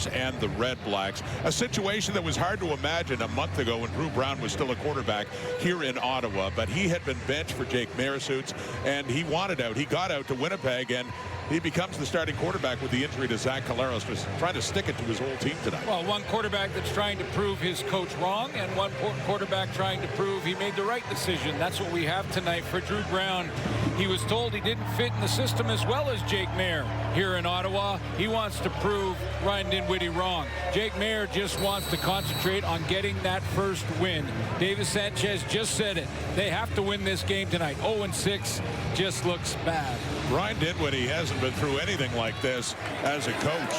Bombers and the Red Blacks. A situation that was hard to imagine a month ago when Drew Brown was still a quarterback here in Ottawa, but he had been benched for Jake Marisuits, and he wanted out. He got out to Winnipeg, and he becomes the starting quarterback with the injury to Zach Collaros, just trying to stick it to his whole team tonight. Well, one quarterback that's trying to prove his coach wrong, and one quarterback trying to prove he made the right decision. That's what we have tonight for Drew Brown. He was told he didn't fit in the system as well as Jake Maier here in Ottawa. He wants to prove Ryan Dinwiddie wrong. Jake Maier just wants to concentrate on getting that first win. Davis Sanchez just said it. They have to win this game tonight. 0-6 just looks bad. Ryan Dinwiddie hasn't been through anything like this as a coach,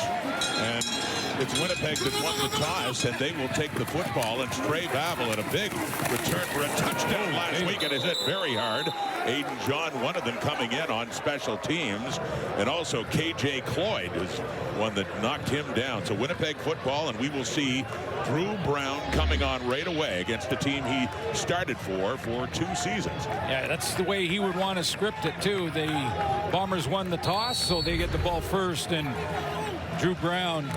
and it's Winnipeg that won the toss, and they will take the football. And Trey Babel at a big return for a touchdown last week, and is hit very hard. Aiden John, one of them, coming in on special teams, and also KJ Cloyd is one that knocked him down. So Winnipeg football, and we will see Drew Brown coming on right away against a team he started for 2 seasons. Yeah, that's the way he would want to script it too. The Bombers won the toss, so they get the ball first, and Drew Brown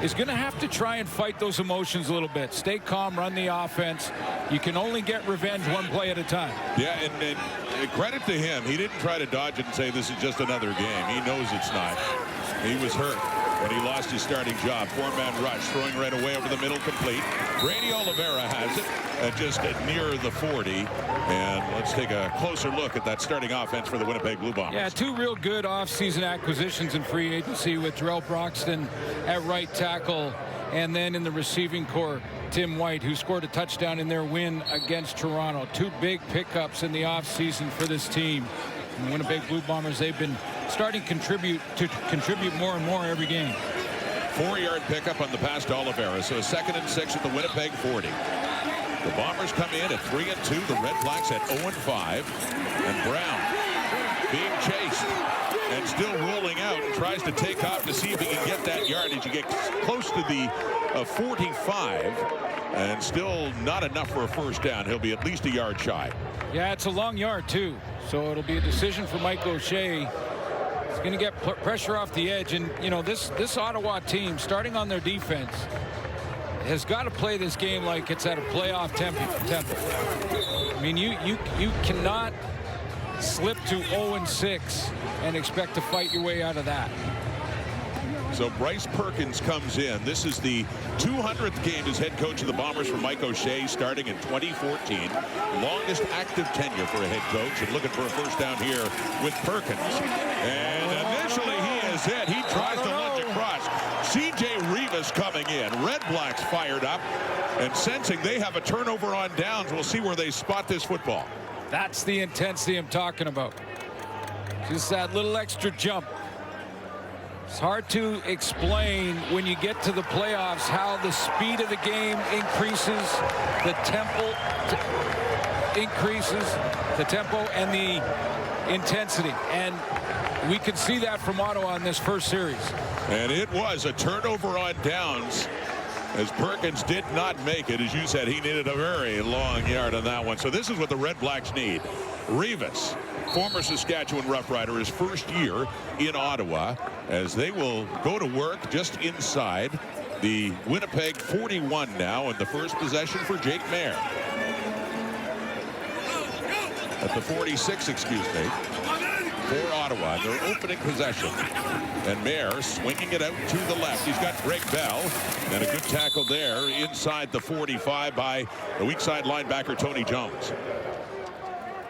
is going to have to try and fight those emotions a little bit. Stay calm, run the offense. You can only get revenge one play at a time. Yeah, and credit to him. He didn't try to dodge it and say this is just another game. He knows it's not. He was hurt when he lost his starting job. 4-man rush, throwing right away over the middle, complete. Brady Oliveira has it just near the 40. And let's take a closer look at that starting offense for the Winnipeg Blue Bombers. Yeah, 2 real good offseason acquisitions in free agency with Darrell Broxton at right tackle, and then in the receiving corps, Tim White, who scored a touchdown in their win against Toronto. 2 big pickups in the offseason for this team. And the Winnipeg Blue Bombers, they've been starting to contribute more and more every game. 4-yard pickup on the pass to Oliveira, so a 2nd and 6 at the Winnipeg 40. The Bombers come in at 3-2. The Red Blacks at 0-5. And Brown being chased and still rolling out, and tries to take off to see if he can get that yardage. He gets close to the 45, and still not enough for a first down. He'll be at least a yard shy. Yeah, it's a long yard too, so it'll be a decision for Mike O'Shea. He's going to get pressure off the edge, and you know, this Ottawa team, starting on their defense, has got to play this game like it's at a playoff tempo. I mean, you cannot slip to 0-6 and expect to fight your way out of that. So Bryce Perkins comes in. This is the 200th game as head coach of the Bombers for Mike O'Shea, starting in 2014. Longest active tenure for a head coach, and looking for a first down here with Perkins. And initially he is hit. He tries to lunge across. C.J. Rivas coming in. Red Blacks fired up and sensing they have a turnover on downs. We'll see where they spot this football. That's the intensity I'm talking about. Just that little extra jump. It's hard to explain when you get to the playoffs how the speed of the game increases, the tempo and the intensity. And we could see that from Ottawa in this first series. And it was a turnover on downs, as Perkins did not make it. As you said, he needed a very long yard on that one. So this is what the Red Blacks need. Rivas, former Saskatchewan Rough Rider, his first year in Ottawa, as they will go to work just inside the Winnipeg 41 now, and the first possession for Jake Maier. At the 46, excuse me, for Ottawa, their opening possession. And Maier swinging it out to the left. He's got Greg Bell, and a good tackle there inside the 45 by the weak side linebacker Tony Jones.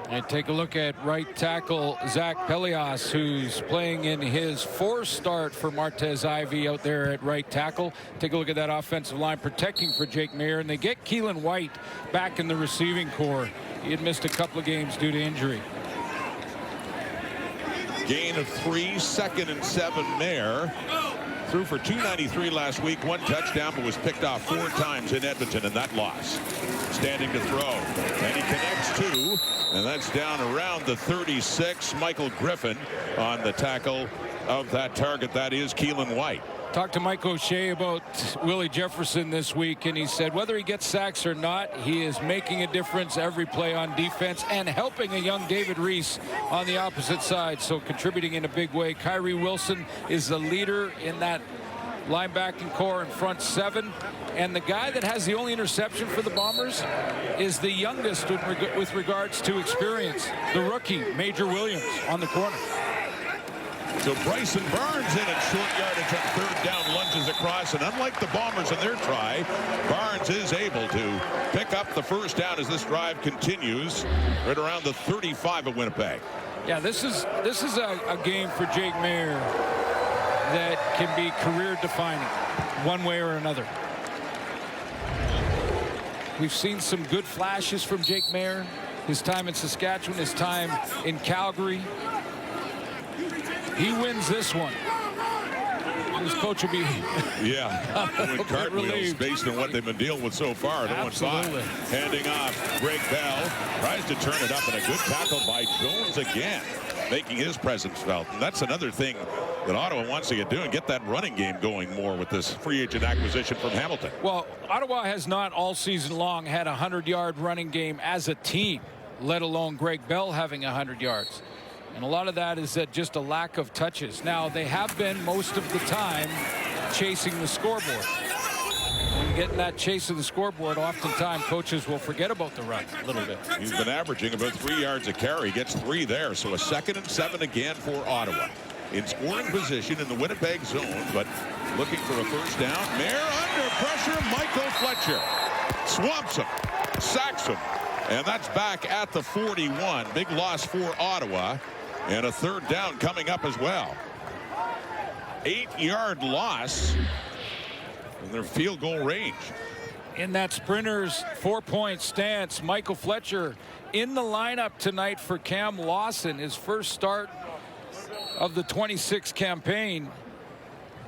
And take a look at right tackle Zach Pelias, who's playing in his 4th start for Martez Ivey out there at right tackle. Take a look at that offensive line protecting for Jake Maier, and they get Keelan White back in the receiving corps. He had missed a couple of games due to injury. Gain of 3, 2nd and 7. Maier threw for 293 last week, 1 touchdown, but was picked off 4 times in Edmonton in that loss. Standing to throw, and he connects 2, and that's down around the 36. Michael Griffin on the tackle of that target. That is Keelan White. Talked to Mike O'Shea about Willie Jefferson this week, and he said whether he gets sacks or not, he is making a difference every play on defense and helping a young David Reese on the opposite side, so contributing in a big way. Kyrie Wilson is the leader in that linebacking core in front 7. And the guy that has the only interception for the Bombers is the youngest with regards to experience, the rookie, Major Williams, on the corner. So Bryson Barnes in at short yardage on third down, lunges across, and unlike the Bombers in their try, Barnes is able to pick up the first down as this drive continues right around the 35 of Winnipeg. Yeah, this is a game for Jake Maier that can be career defining one way or another. We've seen some good flashes from Jake Maier, his time in Saskatchewan, his time in Calgary. He wins this one. His coach will be doing cartwheels based on what they've been dealing with so far. Absolutely. Handing off. Greg Bell tries to turn it up, and a good tackle by Jones again, making his presence felt. And that's another thing that Ottawa wants to get doing, get that running game going more with this free agent acquisition from Hamilton. Well, Ottawa has not all season long had a 100-yard running game as a team, let alone Greg Bell having 100 yards. And a lot of that is just a lack of touches. Now, they have been most of the time chasing the scoreboard. When getting that chase of the scoreboard, oftentimes coaches will forget about the run a little bit. He's been averaging about 3 yards a carry, gets 3 there. So a 2nd and 7 again for Ottawa. In scoring position in the Winnipeg zone, but looking for a first down. Maier under pressure. Michael Fletcher swamps him, sacks him, and that's back at the 41. Big loss for Ottawa, and a 3rd down coming up as well. 8-yard loss in their field goal range. In that Sprinters 4-point stance, Michael Fletcher in the lineup tonight for Cam Lawson, his first start of the 26 campaign,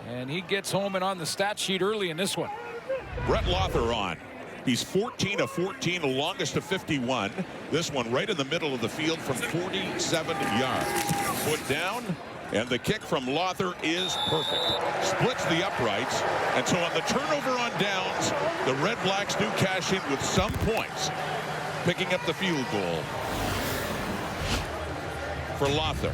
and he gets home and on the stat sheet early in this one. Brett Lother on. He's 14 of 14, the longest of 51. This one right in the middle of the field from 47 yards. Put down, and the kick from Lother is perfect. Splits the uprights, and so on the turnover on downs, the Red Blacks do cash in with some points, picking up the field goal for Lother.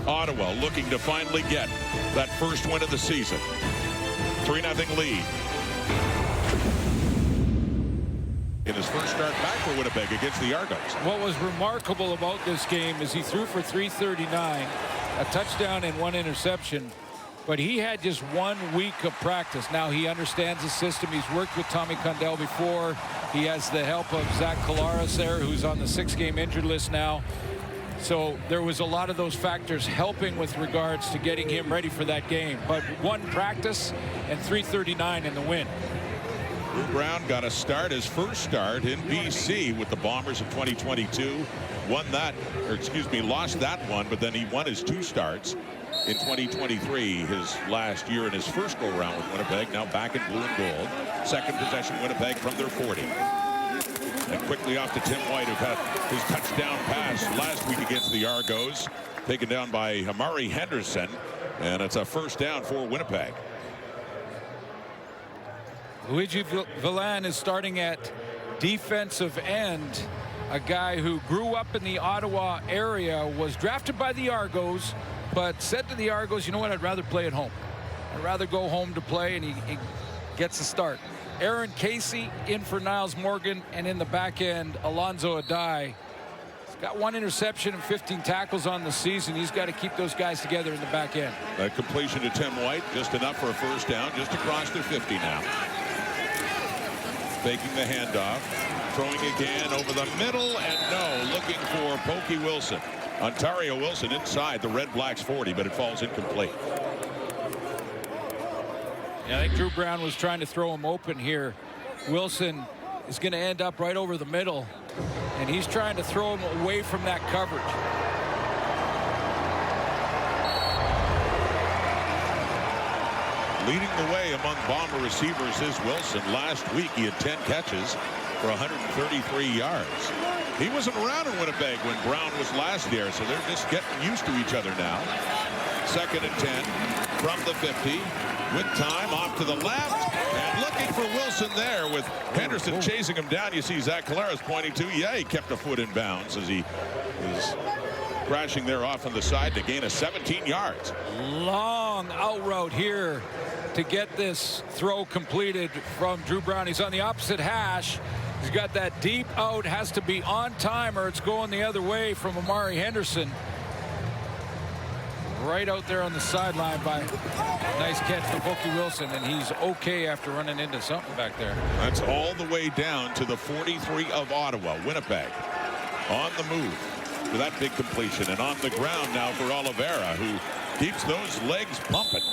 Ottawa looking to finally get that first win of the season. 3-0 lead. In his first start back for Winnipeg against the Argos. What was remarkable about this game is he threw for 339, a touchdown and 1 interception, but he had just 1 week of practice. Now he understands the system. He's worked with Tommy Condell before. He has the help of Zach Collaros there, who's on the 6-game injured list now. So there was a lot of those factors helping with regards to getting him ready for that game. But 1 practice and 339 in the win. Drew Brown got a start, his first start in BC with the Bombers in 2022. Lost that one, but then he won his 2 starts in 2023, his last year in his first go-round with Winnipeg, now back in blue and gold. 2nd possession Winnipeg from their 40. And quickly off to Tim White, who had his touchdown pass last week against the Argos, taken down by Amari Henderson, and it's a first down for Winnipeg. Luigi Villan is starting at defensive end, a guy who grew up in the Ottawa area, was drafted by the Argos, but said to the Argos, you know what, I'd rather play at home. I'd rather go home to play, and he gets a start. Aaron Casey in for Niles Morgan, and in the back end, Alonzo Adai. He's got 1 interception and 15 tackles on the season. He's got to keep those guys together in the back end. That completion to Tim White, just enough for a first down, just across the 50 now. Faking the handoff, throwing again over the middle, and no, looking for Pokey Wilson. Ontario Wilson inside the Red Blacks 40, but it falls incomplete. Yeah, I think Drew Brown was trying to throw him open here. Wilson is going to end up right over the middle, and he's trying to throw him away from that coverage. Leading the way among Bomber receivers is Wilson. Last week he had 10 catches for 133 yards. He wasn't around in Winnipeg when Brown was last year, so they're just getting used to each other now. 2nd and 10 from the 50. With time off to the left, and looking for Wilson there with Henderson chasing him down. You see Zach Collaros pointing to, yeah, he kept a foot in bounds as he was crashing there off on the side to gain a 17 yards. Long out route here to get this throw completed from Drew Brown. He's on the opposite hash. He's got that deep out, has to be on time or it's going the other way from Amari Henderson. Right out there on the sideline by nice catch from Bookie Wilson, and he's okay after running into something back there. That's all the way down to the 43 of Ottawa. Winnipeg on the move for that big completion, and on the ground now for Oliveira, who keeps those legs pumping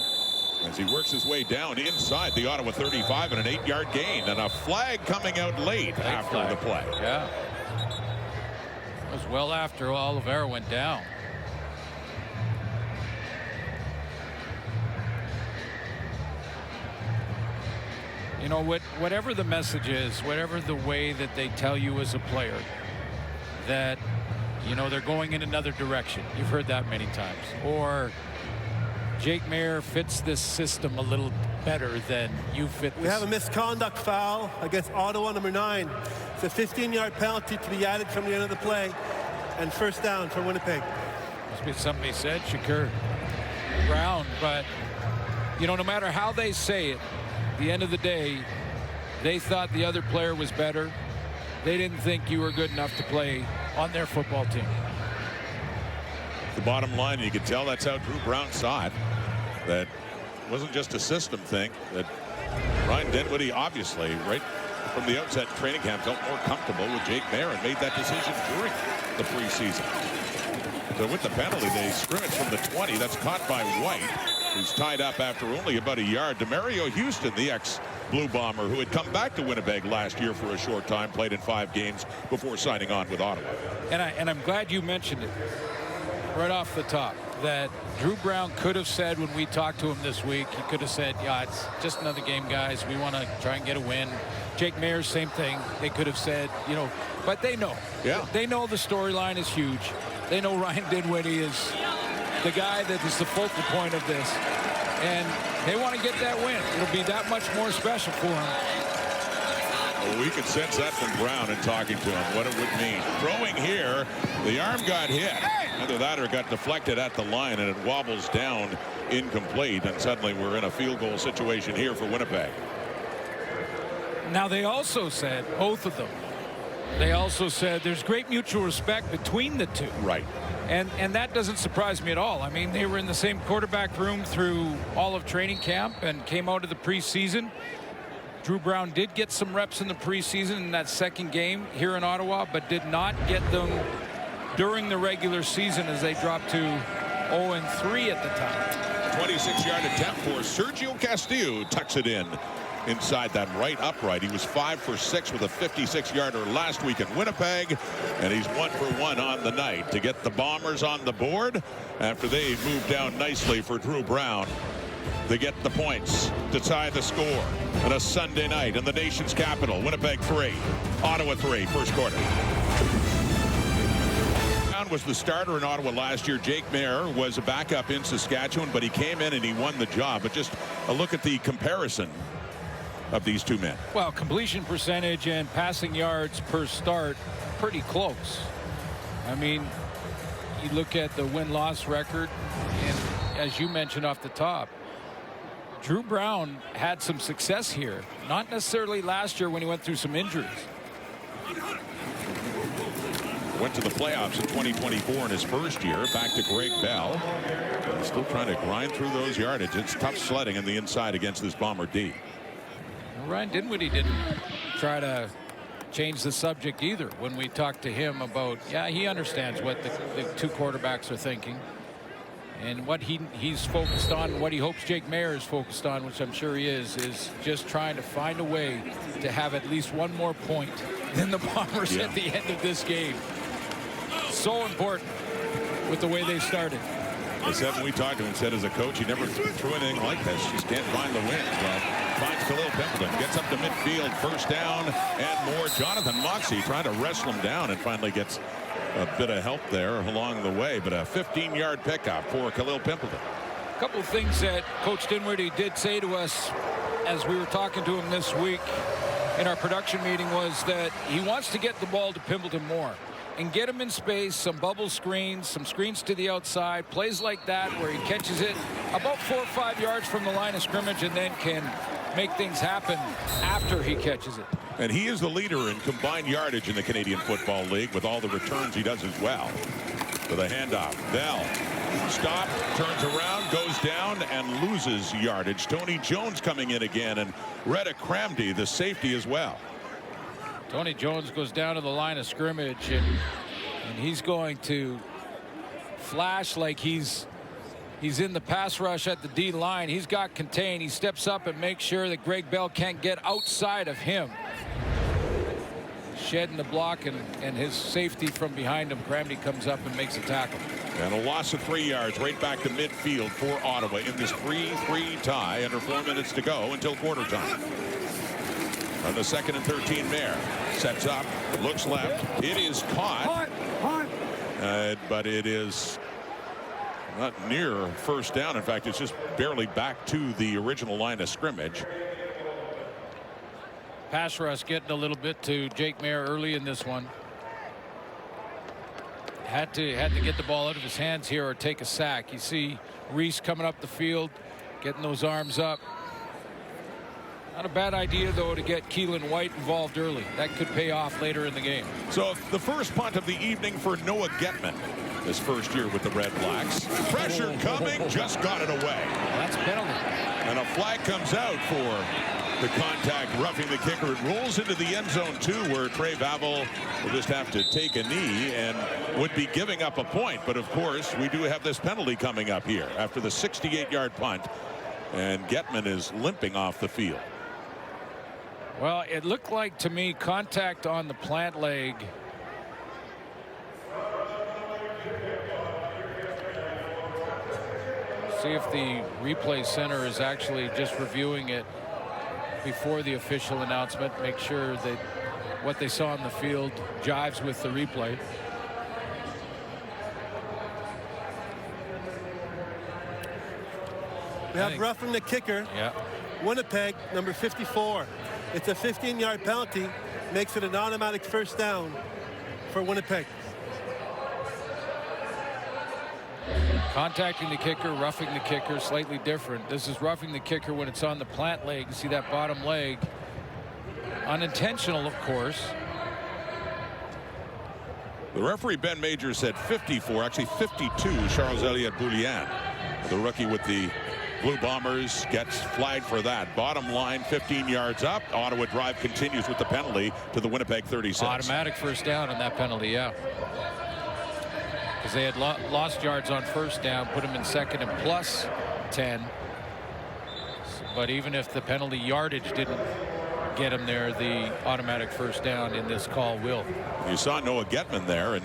as he works his way down inside the Ottawa 35 and an 8-yard gain, and a flag coming out late after the play. Yeah, it was well after Oliveira went down. You know, whatever the message is, whatever the way that they tell you as a player that, you know, they're going in another direction. You've heard that many times. Or Jake Maier fits this system a little better than you fit this. We have a misconduct foul against Ottawa, number 9. It's a 15-yard penalty to be added from the end of the play, and first down for Winnipeg. Must be something he said, Shakur Brown. But, you know, no matter how they say it, at the end of the day, they thought the other player was better. They didn't think you were good enough to play on their football team. The bottom line, you could tell that's how Drew Brown saw it. That wasn't just a system thing. That Ryan Dinwiddie, obviously, right from the outset, training camp, felt more comfortable with Jake Maier and made that decision during the preseason. So with the penalty, they scrimmage from the 20. That's caught by White, who's tied up after only about a yard. DeMario Houston, the ex-Blue Bomber, who had come back to Winnipeg last year for a short time, played in 5 games before signing on with Ottawa. And I'm glad you mentioned it right off the top, that Drew Brown could have said when we talked to him this week, he could have said, yeah, it's just another game, guys. We want to try and get a win. Jake Maier, same thing. They could have said, you know, but they know. Yeah. They know the storyline is huge. They know Ryan Dinwiddie is the guy that is the focal point of this. And they want to get that win. It'll be that much more special for them. Well, we could sense that from Brown in talking to him, what it would mean. Throwing here, the arm got hit. Either that or it got deflected at the line, and it wobbles down incomplete. And suddenly we're in a field goal situation here for Winnipeg. Now, they also said, both of them, they also said there's great mutual respect between the two. Right. And that doesn't surprise me at all. I mean, they were in the same quarterback room through all of training camp and came out of the preseason. Drew Brown did get some reps in the preseason in that second game here in Ottawa, but did not get them during the regular season as they dropped to 0-3 at the time. 26-yard attempt for Sergio Castillo. Tucks it in inside that right upright. He was 5 for 6 with a 56-yarder last week in Winnipeg, and he's 1 for 1 on the night to get the Bombers on the board after they moved down nicely for Drew Brown. They get the points to tie the score on a Sunday night in the nation's capital. Winnipeg 3, Ottawa 3, first quarter. Brown was the starter in Ottawa last year. Jake Maier was a backup in Saskatchewan, but he came in and he won the job. But just a look at the comparison of these two men. Well, completion percentage and passing yards per start, pretty close. I mean, you look at the win-loss record, and as you mentioned off the top, Drew Brown had some success here. Not necessarily last year when he went through some injuries. Went to the playoffs in 2024 in his first year. Back to Greg Bell. Still trying to grind through those yardage. It's tough sledding in the inside against this Bomber D. Ryan Dinwiddie didn't try to change the subject either when we talked to him about, yeah, he understands what the two quarterbacks are thinking and what he's focused on, what he hopes Jake Maier is focused on, which I'm sure he is just trying to find a way to have at least one more point than the Bombers at the end of this game. So important with the way they started. I said when we talked to him, said as a coach, he never threw anything like this. Just can't find the wins. Well, finds Khalil Pimpleton, gets up to midfield, first down and more. Jonathan Moxey trying to wrestle him down and finally gets a bit of help there along the way. But a 15-yard pickup for Khalil Pimpleton. A couple of things that Coach Dinwiddie did say to us as we were talking to him this week in our production meeting was that he wants to get the ball to Pimpleton more. and get him in space, some bubble screens, some screens to the outside, plays like that where he catches it about 4 or 5 yards from the line of scrimmage and then can make things happen after he catches it. And he is the leader in combined yardage in the Canadian Football League with all the returns he does as well. For the handoff, Bell stop, turns around, goes down and loses yardage. Tony Jones coming in again, and Reda Kramdi, the safety, as well. Tony Jones goes down to the line of scrimmage, and he's going to flash like he's in the pass rush at the D line. He's got contained. He steps up and makes sure that Greg Bell can't get outside of him. Shedding the block, and his safety from behind him, Kramdi, comes up and makes a tackle. And a loss of 3 yards right back to midfield for Ottawa in this 3-3 tie. Under 4 minutes to go until quarter time. On the 2nd and 13, Mayer sets up, looks left. It is caught. But it is not near first down. In fact, it's just barely back to the original line of scrimmage. Pass rush getting a little bit to Jake Mayer early in this one. Had to get the ball out of his hands here or take a sack. You see Reese coming up the field, getting those arms up. Not a bad idea, though, to get Keelan White involved early. That could pay off later in the game. So the first punt of the evening for Noah Getman, his first year with the Red Blacks. Pressure coming, just got it away. That's a penalty. And a flag comes out for the contact, roughing the kicker. It rolls into the end zone, too, where Trey Vavel will just have to take a knee and would be giving up a point. But, of course, we do have this penalty coming up here after the 68-yard punt. And Getman is limping off the field. Well, it looked like to me contact on the plant leg. See if the replay center is actually just reviewing it before the official announcement. Make sure that what they saw on the field jives with the replay. We have roughing the kicker. Yeah. Winnipeg, number 54. It's a 15-yard penalty, makes it an automatic first down for Winnipeg. Contacting the kicker, roughing the kicker, slightly different. This is roughing the kicker when it's on the plant leg. You see that bottom leg. Unintentional, of course. The referee, Ben Major, said 54, actually 52, Charles-Éliott Boulian. The rookie with the Blue Bombers gets flagged for that. Bottom line, 15 yards up. Ottawa drive continues with the penalty to the Winnipeg 36. Automatic first down on that penalty, yeah. Because they had lost yards on first down, put them in second and plus 10. But even if the penalty yardage didn't get him there, the automatic first down in this call will. You saw Noah Getman there, and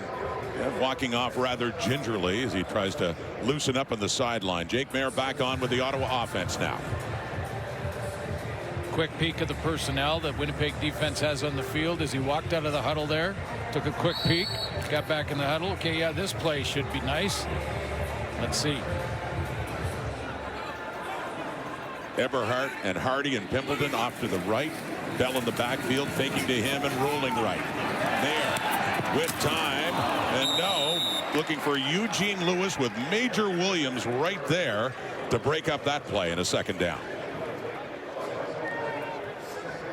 walking off rather gingerly as he tries to loosen up on the sideline. Jake Mayer back on with the Ottawa offense now. Quick peek of the personnel that Winnipeg defense has on the field as he walked out of the huddle there. Took a quick peek, got back in the huddle. Okay, yeah, this play should be nice. Let's see. Eberhardt and Hardy and Pimpleton off to the right. Bell in the backfield, faking to him and rolling right. Mayer with time, and no, looking for Eugene Lewis with Major Williams right there to break up that play in a second down.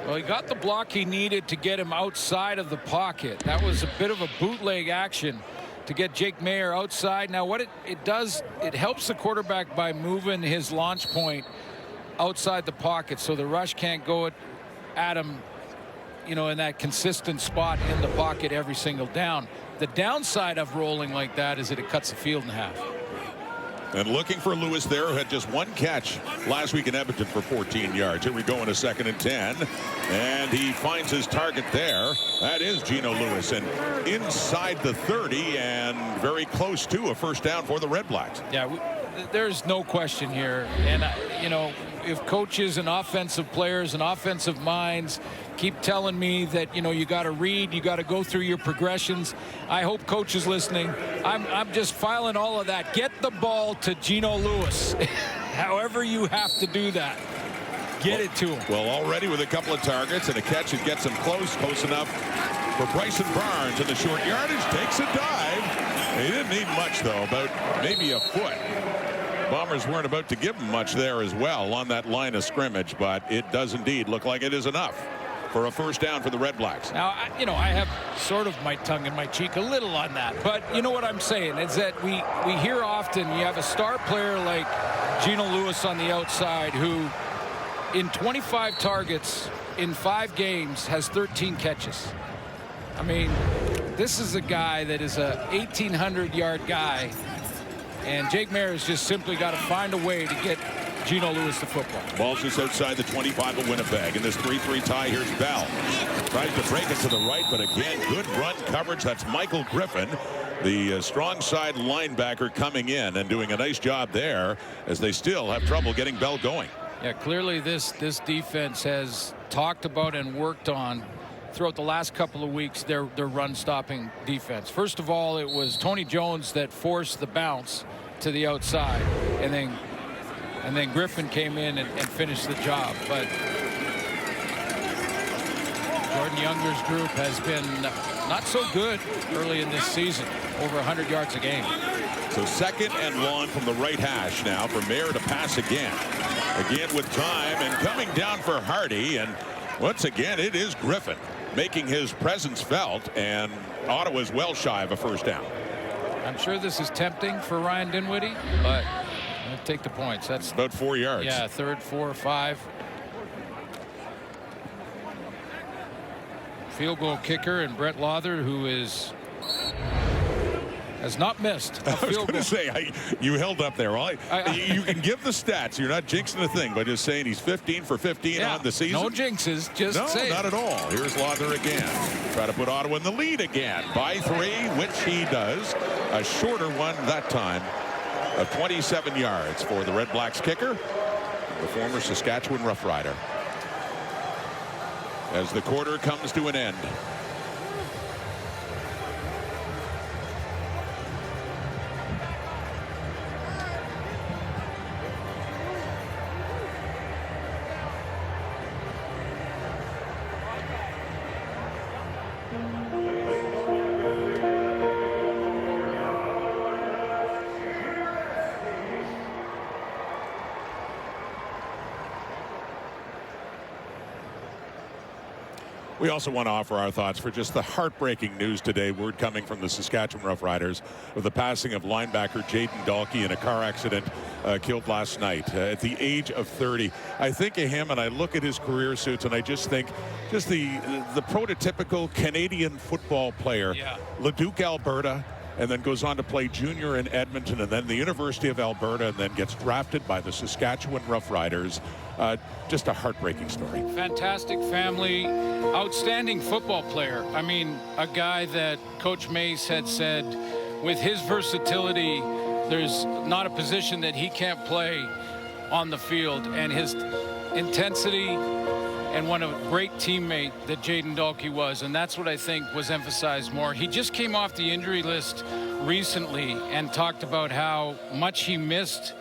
Well, he got the block he needed to get him outside of the pocket. That was a bit of a bootleg action to get Jake Mayer outside. Now what it does, it helps the quarterback by moving his launch point outside the pocket so the rush can't go at him, you know, in that consistent spot in the pocket every single down. The downside of rolling like that is that it cuts the field in half. And looking for Lewis there, who had just one catch last week in Edmonton for 14 yards. Here we go in a 2nd and 10. And he finds his target there. That is Geno Lewis. And inside the 30 and very close to a first down for the Red Blacks. Yeah, there's no question here. And, you know, if coaches and offensive players and offensive minds keep telling me that, you know, you got to read, you got to go through your progressions, I hope coaches listening, I'm just filing all of that. Get the ball to Geno Lewis. However you have to do that, get it to him. Well, already with a couple of targets and a catch, it gets him close enough for Bryson Barnes in the short yardage. Takes a dive. He didn't need much, though, about maybe a foot. Bombers weren't about to give him much there as well on that line of scrimmage, but it does indeed look like it is enough for a first down for the Red Blacks. Now, I have sort of my tongue in my cheek a little on that, but you know what I'm saying is that we hear often you have a star player like Gino Lewis on the outside who in 25 targets in 5 games has 13 catches. I mean, this is a guy that is a 1,800-yard guy, and Jake Maier has just simply got to find a way to get Gino Lewis the football. Ball's just outside the 25 of Winnipeg. In this 3-3 tie, here's Bell. Tries to break it to the right, but again, good run coverage. That's Michael Griffin, the strong side linebacker, coming in and doing a nice job there as they still have trouble getting Bell going. Yeah, clearly this defense has talked about and worked on throughout the last couple of weeks their run stopping defense. First of all, it was Tony Jones that forced the bounce to the outside, and then Griffin came in and finished the job. But Jordan Younger's group has been not so good early in this season, over 100 yards a game. So 2nd and long from the right hash now for Maier to pass again. Again with time and coming down for Hardy, and once again it is Griffin making his presence felt, and Ottawa's well shy of a first down. I'm sure this is tempting for Ryan Dinwiddie, but I'll take the points. That's about 4 yards. Yeah, 3rd, 4 or 5. Field goal kicker and Brett Lawther, who has not missed a field goal. I was going to say, you held up there. You can give the stats. You're not jinxing a thing by just saying he's 15 for 15 on the season. No jinxes, just no, not at all. Here's Lawther again. Try to put Ottawa in the lead again by 3, which he does. A shorter one that time of 27 yards for the Red Blacks kicker, the former Saskatchewan Rough Rider. As the quarter comes to an end. We also want to offer our thoughts for just the heartbreaking news today. Word coming from the Saskatchewan Roughriders of the passing of linebacker Jayden Dalkey in a car accident killed last night at the age of 30. I think of him and I look at his career suits and I just think just the prototypical Canadian football player. Yeah. Leduc, Alberta, and then goes on to play junior in Edmonton and then the University of Alberta, and then gets drafted by the Saskatchewan Roughriders. Just a heartbreaking story. Fantastic family, outstanding football player. I mean, a guy that Coach Mace had said with his versatility, there's not a position that he can't play on the field, and his intensity, and what a great teammate that Jayden Dalkey was, and that's what I think was emphasized more. He just came off the injury list recently and talked about how much he missed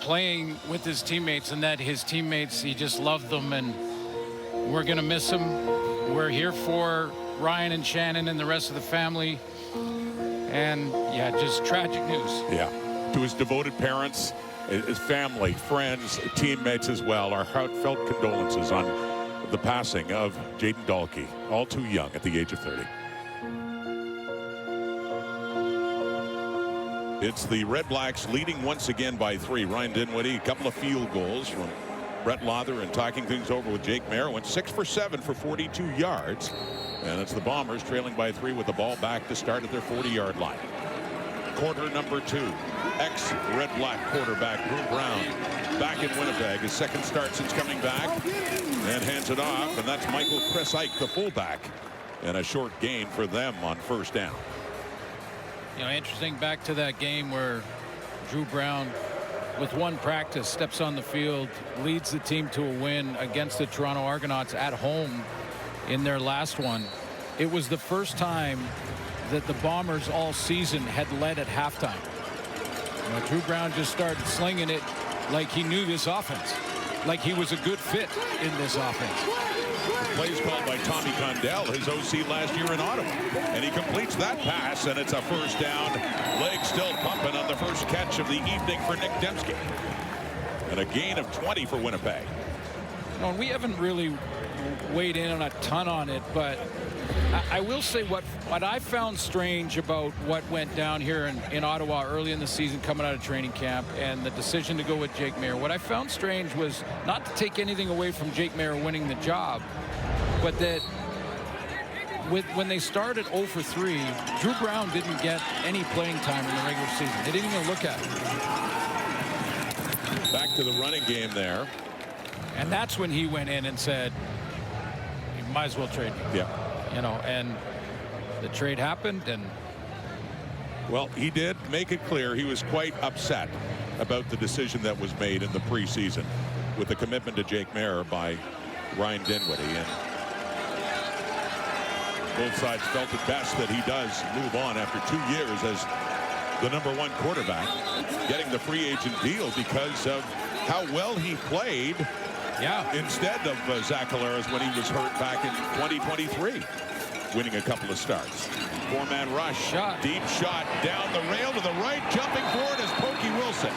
playing with his teammates, and that his teammates, he just loved them, and we're going to miss him. We're here for Ryan and Shannon and the rest of the family, and yeah, just tragic news. Yeah, to his devoted parents, his family, friends, teammates as well, our heartfelt condolences on the passing of Jayden Dalkey, all too young at the age of 30. It's the Red Blacks leading once again by 3. Ryan Dinwiddie, a couple of field goals from Brett Lawther, and talking things over with Jake Maier. Went 6 for 7 for 42 yards. And it's the Bombers trailing by 3 with the ball back to start at their 40-yard line. Quarter number 2. Ex-Red Black quarterback Drew Brown back in Winnipeg. His second start since coming back. And hands it off. And that's Michael Chris Ike, the fullback. And a short gain for them on first down. You know, interesting, back to that game where Drew Brown, with one practice, steps on the field, leads the team to a win against the Toronto Argonauts at home in their last one. It was the first time that the Bombers all season had led at halftime. You know, Drew Brown just started slinging it like he knew this offense. like he was a good fit in this offense. The play's called by Tommy Condell, his OC last year in Ottawa. And he completes that pass, and it's a first down. Leg still pumping on the first catch of the evening for Nick Dembski. And a gain of 20 for Winnipeg. No, we haven't really weighed in on a ton on it, but I will say what I found strange about what went down here in Ottawa early in the season coming out of training camp and the decision to go with Jake Maier. What I found strange was not to take anything away from Jake Maier winning the job, but that when they started 0 for 3, Drew Brown didn't get any playing time in the regular season. They didn't even look at it. Back to the running game there. And that's when he went in and said, you might as well trade me. Yeah. You know, and the trade happened, and well, he did make it clear he was quite upset about the decision that was made in the preseason with the commitment to Jake Maier by Ryan Dinwiddie, and both sides felt it best that he does move on after 2 years as the #1 quarterback, getting the free agent deal because of how well he played. Yeah. Instead of Zach Collaros when he was hurt back in 2023, winning a couple of starts. 4-man rush. Deep shot down the rail to the right. Jumping forward is Pokey Wilson.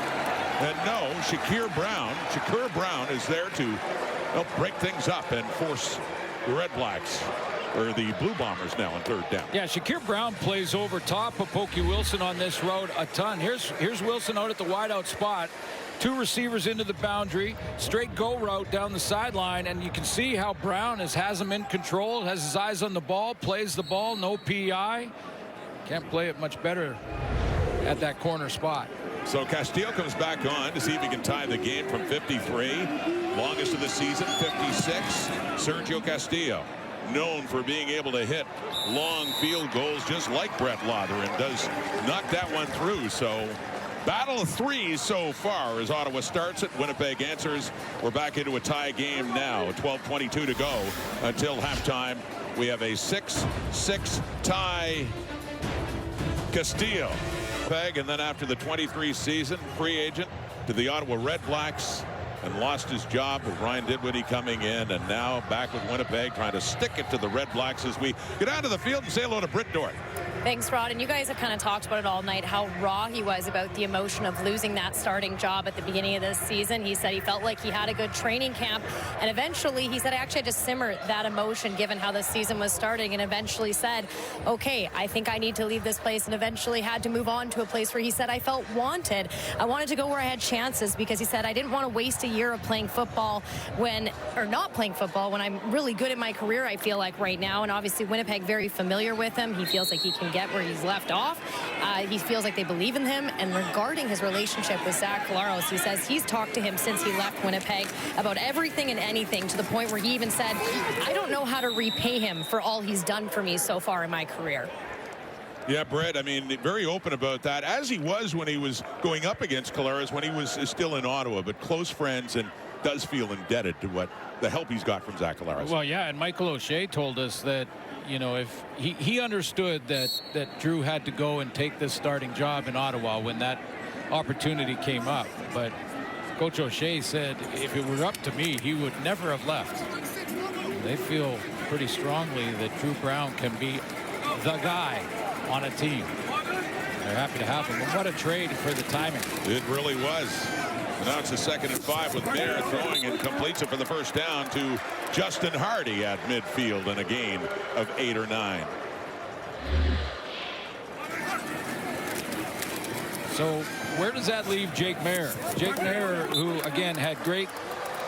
And no, Shakur Brown is there to help break things up and force the REDBLACKS, or the Blue Bombers, now on 3rd down. Yeah, Shakur Brown plays over top of Pokey Wilson on this road a ton. Here's Wilson out at the wideout spot. 2 receivers into the boundary, straight go route down the sideline, and you can see how Brown has him in control, has his eyes on the ball, plays the ball, no PI. Can't play it much better at that corner spot. So Castillo comes back on to see if he can tie the game from 53. Longest of the season, 56. Sergio Castillo, known for being able to hit long field goals just like Brett Lother, and does knock that one through. So battle of 3 so far as Ottawa starts it. Winnipeg answers. We're back into a tie game now. 12:22 to go until halftime. We have a 6-6 tie. Castillo, Peg, and then after the 23 season, free agent to the Ottawa REDBLACKS, and lost his job with Ryan Dinwiddie coming in, and now back with Winnipeg trying to stick it to the REDBLACKS as we get out of the field and say hello to Britt Dort. Thanks, Rod. And you guys have kind of talked about it all night, how raw he was about the emotion of losing that starting job at the beginning of this season. He said he felt like he had a good training camp, and eventually he said, I actually had to simmer that emotion given how the season was starting, and eventually said, okay, I think I need to leave this place, and eventually had to move on to a place where he said, I felt wanted. I wanted to go where I had chances, because he said, I didn't want to waste a year of playing football or not playing football when I'm really good in my career, I feel like right now. And obviously Winnipeg very familiar with him. He feels like he can get where he's left off. He feels like they believe in him. And regarding his relationship with Zach Collaros, he says he's talked to him since he left Winnipeg about everything and anything, to the point where he even said, I don't know how to repay him for all he's done for me so far in my career. Yeah, Brett, I mean, very open about that, as he was when he was going up against Collaros when he was still in Ottawa, but close friends, and does feel indebted to what the help he's got from Zach Collaros. Well, yeah, and Michael O'Shea told us that, you know, if he understood that Drew had to go and take this starting job in Ottawa when that opportunity came up. But Coach O'Shea said if it were up to me, he would never have left. They feel pretty strongly that Drew Brown can be the guy on a team. They're happy to have him. And what a trade for the timing. It really was. Now it's a 2nd and 5 with Maier throwing, and completes it for the first down to Justin Hardy at midfield, and a gain of 8 or 9. So where does that leave Jake Maier? Jake Maier, who again had great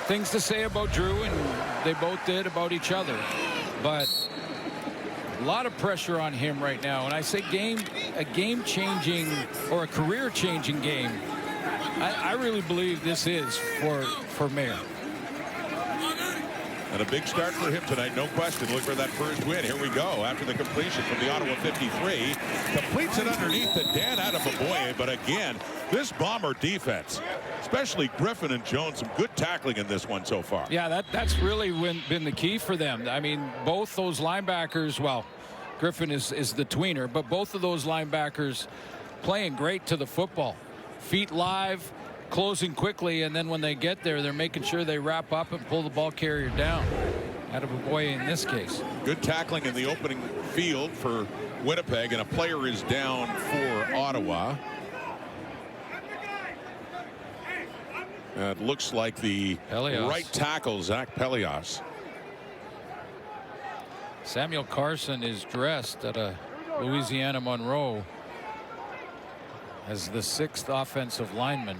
things to say about Drew, and they both did about each other, but a lot of pressure on him right now. And I say a game-changing or a career-changing game. I really believe this is for Maier. And a big start for him tonight, no question. Look for that first win. Here we go. After the completion from the Ottawa 53. Completes it underneath the Dan Adeboboye. But again, this Bomber defense, especially Griffin and Jones, some good tackling in this one so far. Yeah, that's really been the key for them. I mean, both those linebackers, well, Griffin is the tweener, but both of those linebackers playing great to the football. Feet live, closing quickly, and then when they get there, they're making sure they wrap up and pull the ball carrier down. Out of a boy in this case. Good tackling in the opening field for Winnipeg, and a player is down for Ottawa. It looks like the right tackle, Zach Pelias. Samuel Carson is dressed at a Louisiana Monroe as the 6th offensive lineman.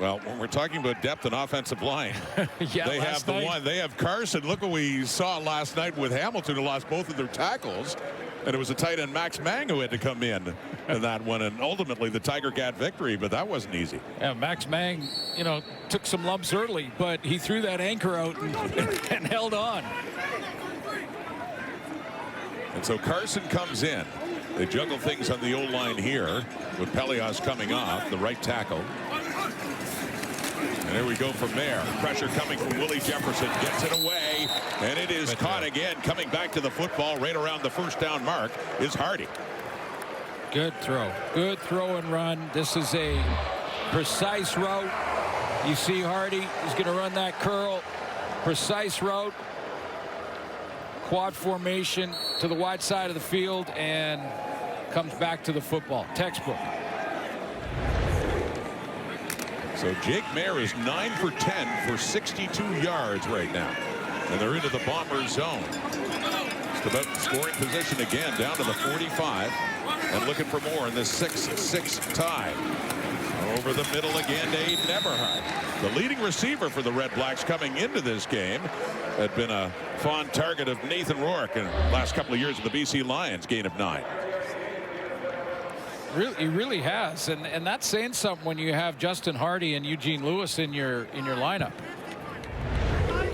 Well, when we're talking about depth and offensive line, yeah, they have the one. They have Carson. Look what we saw last night with Hamilton, who lost both of their tackles. And it was a tight end, Max Mang, who had to come in that one. And ultimately, the Tiger got victory, but that wasn't easy. Yeah, Max Mang, you know, took some lumps early, but he threw that anchor out and held on. And so Carson comes in. They juggle things on the O-line here with Pelias coming off, the right tackle. And there we go from there. Pressure coming from Willie Jefferson. Gets it away. And it is caught again. Coming back to the football right around the first down mark is Hardy. Good throw. Good throw and run. This is a precise route. You see Hardy is going to run that curl. Precise route. Quad formation to the wide side of the field and comes back to the football. Textbook. So Jake Mayer is 9 for 10 for 62 yards right now. And they're into the Bombers zone. Just about scoring position again down to the 45. And looking for more in this 6-6 tie. Over the middle again to Aiden Eberhardt. The leading receiver for the Red Blacks coming into this game had been a fond target of Nathan Rourke in the last couple of years of the BC Lions, gain of 9. He really has, and that's saying something when you have Justin Hardy and Eugene Lewis in your lineup.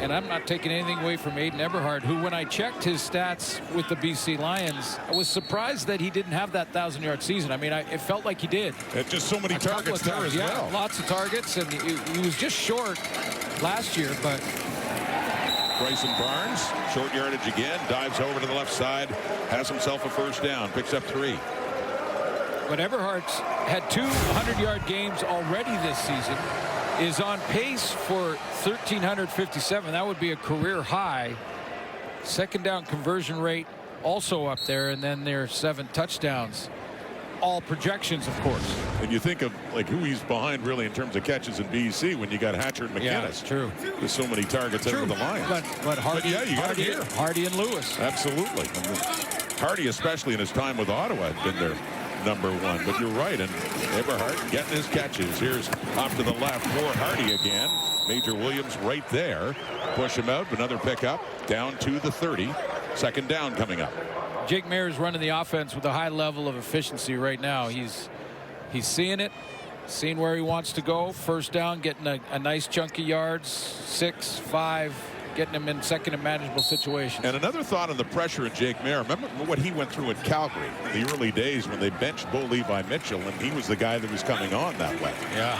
And I'm not taking anything away from Aiden Eberhardt, who, when I checked his stats with the BC Lions, I was surprised that he didn't have that 1,000-yard season. I mean, it felt like he did. And just so many targets there as well. Lots of targets, and he was just short last year, but. Bryson Barnes, short yardage again, dives over to the left side, has himself a first down, picks up 3. But Eberhardt's had 2 100-yard games already this season, is on pace for 1,357. That would be a career high. Second down conversion rate also up there, and then their 7 touchdowns. All projections, of course. And you think of like who he's behind really in terms of catches in BC when you got Hatcher and McInnes. Yeah, that's true. There's so many targets over the Lions. But Hardy, yeah, you got here. Hardy and Lewis. Absolutely. Hardy, especially in his time with Ottawa, had been their #1. But you're right, and Eberhardt getting his catches. Here's off to the left for Hardy again. Major Williams right there. Push him out. Another pickup down to the 30. Second down coming up. Jake Mayer is running the offense with a high level of efficiency right now. He's seeing it, seeing where he wants to go. First down, getting a nice chunk of yards, 6, 5, getting him in second and manageable situations. And another thought on the pressure of Jake Mayer. Remember what he went through at Calgary in the early days when they benched Bo Levi Mitchell, and he was the guy that was coming on that way. Yeah.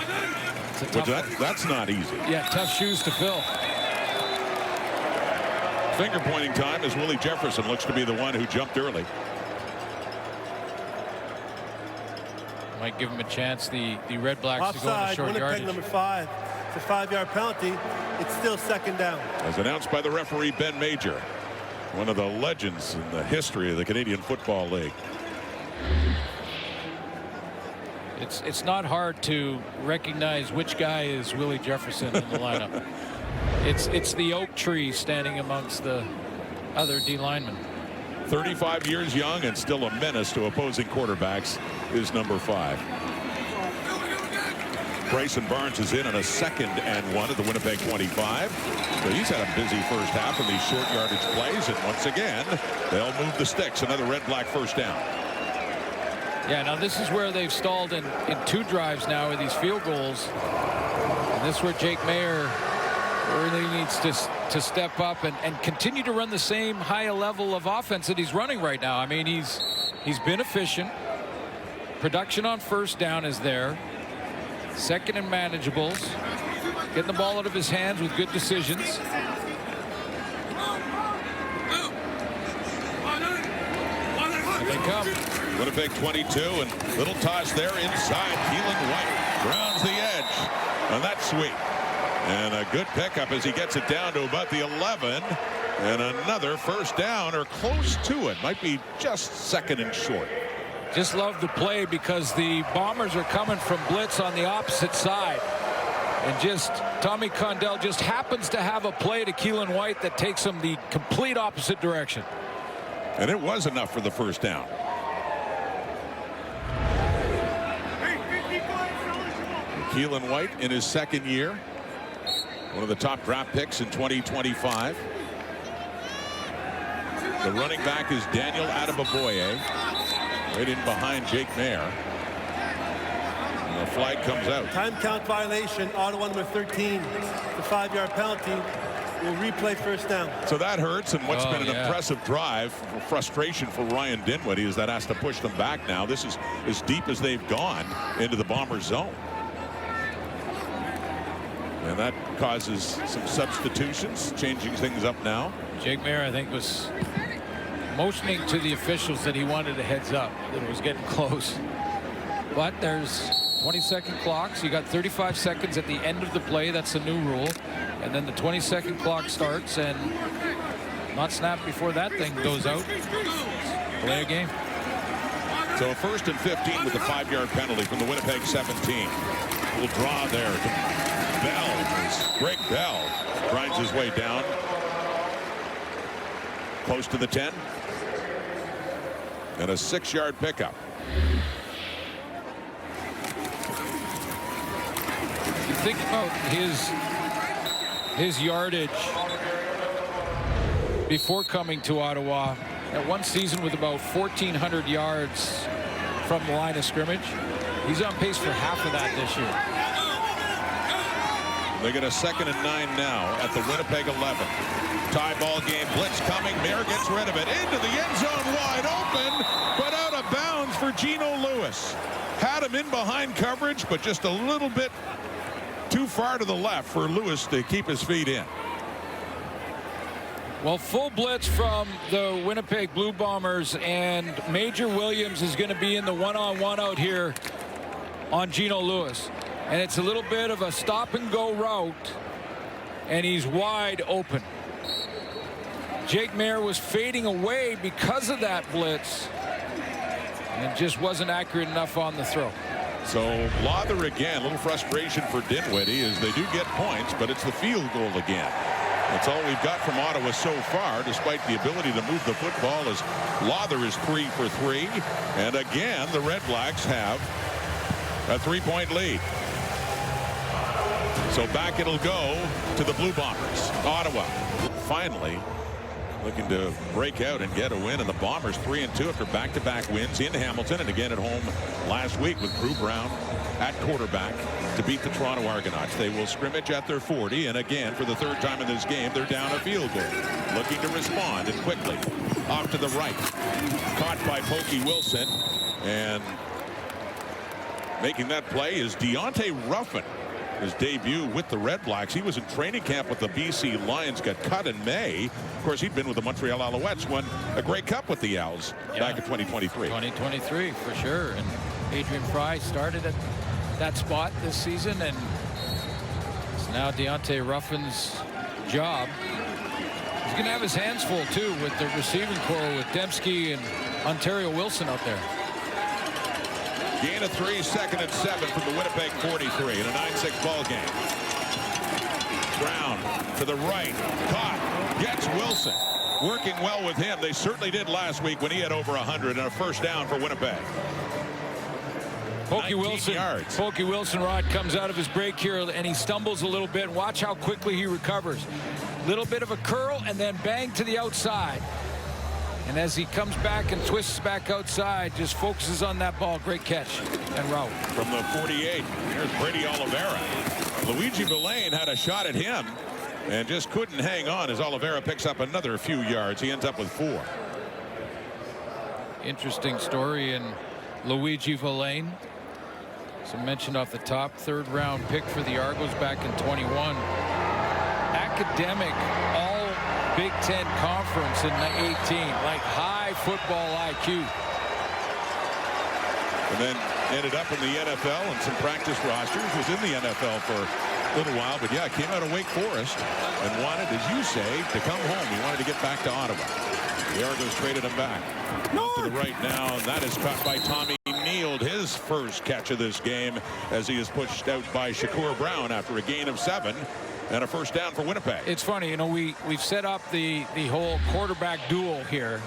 That's not easy. Yeah, tough shoes to fill. Finger pointing time as Willie Jefferson looks to be the one who jumped early. Might give him a chance, the Red Blacks, Offside, to go into short Winnipeg yardage. #5. It's a 5-yard penalty. It's still second down. As announced by the referee Ben Major, one of the legends in the history of the Canadian Football League. It's not hard to recognize which guy is Willie Jefferson in the lineup. It's the oak tree standing amongst the other D linemen. 35 years young and still a menace to opposing quarterbacks is #5. Bryson Barnes is in on a 2nd and 1 at the Winnipeg 25. So he's had a busy first half of these short yardage plays, and once again they'll move the sticks. Another Red Black first down. Yeah, now this is where they've stalled in 2 drives now with these field goals. And this is where Jake Mayer really needs to step up and continue to run the same high level of offense that he's running right now. I mean, he's been efficient. Production on first down is there. Second and manageables. Getting the ball out of his hands with good decisions. Here they come. Winnipeg 22, and little toss there inside. Keelan White Rounds the edge. And that's sweet. And a good pickup as he gets it down to about the 11. And another first down, or close to it. Might be just second and short. Just love the play because the Bombers are coming from blitz on the opposite side. And just Tommy Condell just happens to have a play to Keelan White that takes him the complete opposite direction. And it was enough for the first down. Keelan White in his second year. One of the top draft picks in 2025. The running back is Daniel Adeboboye. Right in behind Jake Mayer. And the flag comes out. Time count violation. Ottawa number 13. The 5-yard penalty. Will replay first down. So that hurts, and what's been an impressive drive. Frustration for Ryan Dinwiddie is that has to push them back now. This is as deep as they've gone into the Bombers zone. And that causes some substitutions, changing things up now. Jake Mayer, I think, was motioning to the officials that he wanted a heads up, that it was getting close. But there's 20-second clocks. You got 35 seconds at the end of the play. That's the new rule. And then the 20-second clock starts, and not snapped before that thing goes out. Play a game. So a 1st and 15 with the 5-yard penalty from the Winnipeg 17. We'll draw there to Bell. Greg Bell grinds his way down. Close to the 10. And a 6-yard pickup. You think about his yardage before coming to Ottawa. At one season with about 1,400 yards from the line of scrimmage. He's on pace for half of that this year. They get a 2nd and 9 now at the Winnipeg 11. Tie ball game, blitz coming. Mayer gets rid of it into the end zone, wide open, but out of bounds for Geno Lewis. Had him in behind coverage, but just a little bit too far to the left for Lewis to keep his feet in. Well, full blitz from the Winnipeg Blue Bombers, and Major Williams is going to be in the one-on-one out here on Geno Lewis. And it's a little bit of a stop-and-go route, and he's wide open. Jake Mayer was fading away because of that blitz, and just wasn't accurate enough on the throw. So Lawther again, a little frustration for Dinwiddie as they do get points, but it's the field goal again. That's all we've got from Ottawa so far, despite the ability to move the football, as Lawther is 3 for 3. And again, the Red Blacks have a 3-point lead. So back it'll go to the Blue Bombers. Ottawa finally looking to break out and get a win, and the Bombers 3-2 after back-to-back wins in Hamilton and again at home last week with Drew Brown at quarterback to beat the Toronto Argonauts. They will scrimmage at their 40, and again for the 3rd time in this game they're down a field goal, looking to respond, and quickly off to the right, caught by Pokey Wilson, and making that play is Deontay Ruffin. His debut with the Red Blacks. He was in training camp with the BC Lions, got cut in May. Of course, he'd been with the Montreal Alouettes, won a Grey Cup with the Owls back in 2023. 2023 for sure. And Adrian Fry started at that spot this season, and it's now Deontay Ruffin's job. He's going to have his hands full too with the receiving corps with Dembski and Ontario Wilson out there. Gain of 3, 2nd and 7 from the Winnipeg 43 in a 9-6 ball game. Brown to the right, caught, gets Wilson. Working well with him. They certainly did last week when he had over 100 and a first down for Winnipeg. Pokey Wilson, Rod, comes out of his break here and he stumbles a little bit. Watch how quickly he recovers. Little bit of a curl and then bang to the outside. And as he comes back and twists back outside, just focuses on that ball. Great catch and route. From the 48, here's Brady Oliveira. Luigi Villain had a shot at him and just couldn't hang on as Oliveira picks up another few yards. He ends up with 4. Interesting story in Luigi Villain. As I mentioned off the top, 3rd round pick for the Argos back in 21. Academic Big Ten Conference in 18, like high football IQ. And then ended up in the NFL and some practice rosters, was in the NFL for a little while, but yeah, came out of Wake Forest and wanted, as you say, to come home. He wanted to get back to Ottawa. The Argos traded him back. To the right now, and that is caught by Tommy Neal, his first catch of this game, as he is pushed out by Shakur Brown after a gain of 7 and a first down for Winnipeg. It's funny, you know, we've set up the whole quarterback duel here,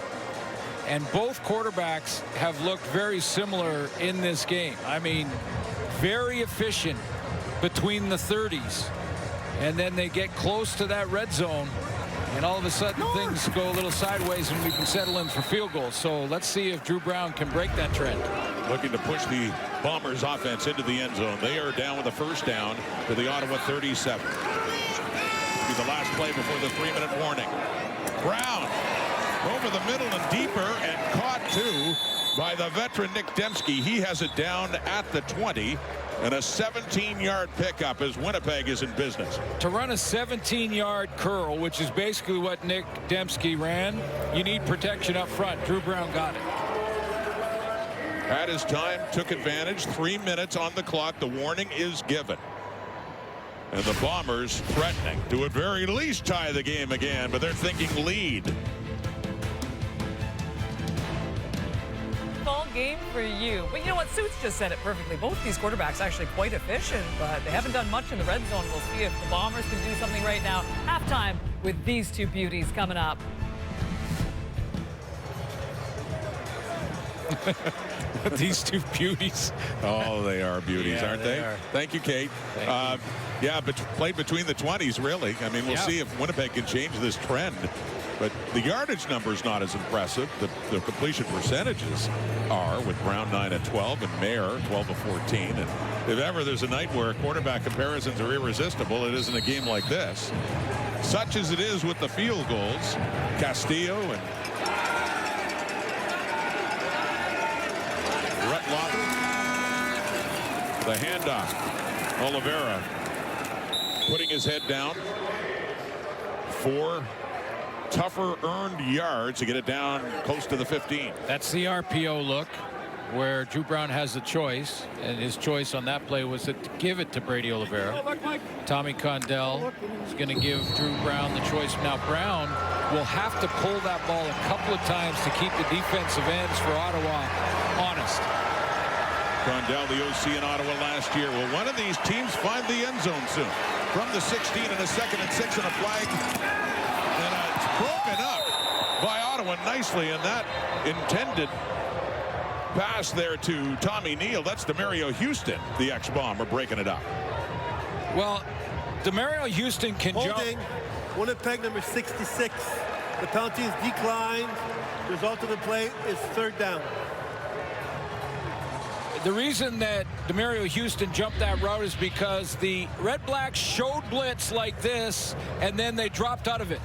and both quarterbacks have looked very similar in this game. I mean, very efficient between the 30s, and then they get close to that red zone, and all of a sudden things go a little sideways and we can settle in for field goals. So let's see if Drew Brown can break that trend. Looking to push the Bombers offense into the end zone. They are down with a first down to the Ottawa 37. It'll be the last play before the 3-minute warning. Brown over the middle and deeper, and caught too by the veteran Nick Dembski. He has it down at the 20. And a 17-yard pickup as Winnipeg is in business. To run a 17-yard curl, which is basically what Nick Dembski ran, you need protection up front. Drew Brown got it. At his time, took advantage. 3 minutes on the clock. The warning is given. And the Bombers threatening to at very least tie the game again, but they're thinking lead. Game for you. But you know what? Suits just said it perfectly. Both these quarterbacks actually quite efficient, but they haven't done much in the red zone. We'll see if the Bombers can do something right now. Halftime with these two beauties coming up. These two beauties. Oh, they are beauties, Yeah, aren't they? are. Thank you, Kate. Thank you. Yeah, but played between the 20s, really. I mean, we'll see if Winnipeg can change this trend. But the yardage number is not as impressive. The completion percentages are, with Brown 9 of 12 and Mayer 12 of 14. And if ever there's a night where quarterback comparisons are irresistible, it is in a game like this. Such as it is with the field goals. Castillo and Rutloff. The handoff. Oliveira putting his head down. 4 tougher earned yards to get it down close to the 15. That's the RPO look, where Drew Brown has a choice, and his choice on that play was to give it to Brady Oliveira. Tommy Condell is going to give Drew Brown the choice. Now Brown will have to pull that ball a couple of times to keep the defensive ends for Ottawa honest. Condell, the OC in Ottawa last year. Will one of these teams find the end zone soon? From the 16 and a 2nd and 6 and a flag. Broken up by Ottawa nicely, and that intended pass there to Tommy Neal. That's DeMario Houston, the ex-Bomber, breaking it up. Well, DeMario Houston can Holding. jump. Winnipeg number 66. The penalty is declined. The result of the play is 3rd down. The reason that DeMario Houston jumped that route is because the Red Blacks showed blitz like this, and then they dropped out of it.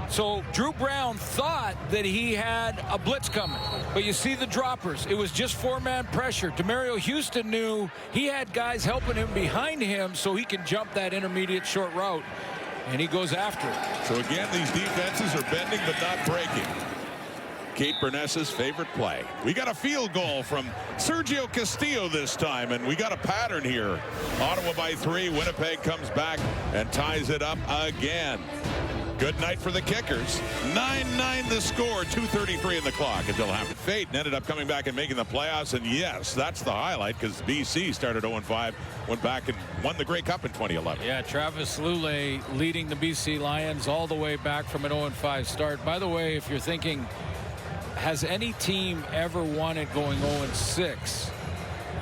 So Drew Brown thought that he had a blitz coming, but you see the droppers. It was just 4-man pressure. DeMario Houston knew he had guys helping him behind him so he can jump that intermediate short route, and he goes after it. So again, these defenses are bending but not breaking. Kate Burness's favorite play. We got a field goal from Sergio Castillo this time, and we got a pattern here. Ottawa by 3. Winnipeg comes back and ties it up again. Good night for the Kickers. 9-9 the score, 2:33 in the clock until half. Fate ended up coming back and making the playoffs, and yes, that's the highlight because BC started 0-5, went back and won the Grey Cup in 2011. Yeah, Travis Lulay leading the BC Lions all the way back from an 0-5 start. By the way, if you're thinking, has any team ever won it going 0-6?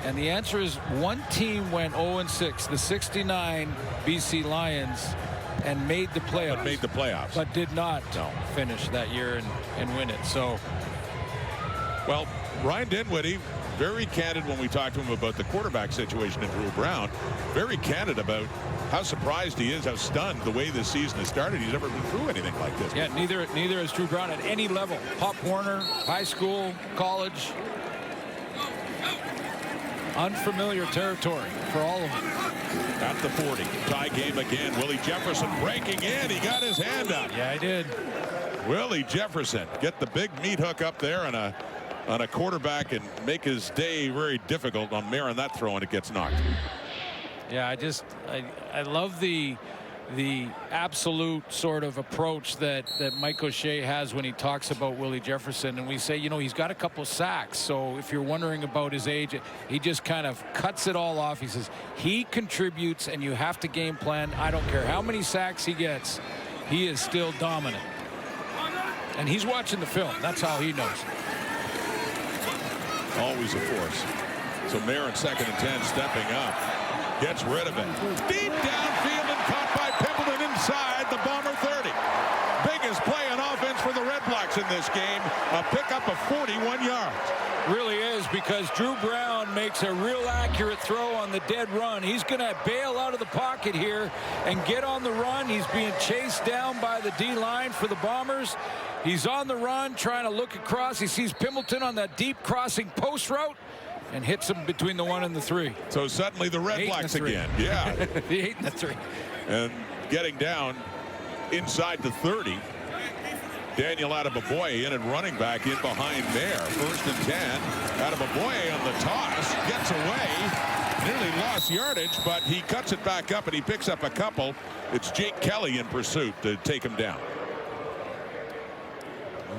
And the answer is one team went 0-6, the 69 BC Lions, and made the playoffs. But did not finish that year and win it. So, well, Ryan Dinwiddie, very candid when we talked to him about the quarterback situation in Drew Brown. Very candid about how surprised he is, how stunned the way this season has started. He's never been through anything like this. Yeah, neither has Drew Brown at any level. Pop Warner, high school, college. Unfamiliar territory for all of them. At the 40, tie game again. Willie Jefferson breaking in. He got his hand up. Yeah, I did. Willie Jefferson get the big meat hook up there, and a on a quarterback and make his day very difficult on Mayer on that throw, and it gets knocked. Yeah, I love the absolute sort of approach that Mike O'Shea has when he talks about Willie Jefferson, and we say, you know, he's got a couple sacks, so if you're wondering about his age, he just kind of cuts it all off. He says he contributes and you have to game plan. I don't care how many sacks he gets, he is still dominant, and he's watching the film. That's how he knows. Always a force. So Mayer in 2nd and 10, stepping up, gets rid of it deep downfield and caught by Pimpleton inside the Bomber 30. Biggest play on offense for the Red Blacks in this game, a pickup of 41 yards. Really is, because Drew Brown makes a real accurate throw on the dead run. He's going to bail out of the pocket here and get on the run. He's being chased down by the D-line for the Bombers. He's on the run trying to look across. He sees Pimpleton on that deep crossing post route and hits him between the 1 and the 3. So suddenly the Red Blacks again. Yeah. The 8 and the 3. And getting down inside the 30. Daniel Adeboboye in at running back in behind Mayer. 1st and 10. Adeboboye on the toss. Gets away. Nearly lost yardage, but he cuts it back up and he picks up a couple. It's Jake Kelly in pursuit to take him down.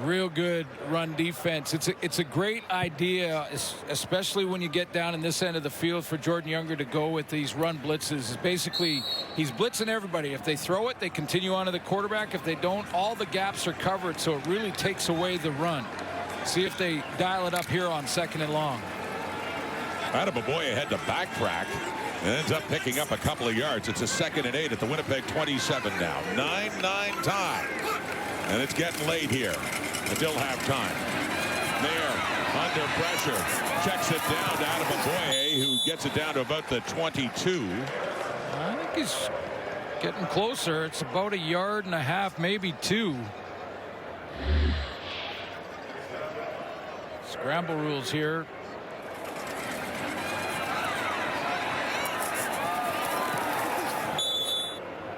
Real good run defense. It's a great idea, especially when you get down in this end of the field, for Jordan Younger to go with these run blitzes. Basically, he's blitzing everybody. If they throw it, they continue on to the quarterback. If they don't, all the gaps are covered, so it really takes away the run. See if they dial it up here on 2nd and long. Adeboboye had to backtrack and ends up picking up a couple of yards. It's a 2nd and 8 at the Winnipeg 27 now. 9-9 tie. And it's getting late here until halftime. Mayer under pressure, checks it down to Adeboboye, who gets it down to about the 22. I think he's getting closer. It's about 1.5 yards, maybe 2. Scramble rules here.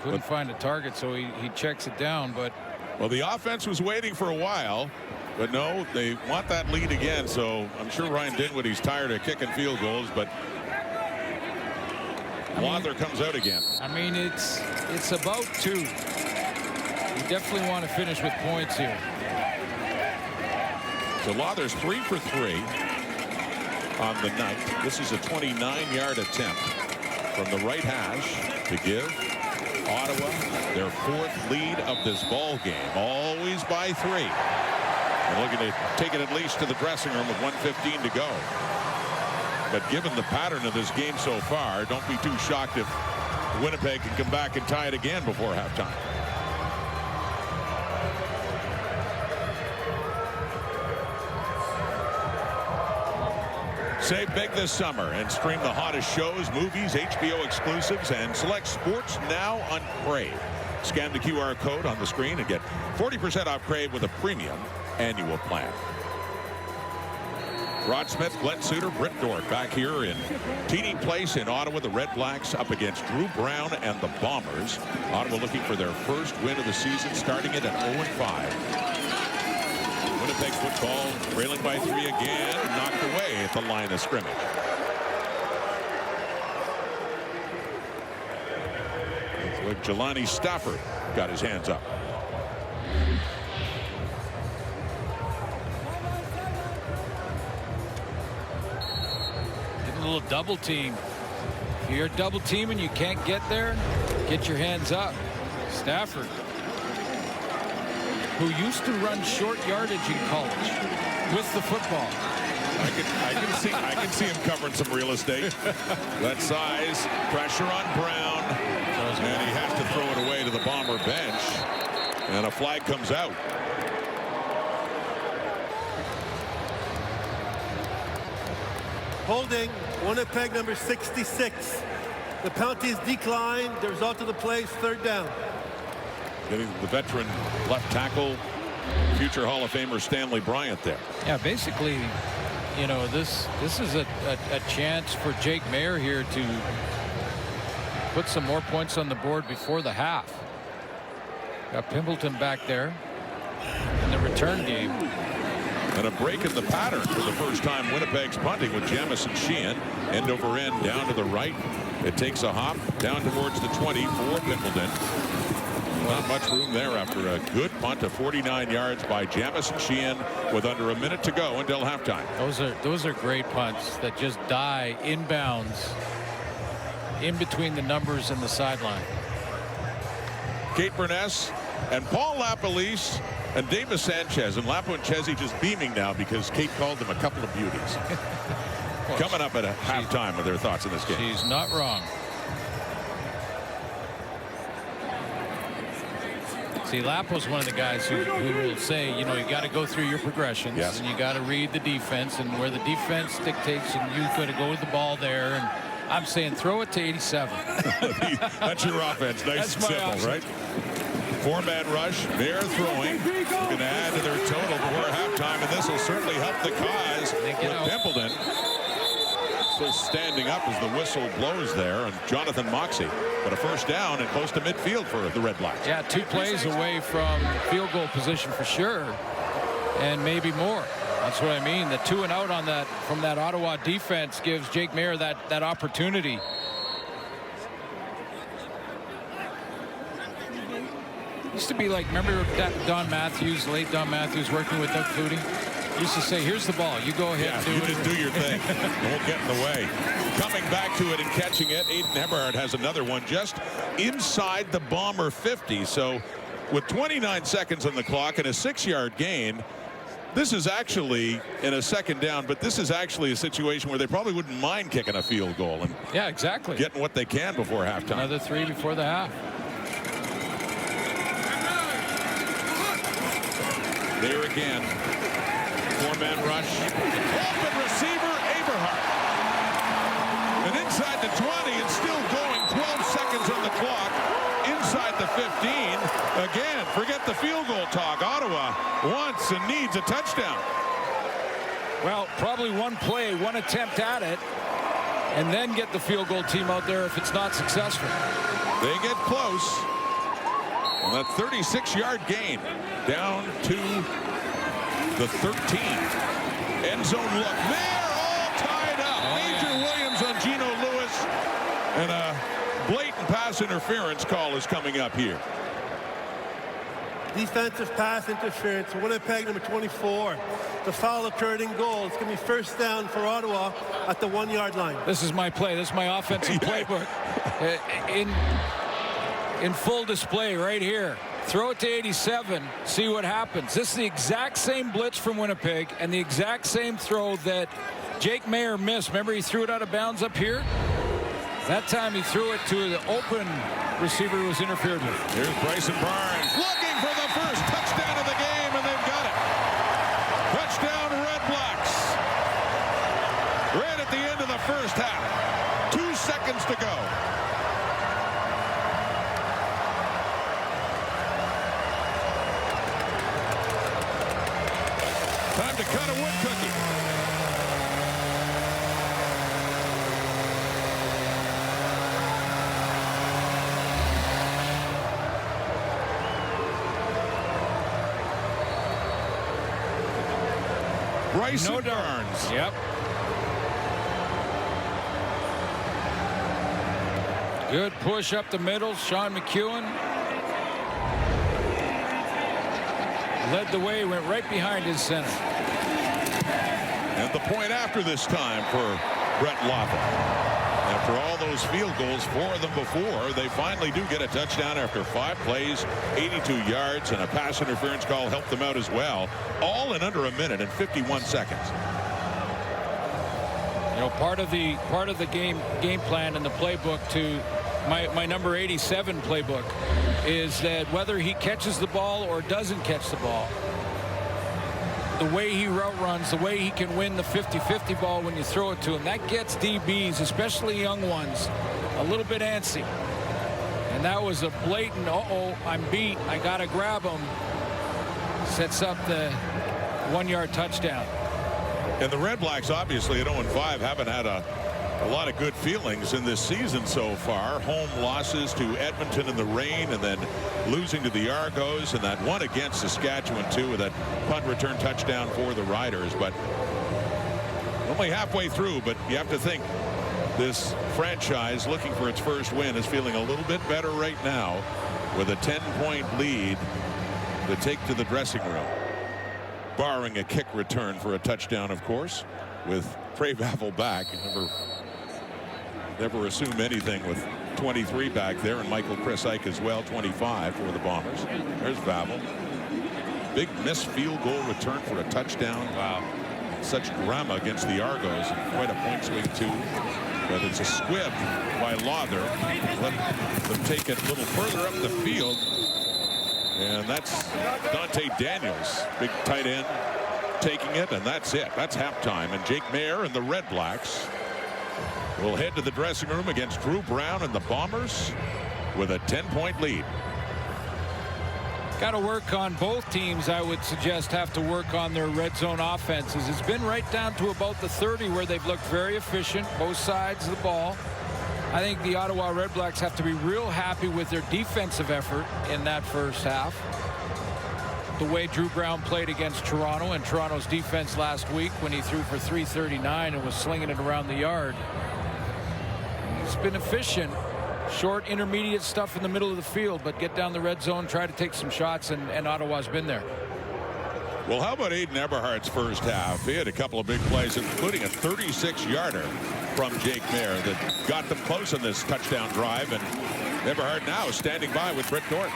Couldn't find a target, so he checks it down, but. Well, the offense was waiting for a while, but no, they want that lead again. So I'm sure Ryan Dinwiddie's tired of kicking field goals, but Lawther comes out again. I mean, it's about 2. You definitely want to finish with points here. So Lawther's 3 for 3 on the night. This is a 29-yard attempt from the right hash to give Ottawa their 4th lead of this ball game, always by 3. And looking to take it at least to the dressing room with 1:15 to go. But given the pattern of this game so far, don't be too shocked if Winnipeg can come back and tie it again before halftime. Save big this summer and stream the hottest shows, movies, HBO exclusives, and select sports now on Crave. Scan the QR code on the screen and get 40% off Crave with a premium annual plan. Rod Smith, Glenn Suter, Britt Dort back here in Teeny Place in Ottawa. The Red Blacks up against Drew Brown and the Bombers. Ottawa looking for their first win of the season, starting it at 0-5. Winnipeg football trailing by 3 again, knocked away at the line of scrimmage. Looks like Jelani Stafford got his hands up. Getting a little double team. If you're double teaming, you can't get there, get your hands up. Stafford, who used to run short yardage in college with the football. I can see him covering some real estate. That size, pressure on Brown, and he has to throw it away to the Bomber bench, and a flag comes out. Holding Winnipeg number 66. The penalty is declined. The result of the play is 3rd down. Getting the veteran left tackle, future Hall of Famer Stanley Bryant there. Yeah, basically, you know, this is a chance for Jake Mayer here to put some more points on the board before the half. Got Pimpleton back there in the return game. And a break in the pattern for the first time. Winnipeg's punting with Jamison Sheehan. End over end down to the right. It takes a hop down towards the 20 for Pimpleton. Not much room there after a good punt of 49 yards by Jamison Sheehan with under a minute to go until halftime. Those are great punts that just die inbounds in between the numbers and the sideline. Kate Burness and Paul LaPolice and Davis Sanchez, and Lapo and Chesney just beaming now because Kate called them a couple of beauties. Coming up at a halftime with their thoughts in this game. She's not wrong. See, Lapo's one of the guys who will say, you know, you got to go through your progressions. Yes. And you got to read the defense, and where the defense dictates, and you got to go with the ball there. And I'm saying throw it to 87. That's your offense. Nice and simple, right? Four-man rush. They're throwing. Going to add to their total before halftime, and this will certainly help the cause with Pimpleton. Still standing up as the whistle blows there, and Jonathan Moxey. But a first down and close to midfield for the Red Blacks. Yeah, 2 plays away from field goal position for sure, and maybe more. That's what I mean. The 2 and out on that from that Ottawa defense gives Jake Maier that opportunity. Used to be like, remember that Don Matthews, late Don Matthews, working with Doug Flutie? Used to say, here's the ball. You go ahead and do it. Just do your thing. Don't get in the way. Coming back to it and catching it, Aiden Eberhardt has another one just inside the Bomber 50. So with 29 seconds on the clock and a 6-yard gain, this is actually in a second down, but this is actually a situation where they probably wouldn't mind kicking a field goal and yeah, exactly, getting what they can before halftime. Another 3 before the half. There again. Four-man rush. Open receiver, Eberhardt. And inside the 20 and still going. 12 seconds on the clock. Inside the 15. Again, forget the field goal talk. Ottawa wants and needs a touchdown. Well, probably one play, one attempt at it, and then get the field goal team out there if it's not successful. They get close. On that 36-yard gain. Down to the 13. End zone look. They're all tied up. Major Williams on Geno Lewis. And a blatant pass interference call is coming up here. Defensive pass interference. Winnipeg number 24. The foul occurred in goal. It's going to be first down for Ottawa at the 1-yard line. This is my play. This is my offensive playbook. In full display right here. Throw it to 87, see what happens. This is the exact same blitz from Winnipeg and the exact same throw that Jake Maier missed. Remember, he threw it out of bounds up here? That time he threw it to the open receiver who was interfered with. Here's Bryson Barnes looking for the first touchdown of the game, and they've got it. Touchdown Red Blacks. Right at the end of the first half. 2 seconds to go. Time to cut a wood cookie. Bryson Barnes. Yep. Good push up the middle. Sean McEwen led the way, went right behind his center. And the point after this time for Brett Loffa. After all those field goals, 4 of them before, they finally do get a touchdown after 5 plays, 82 yards, and a pass interference call helped them out as well. All in under a minute and 51 seconds. You know, part of the game plan and the playbook to my number 87 playbook is that whether he catches the ball or doesn't catch the ball, the way he route runs, the way he can win the 50-50 ball when you throw it to him, that gets DBs, especially young ones, a little bit antsy. And that was a blatant, uh-oh, I'm beat, I got to grab him. Sets up the 1-yard touchdown. And the Red Blacks, obviously, at 0-5, haven't had a A lot of good feelings in this season so far. Home losses to Edmonton in the rain, and then losing to the Argos, and that one against Saskatchewan too, with that punt return touchdown for the Riders. But only halfway through, but you have to think this franchise, looking for its first win, is feeling a little bit better right now with a 10-point lead to take to the dressing room, barring a kick return for a touchdown, of course, with Trey Vavel back. Never assume anything with 23 back there, and Michael Chris Ike as well, 25 for the Bombers. There's Vavel. Big missed field goal return for a touchdown. Wow. Such drama against the Argos, and quite a point swing too. But it's a squib by Lawther. Let them take it a little further up the field. And that's Dante Daniels, big tight end, taking it, and that's it. That's halftime. And Jake Maier and the Red Blacks will head to the dressing room against Drew Brown and the Bombers with a 10-point lead. Got to work on both teams. I would suggest have to work on their red zone offenses. It's been right down to about the 30 where they've looked very efficient, both sides of the ball. I think the Ottawa REDBLACKS have to be real happy with their defensive effort in that first half. The way Drew Brown played against Toronto, and Toronto's defense last week when he threw for 339 and was slinging it around the yard. He's been efficient. Short, intermediate stuff in the middle of the field, but get down the red zone, try to take some shots, and Ottawa's been there. Well, how about Aiden Eberhardt's first half? He had a couple of big plays, including a 36-yarder from Jake Maier that got them close on this touchdown drive, and Eberhardt now standing by with Britt Dort.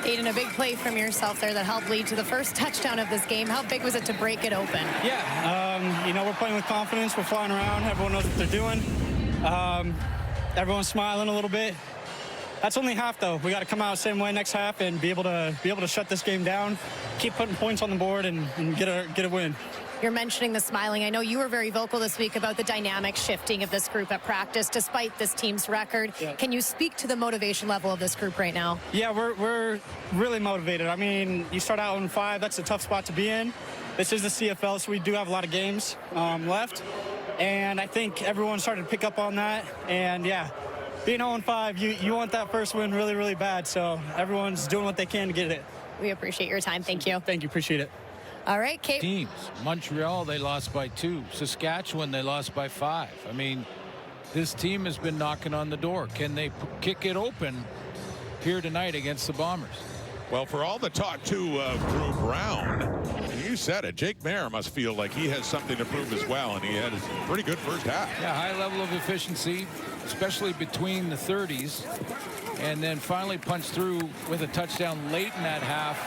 Aiden, a big play from yourself there that helped lead to the first touchdown of this game. How big was it to break it open? Yeah, you know, we're playing with confidence. We're flying around. Everyone knows what they're doing. Everyone's smiling a little bit. That's only half, though. We got to come out the same way next half and be able to shut this game down, keep putting points on the board, and get a win. You're mentioning the smiling. I know you were very vocal this week about the dynamic shifting of this group at practice, despite this team's record. Yeah. Can you speak to the motivation level of this group right now? Yeah, we're really motivated. I mean, you start out 0-5. That's a tough spot to be in. This is the CFL, so we do have a lot of games left. And I think everyone started to pick up on that. And, yeah, being 0-5, you want that first win really, really bad. So everyone's doing what they can to get it. We appreciate your time. Thank you. Thank you. Appreciate it. All right, Kate. Teams. Montreal, they lost by 2. Saskatchewan, they lost by 5. I mean, this team has been knocking on the door. Can they kick it open here tonight against the Bombers? Well, for all the talk, too, of Drew Brown, you said it, Jake Maier must feel like he has something to prove as well, and he had a pretty good first half. Yeah, high level of efficiency, especially between the 30s, and then finally punched through with a touchdown late in that half,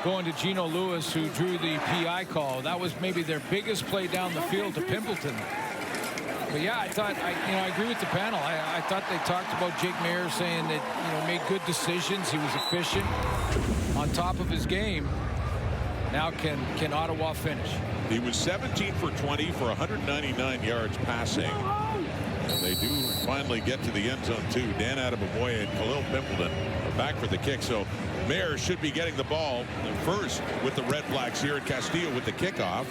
going to Geno Lewis, who drew the PI call. That was maybe their biggest play down the field to Pimpleton. But yeah, I agree with the panel. I thought they talked about Jake Maier saying that, made good decisions. He was efficient, on top of his game. Now can Ottawa finish? He was 17 for 20 for 199 yards passing. And they do finally get to the end zone too. Dan Adeboboye and Khalil Pimpleton are back for the kick. So Maier should be getting the ball first with the Red Blacks here at Castillo with the kickoff.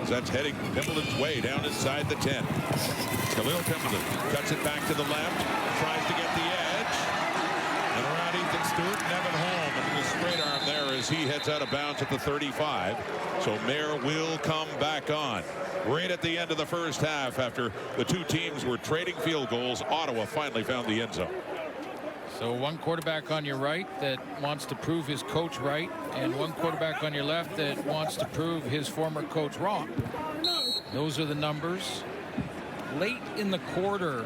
That's heading Pimpleton's way down inside the 10. Khalil Pimpleton cuts it back to the left, tries to get the edge, and around Ethan Stewart and Evan Holm, and the straight arm there as he heads out of bounds at the 35. So Maier will come back on. Right at the end of the first half, after the two teams were trading field goals, Ottawa finally found the end zone. So one quarterback on your right that wants to prove his coach right, and one quarterback on your left that wants to prove his former coach wrong. Those are the numbers. Late in the quarter,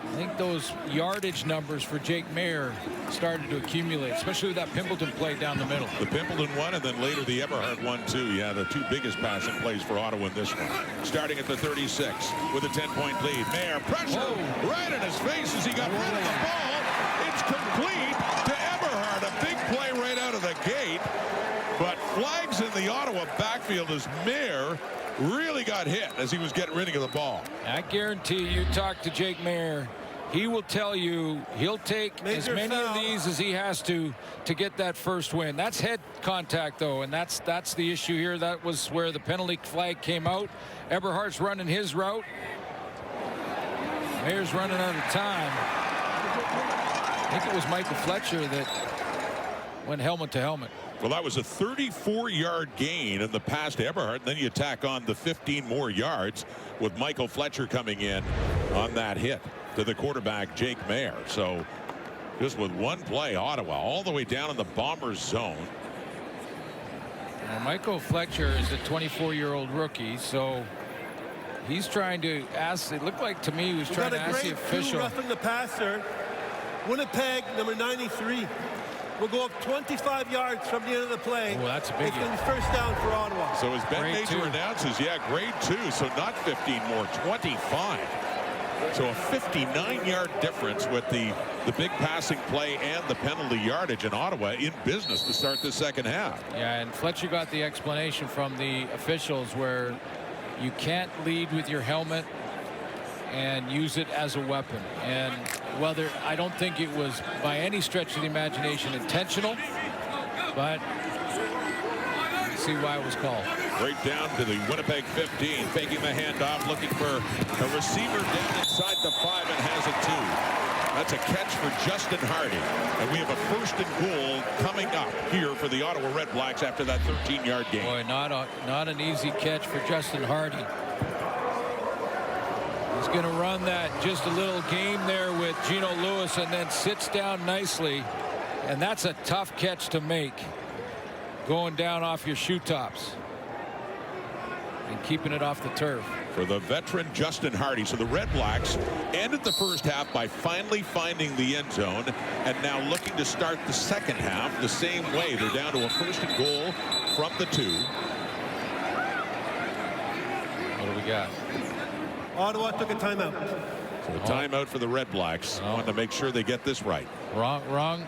I think those yardage numbers for Jake Maier started to accumulate, especially with that Pimpleton play down the middle. The Pimpleton one, and then later the Eberhardt one too. Yeah, the two biggest passing plays for Ottawa in this one. Starting at the 36 with a 10-point lead. Maier pressure right in his face as he got rid of the ball. It's complete to Eberhardt. A big play right out of the gate. But flags in the Ottawa backfield as Maier really got hit as he was getting rid of the ball. I guarantee you talk to Jake Maier, he will tell you he'll take as many of these as he has to get that first win. That's head contact, though, and that's the issue here. That was where the penalty flag came out. Eberhardt's running his route. Mayor's running out of time. I think it was Michael Fletcher that went helmet to helmet. Well, that was a 34-yard gain in the pass to Eberhardt. And then you tack on the 15 more yards with Michael Fletcher coming in on that hit to the quarterback, Jake Mayer. So just with one play, Ottawa all the way down in the Bombers zone. Now, Michael Fletcher is a 24-year-old rookie, so he's trying to ask. It looked like to me he was trying to ask the official. Roughing the passer. Winnipeg, number 93, will go up 25 yards from the end of the play. Well, that's a big It's going to be first down for Ottawa. So as Ben Grade Major 2. announces, yeah, grade 2, so not 15 more, 25. So a 59-yard difference with the big passing play and the penalty yardage, in Ottawa in business to start the second half. Yeah, and Fletcher got the explanation from the officials where you can't lead with your helmet and use it as a weapon. And whether, I don't think it was by any stretch of the imagination intentional, but you see why it was called. Right down to the Winnipeg 15, faking the handoff, looking for a receiver down inside the 5 and has it too. That's a catch for Justin Hardy. And we have a first and goal coming up here for the Ottawa REDBLACKS after that 13-yard gain. Boy, not an easy catch for Justin Hardy. He's going to run that just a little game there with Gino Lewis and then sits down nicely. And that's a tough catch to make, going down off your shoe tops and keeping it off the turf. For the veteran Justin Hardy. So the REDBLACKS ended the first half by finally finding the end zone and now looking to start the second half the same way. They're down to a first and goal from the 2. What do we got? Ottawa took a timeout. So a timeout for the REDBLACKS. Want to make sure they get this right. Wrong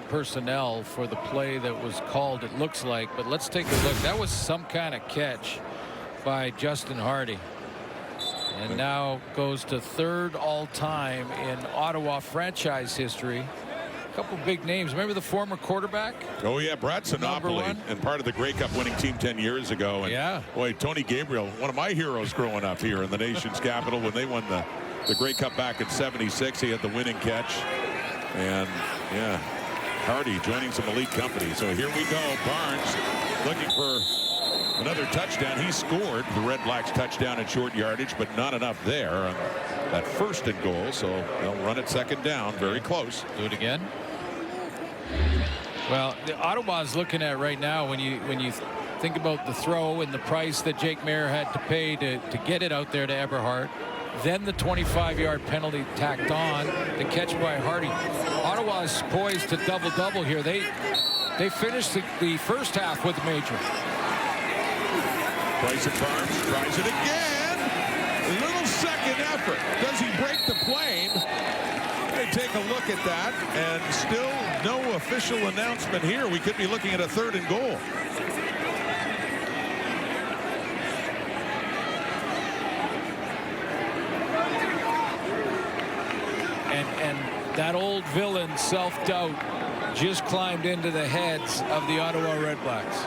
personnel for the play that was called, it looks like. But let's take a look. That was some kind of catch by Justin Hardy. And now goes to 3rd all-time in Ottawa franchise history. A couple big names. Remember the former quarterback? Oh, yeah, Brad Sinopoli, and part of the Grey Cup winning team 10 years ago. And yeah. Boy, Tony Gabriel, one of my heroes growing up here in the nation's capital when they won the Grey Cup back in '76. He had the winning catch. And, yeah, Hardy joining some elite company. So here we go. Barnes looking for another touchdown. He scored the REDBLACKS touchdown at short yardage, but not enough there on that first and goal. So they'll run it second down. Very close. Do it again. Well, the Ottawa's looking at right now, when you think about the throw and the price that Jake Mayer had to pay to get it out there to Eberhardt, then the 25-yard penalty tacked on, the catch by Hardy. Ottawa's poised to double-double here. They finished the first half with Major. Bryson Barnes tries it again. A little second effort. Does he break the plane? They take a look at that, and still no official announcement here. We could be looking at a 3rd and goal. And that old villain, self-doubt, just climbed into the heads of the Ottawa REDBLACKS.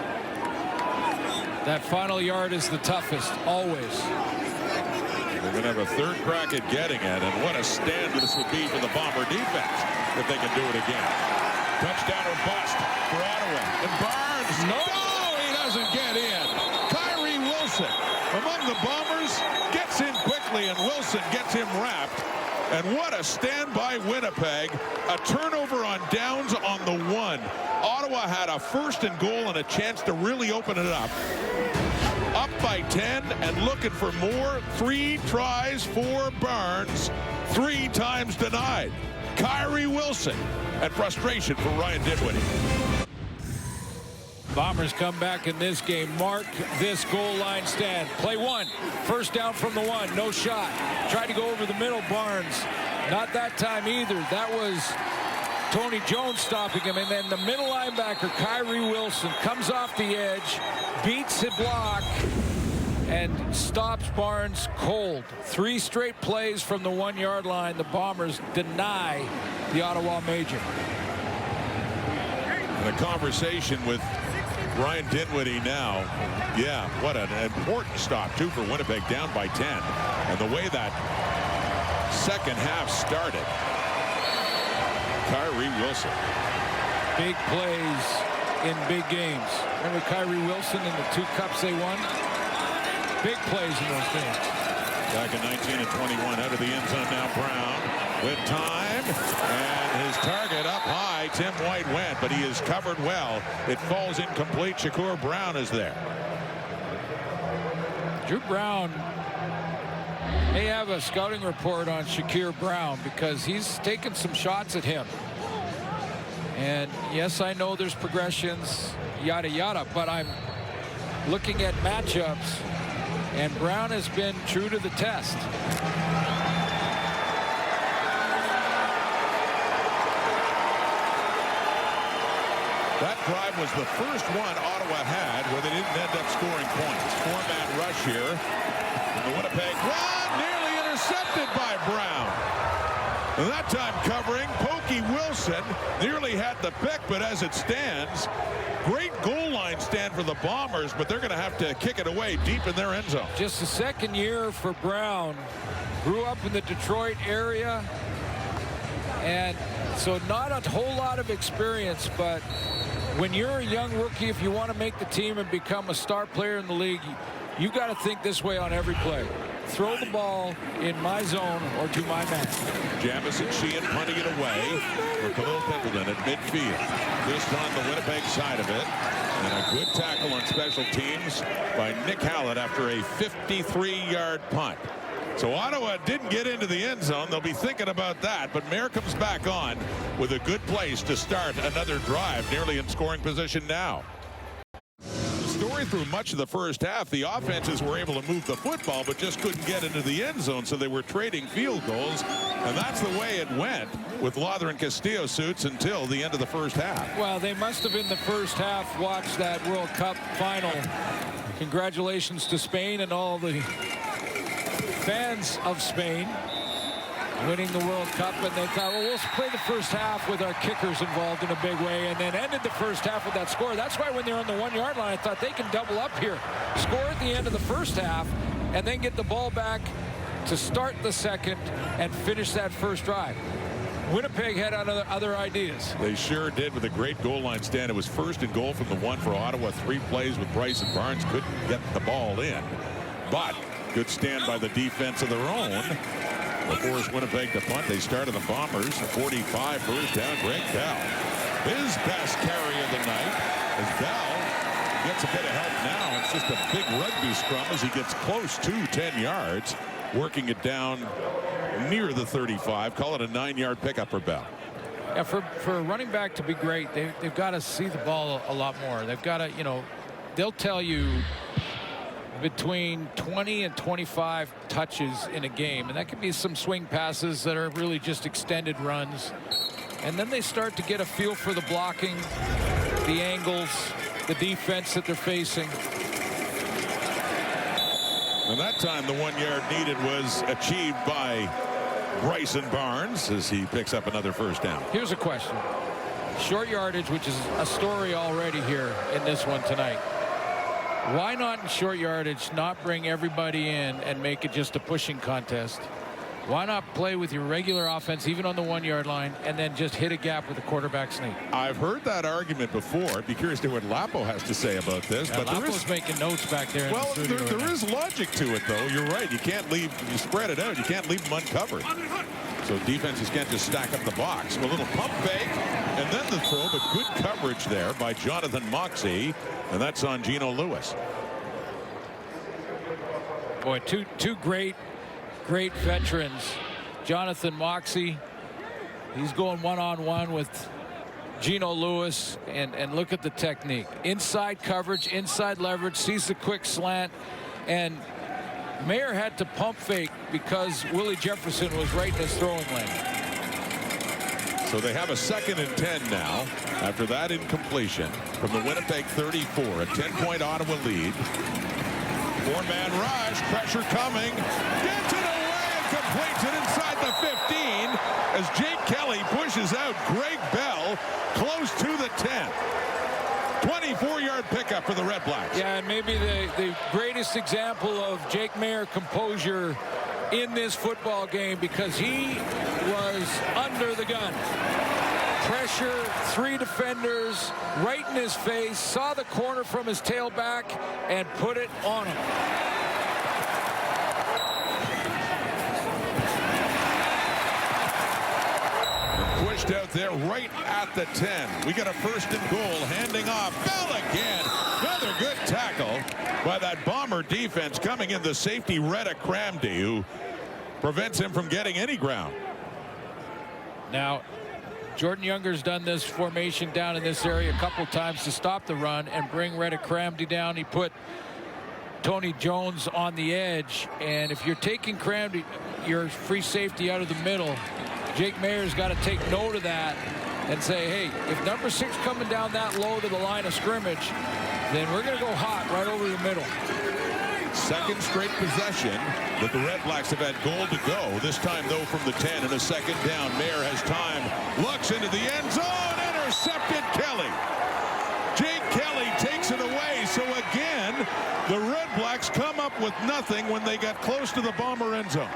That final yard is the toughest, always. They're going to have a 3rd crack at getting it, and what a stand this would be for the Bomber defense if they can do it again. Touchdown or bust for Ottawa. And Barnes, no, he doesn't get in. Kyrie Wilson among the Bombers gets in quickly, and Wilson gets him wrapped. And what a stand by Winnipeg. A turnover on downs on the 1. Ottawa had a first and goal and a chance to really open it up. Up by 10 and looking for more. 3 tries for Barnes. 3 times denied. Kyrie Wilson, and frustration for Ryan Dinwiddie. Bombers come back in this game. Mark this goal line stand. Play 1. First down from the 1. No shot. Tried to go over the middle. Barnes. Not that time either. That was Tony Jones stopping him. And then the middle linebacker, Kyrie Wilson, comes off the edge, beats the block, and stops Barnes cold. 3 straight plays from the 1-yard line. The Bombers deny the Ottawa Major. And a conversation with Brian Dinwiddie now. Yeah, what an important stop, too, for Winnipeg, down by 10. And the way that second half started. Kyrie Wilson. Big plays in big games. Remember Kyrie Wilson in the 2 cups they won? Big plays in those games. Back in 19 and 21, out of the end zone now. Brown with time, and his target up high. Tim White went, but he is covered well. It falls incomplete. Shakur Brown is there. Drew Brown may have a scouting report on Shakur Brown because he's taken some shots at him. And yes, I know there's progressions, yada yada, but I'm looking at matchups, and Brown has been true to the test. That drive was the first one Ottawa had where they didn't end up scoring points. 4-man rush here. And the Winnipeg run nearly intercepted by Brown. And that time covering, Pokey Wilson nearly had the pick, but as it stands, great goal line stand for the Bombers, but they're going to have to kick it away deep in their end zone. Just the second year for Brown. Grew up in the Detroit area, and so not a whole lot of experience, but when you're a young rookie, if you want to make the team and become a star player in the league, you've got to think this way on every play. Throw the ball in my zone or to my man. Jamison Sheehan punting it away for Khalil Pimpleton at midfield. This on the Winnipeg side of it. And a good tackle on special teams by Nick Hallett after a 53-yard punt. So Ottawa didn't get into the end zone. They'll be thinking about that. But Mayer comes back on with a good place to start another drive, nearly in scoring position now. Story through much of the first half, the offenses were able to move the football, but just couldn't get into the end zone, so they were trading field goals, and that's the way it went with Lawther and Castillo suits until the end of the first half. Well, they must have in the first half watched that World Cup final. Congratulations to Spain and all the fans of Spain winning the World Cup, and they thought, well, we'll play the first half with our kickers involved in a big way, and then ended the first half with that score. That's why when they're on the 1-yard line, I thought they can double up here, score at the end of the first half, and then get the ball back to start the second and finish that first drive. Winnipeg had other ideas. They sure did with a great goal line stand. It was 1st and goal from the 1 for Ottawa. 3 plays with Bryce and Barnes couldn't get the ball in, but good stand by the defense of their own. Forced Winnipeg to punt. They started the Bombers. 45 first down. Greg Bell, his best carry of the night, as Bell gets a bit of help now. It's just a big rugby scrum as he gets close to 10 yards, working it down near the 35. Call it a 9-yard pickup for Bell. Yeah, for a running back to be great, they've got to see the ball a lot more. They've got to, they'll tell you between 20 and 25 touches in a game, and that could be some swing passes that are really just extended runs, and then they start to get a feel for the blocking, the angles, the defense that they're facing. And that time the 1 yard needed was achieved by Bryson Barnes as he picks up another first down. Here's a question. Short yardage, which is a story already here in this one tonight. Why not in short yardage not bring everybody in and make it just a pushing contest? Why not play with your regular offense even on the 1 yard line and then just hit a gap with the quarterback sneak? I've heard that argument before. I'd be curious to hear what Lapo has to say about this. But Lapo's making notes back there. Well, there is logic to it, though. You're right. You can't leave, you spread it out. You can't leave them uncovered. So defenses can't just stack up the box. A little pump fake and then the throw, but good coverage there by Jonathan Moxey. And that's on Geno Lewis. Boy, two great veterans. Jonathan Moxey, he's going one-on-one with Geno Lewis, and look at the technique. Inside coverage, inside leverage, sees the quick slant, and Mayer had to pump fake because Willie Jefferson was right in his throwing lane. So they have a 2nd and 10 now after that incompletion from the Winnipeg 34, a 10-point Ottawa lead. 4-man rush, pressure coming, gets it away and completes it inside the 15 as Jake Kelly pushes out Greg Bell close to the 10. 24-yard pickup for the Red Blacks. Yeah, and maybe the greatest example of Jake Maier composure in this football game, because he was under the gun. Pressure, 3 defenders right in his face, saw the corner from his tailback and put it on him. Pushed out there right at the 10. We got a 1st and goal, handing off. Bell again. Another good tackle by that Bomber defense, coming in the safety Reda Cramdy, who prevents him from getting any ground. Now, Jordan Younger's done this formation down in this area a couple times to stop the run and bring Reda Cramdy down. He put Tony Jones on the edge, and if you're taking Cramdy, your free safety out of the middle, Jake Maier's got to take note of that and say, hey, if number 6 coming down that low to the line of scrimmage, then we're going to go hot right over the middle. Second straight possession that the Red Blacks have had goal to go. This time, though, from the 10 and a 2nd down. Maier has time, looks into the end zone, intercepted Kelly. Jake Kelly takes it away. So again, the Red Blacks come up with nothing when they got close to the Bomber end zone.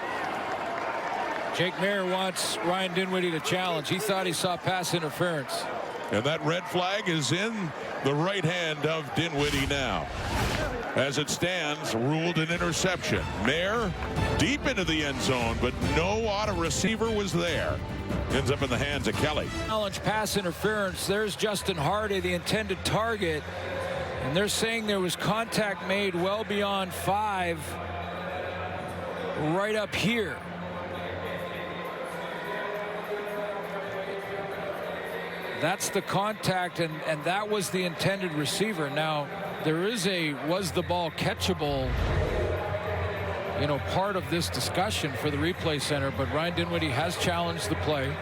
Jake Maier wants Ryan Dinwiddie to challenge. He thought he saw pass interference. And that red flag is in the right hand of Dinwiddie now. As it stands, ruled an interception. Maier deep into the end zone, but no Ottawa receiver was there. Ends up in the hands of Kelly. Challenge pass interference. There's Justin Hardy, the intended target. And they're saying there was contact made well beyond 5 right up here. That's the contact, and that was the intended receiver. Now, there is was the ball catchable, part of this discussion for the replay center, but Ryan Dinwiddie has challenged the play.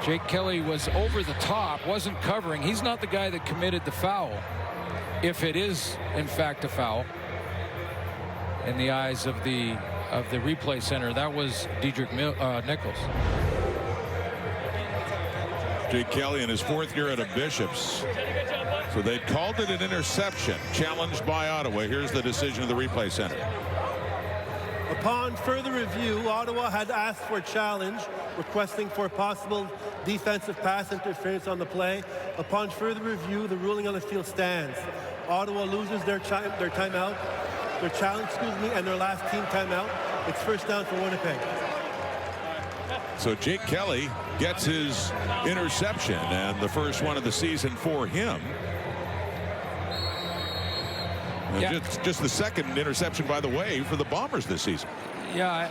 Jake Kelly was over the top, wasn't covering. He's not the guy that committed the foul, if it is, in fact, a foul in the eyes of the replay center. That was Diedrich Nichols. Jake Kelly in his 4th year at a Bishops. So they called it an interception, challenged by Ottawa. Here's the decision of the replay center. Upon further review, Ottawa had asked for a challenge, requesting for possible defensive pass interference on the play. Upon further review, the ruling on the field stands. Ottawa loses their challenge, and their last team timeout. It's 1st down for Winnipeg. So Jake Kelly gets his interception, and the first one of the season for him. Yeah. Just the 2nd interception, by the way, for the Bombers this season. Yeah,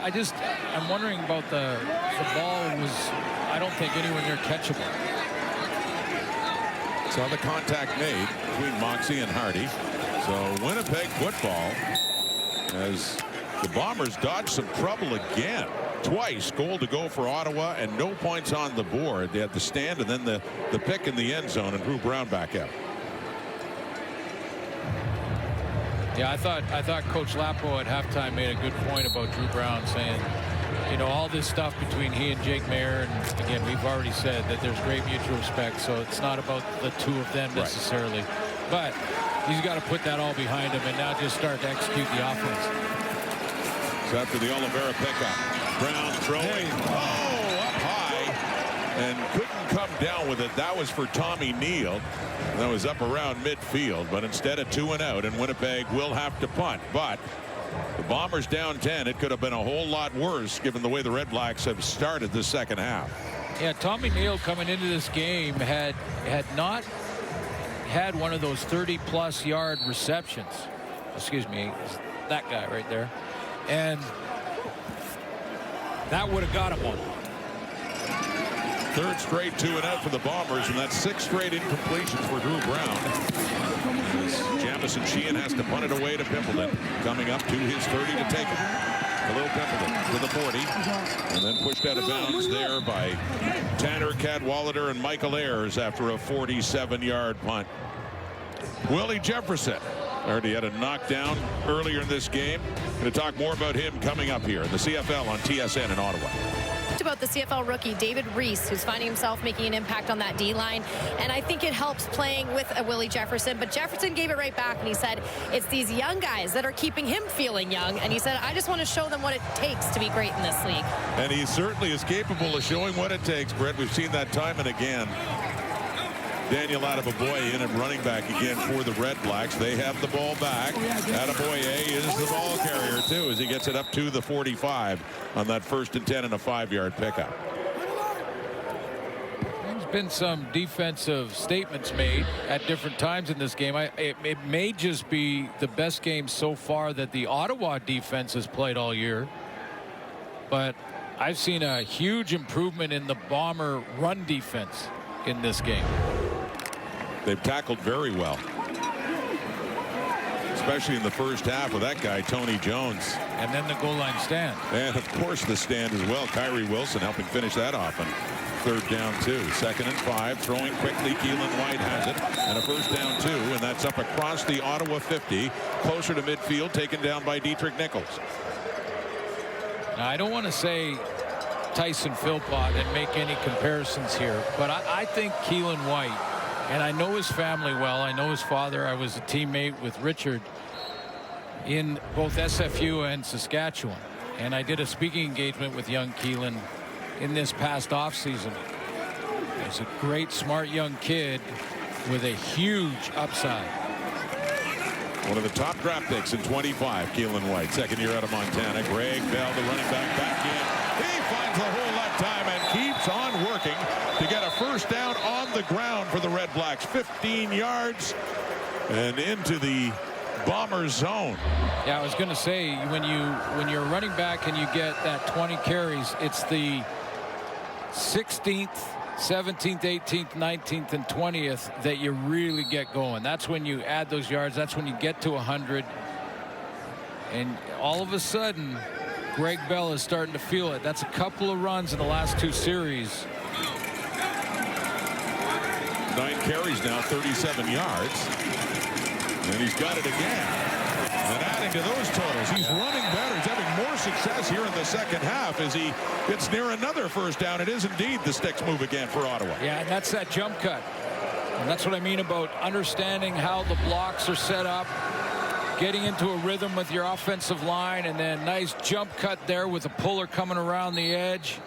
I'm wondering about the ball was, I don't think, anywhere near catchable. Saw the contact made between Moxie and Hardy. So Winnipeg football, as the Bombers dodged some trouble again. Twice goal to go for Ottawa and no points on the board. They had the stand and then the pick in the end zone, and Drew Brown back out. Yeah, I thought Coach Lapo at halftime made a good point about Drew Brown, saying, all this stuff between he and Jake Maier, and again, we've already said that there's great mutual respect, so it's not about the 2 of them necessarily. Right. But he's got to put that all behind him and now just start to execute the offense. So after the Oliveira pickup, Brown throwing, up high, and couldn't come down with it. That was for Tommy Neal. That was up around midfield, but instead of 2 and out, and Winnipeg will have to punt. But the Bombers down 10. It could have been a whole lot worse given the way the Red Blacks have started the 2nd half. Yeah, Tommy Neal coming into this game had not had one of those 30-plus yard receptions. Excuse me, that guy right there. And that would have got him one. 3rd straight 2 and out for the Bombers, and that's 6 straight incompletions for Drew Brown. Jamison Sheehan has to punt it away to Pimpleton, coming up to his 30 to take it. Khalil Pimpleton to the 40, and then pushed out of bounds there by Tanner Cadwallader and Michael Ayers after a 47-yard punt. Willie Jefferson already had a knockdown earlier in this game. Going to talk more about him coming up here in the CFL on TSN in Ottawa. talked about the CFL rookie David Reese, who's finding himself making an impact on that D-line. And I think it helps playing with a Willie Jefferson. But Jefferson gave it right back, and he said, it's these young guys that are keeping him feeling young. And he said, I just want to show them what it takes to be great in this league. And he certainly is capable of showing what it takes, Brett. We've seen that time and again. Daniel Attaboye in at running back again for the Red Blacks. They have the ball back. Attaboye is the ball carrier, too, as he gets it up to the 45 on that 1st and 10 and a 5-yard pickup. There's been some defensive statements made at different times in this game. It may just be the best game so far that the Ottawa defense has played all year. But I've seen a huge improvement in the Bomber run defense in this game. They've tackled very well, especially in the first half with that guy, Tony Jones. And then the goal line stand. And, of course, the stand as well. Kyrie Wilson helping finish that off. And 3rd down 2. 2nd and 5. Throwing quickly. Keelan White has it. And a 1st down 2. And that's up across the Ottawa 50. Closer to midfield. Taken down by Dietrich Nichols. Now, I don't want to say Tyson Philpott and make any comparisons here, but I think Keelan White, and I know his family well. I know his father. I was a teammate with Richard in both SFU and Saskatchewan, and I did a speaking engagement with young Keelan in this past offseason. He's a great, smart young kid with a huge upside. One of the top draft picks in 25, Keelan White, 2nd year out of Montana. Greg Bell, the running back in. He finds the hole that time and keeps on working to get a 1st down on the ground for the Red Blacks. 15 yards and into the Bomber zone. Yeah, I was going to say, when you're a running back and you get that 20 carries, it's the 16th, 17th, 18th, 19th, and 20th that you really get going. That's when you add those yards. That's when you get to 100. And all of a sudden, Greg Bell is starting to feel it. That's a couple of runs in the last 2 series. 9 carries now, 37 yards. And he's got it again. And adding to those totals, he's running better. He's having more success here in the 2nd half as he gets near another 1st down. It is indeed the sticks move again for Ottawa. Yeah, and that's that jump cut. And that's what I mean about understanding how the blocks are set up, getting into a rhythm with your offensive line, and then nice jump cut there with a puller coming around the edge.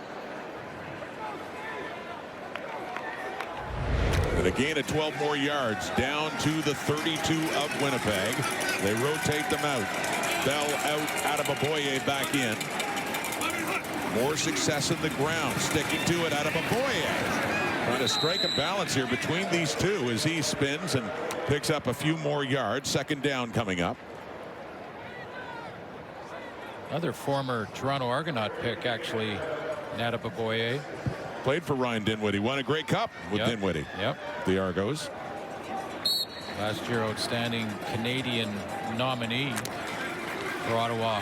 And a gain of 12 more yards down to the 32 of Winnipeg. They rotate them out. Bell out, Attaboye back in. More success in the ground. Sticking to it, Attaboye. Trying to strike a balance here between these two as he spins and picks up a few more yards. 2nd down coming up. Another former Toronto Argonaut pick, actually, Attaboye. Played for Ryan Dinwiddie. Won a Grey Cup with Dinwiddie. Yep. The Argos. Last year, outstanding Canadian nominee for Ottawa.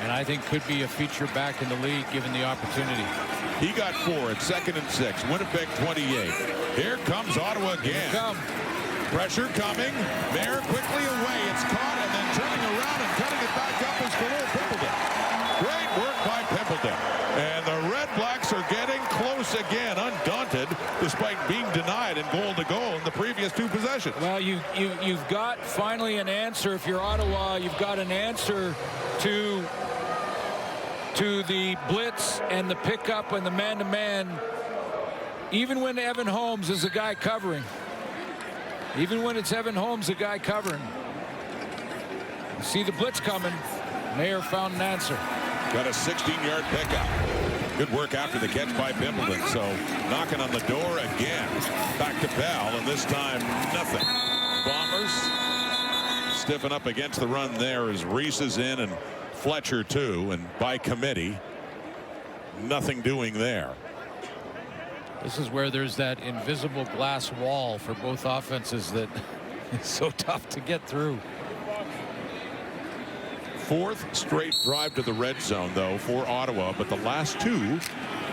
And I think could be a feature back in the league given the opportunity. He got 4 at 2nd and 6. Winnipeg 28. Here comes Ottawa again. Pressure coming. Mayer quickly away. It's caught and then turning around and cutting it back up is Khalil Pimpleton. Great work by Pimpleton. And the Red Blacks are getting close again, undaunted, despite being denied in goal-to-goal in the previous 2 possessions. Well, you've got finally an answer. If you're Ottawa, you've got an answer to the blitz and the pickup and the man-to-man, even when Evan Holmes is the guy covering. Even when it's Evan Holmes, the guy covering. You see the blitz coming. Mayer found an answer. Got a 16-yard pickup. Good work after the catch by Pimpleton. So knocking on the door again. Back to Bell, and this time nothing. Bombers stiffen up against the run there as Reese is in and Fletcher too, and by committee, nothing doing there. This is where there's that invisible glass wall for both offenses that is so tough to get through. 4th straight drive to the red zone, though, for Ottawa, but the last 2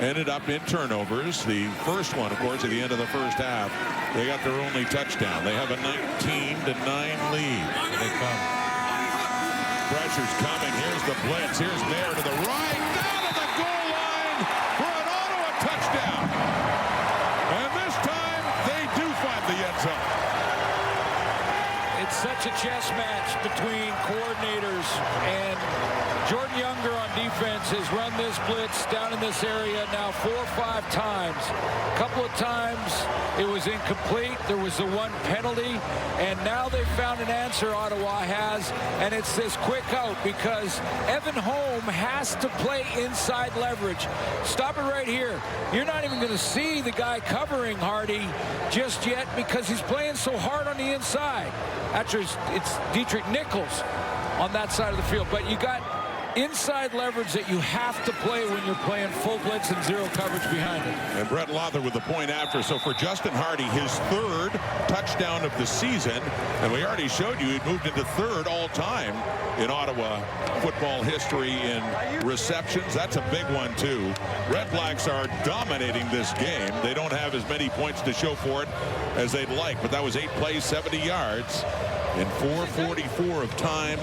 ended up in turnovers. The first one, of course, at the end of the first half, they got their only touchdown. They have a 19-9 lead. Here they come. Pressure's coming. Here's the blitz. Here's Mayer to the right. Down to the goal line such a chess match between coordinators, and Jordan Younger on defense has run this blitz down in this area now 4 or 5 times. A couple of times it was incomplete. There was the one penalty, and now they found an answer, Ottawa has, and it's this quick out because Evan Holm has to play inside leverage. Stop it right here. You're not even going to see the guy covering Hardy just yet because he's playing so hard on the inside. Actually, it's Dietrich Nichols on that side of the field, but you got inside leverage that you have to play when you're playing full blitz and zero coverage behind it. And Brett Lother with the point after. So for Justin Hardy, his 3rd touchdown of the season, and we already showed you he moved into 3rd all-time in Ottawa football history in receptions. That's a big one too. Red Blacks are dominating this game. They don't have as many points to show for it as they'd like, but that was 8 plays, 70 yards in 4:44 of time.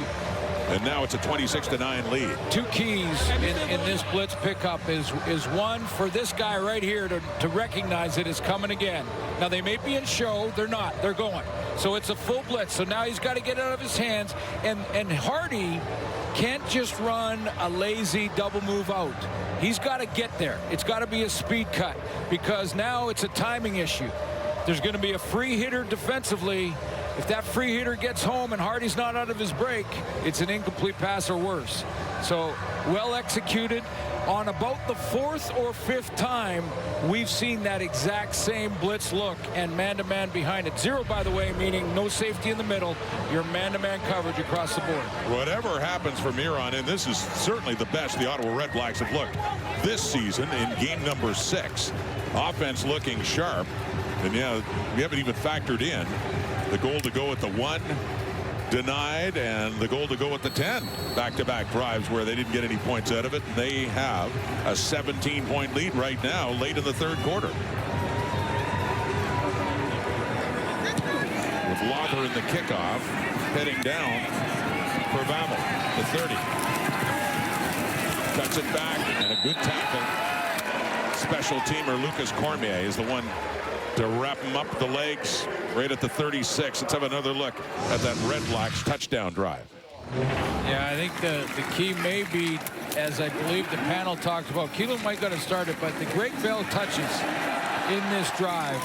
And now it's a 26-9 lead. 2 keys in this blitz pickup is one for this guy right here to recognize it is coming again. Now they may be in show, they're not, they're going. So it's a full blitz. So now he's got to get it out of his hands, and Hardy can't just run a lazy double move out. He's got to get there. It's got to be a speed cut because now it's a timing issue. There's going to be a free hitter defensively. If that free hitter gets home and Hardy's not out of his break, it's an incomplete pass or worse. So well executed. On about the 4th or 5th time, we've seen that exact same blitz look and man-to-man behind it. 0, by the way, meaning no safety in the middle. Your man-to-man coverage across the board. Whatever happens from here on in, this is certainly the best the Ottawa Red Blacks have looked this season in game number 6. Offense looking sharp. And yeah, we haven't even factored in the goal to go at the 1 denied and the goal to go at the 10. Back-to-back drives where they didn't get any points out of it. They have a 17-point lead right now late in the 3rd quarter. With Lother in the kickoff, heading down for Babel, the 30. Cuts it back and a good tackle. Special teamer Lucas Cormier is the one to wrap him up the legs right at the 36. Let's have another look at that Red Blacks touchdown drive. Yeah, I think the key may be, as I believe the panel talked about, Keelan might got to start it, but the Greg Bell touches in this drive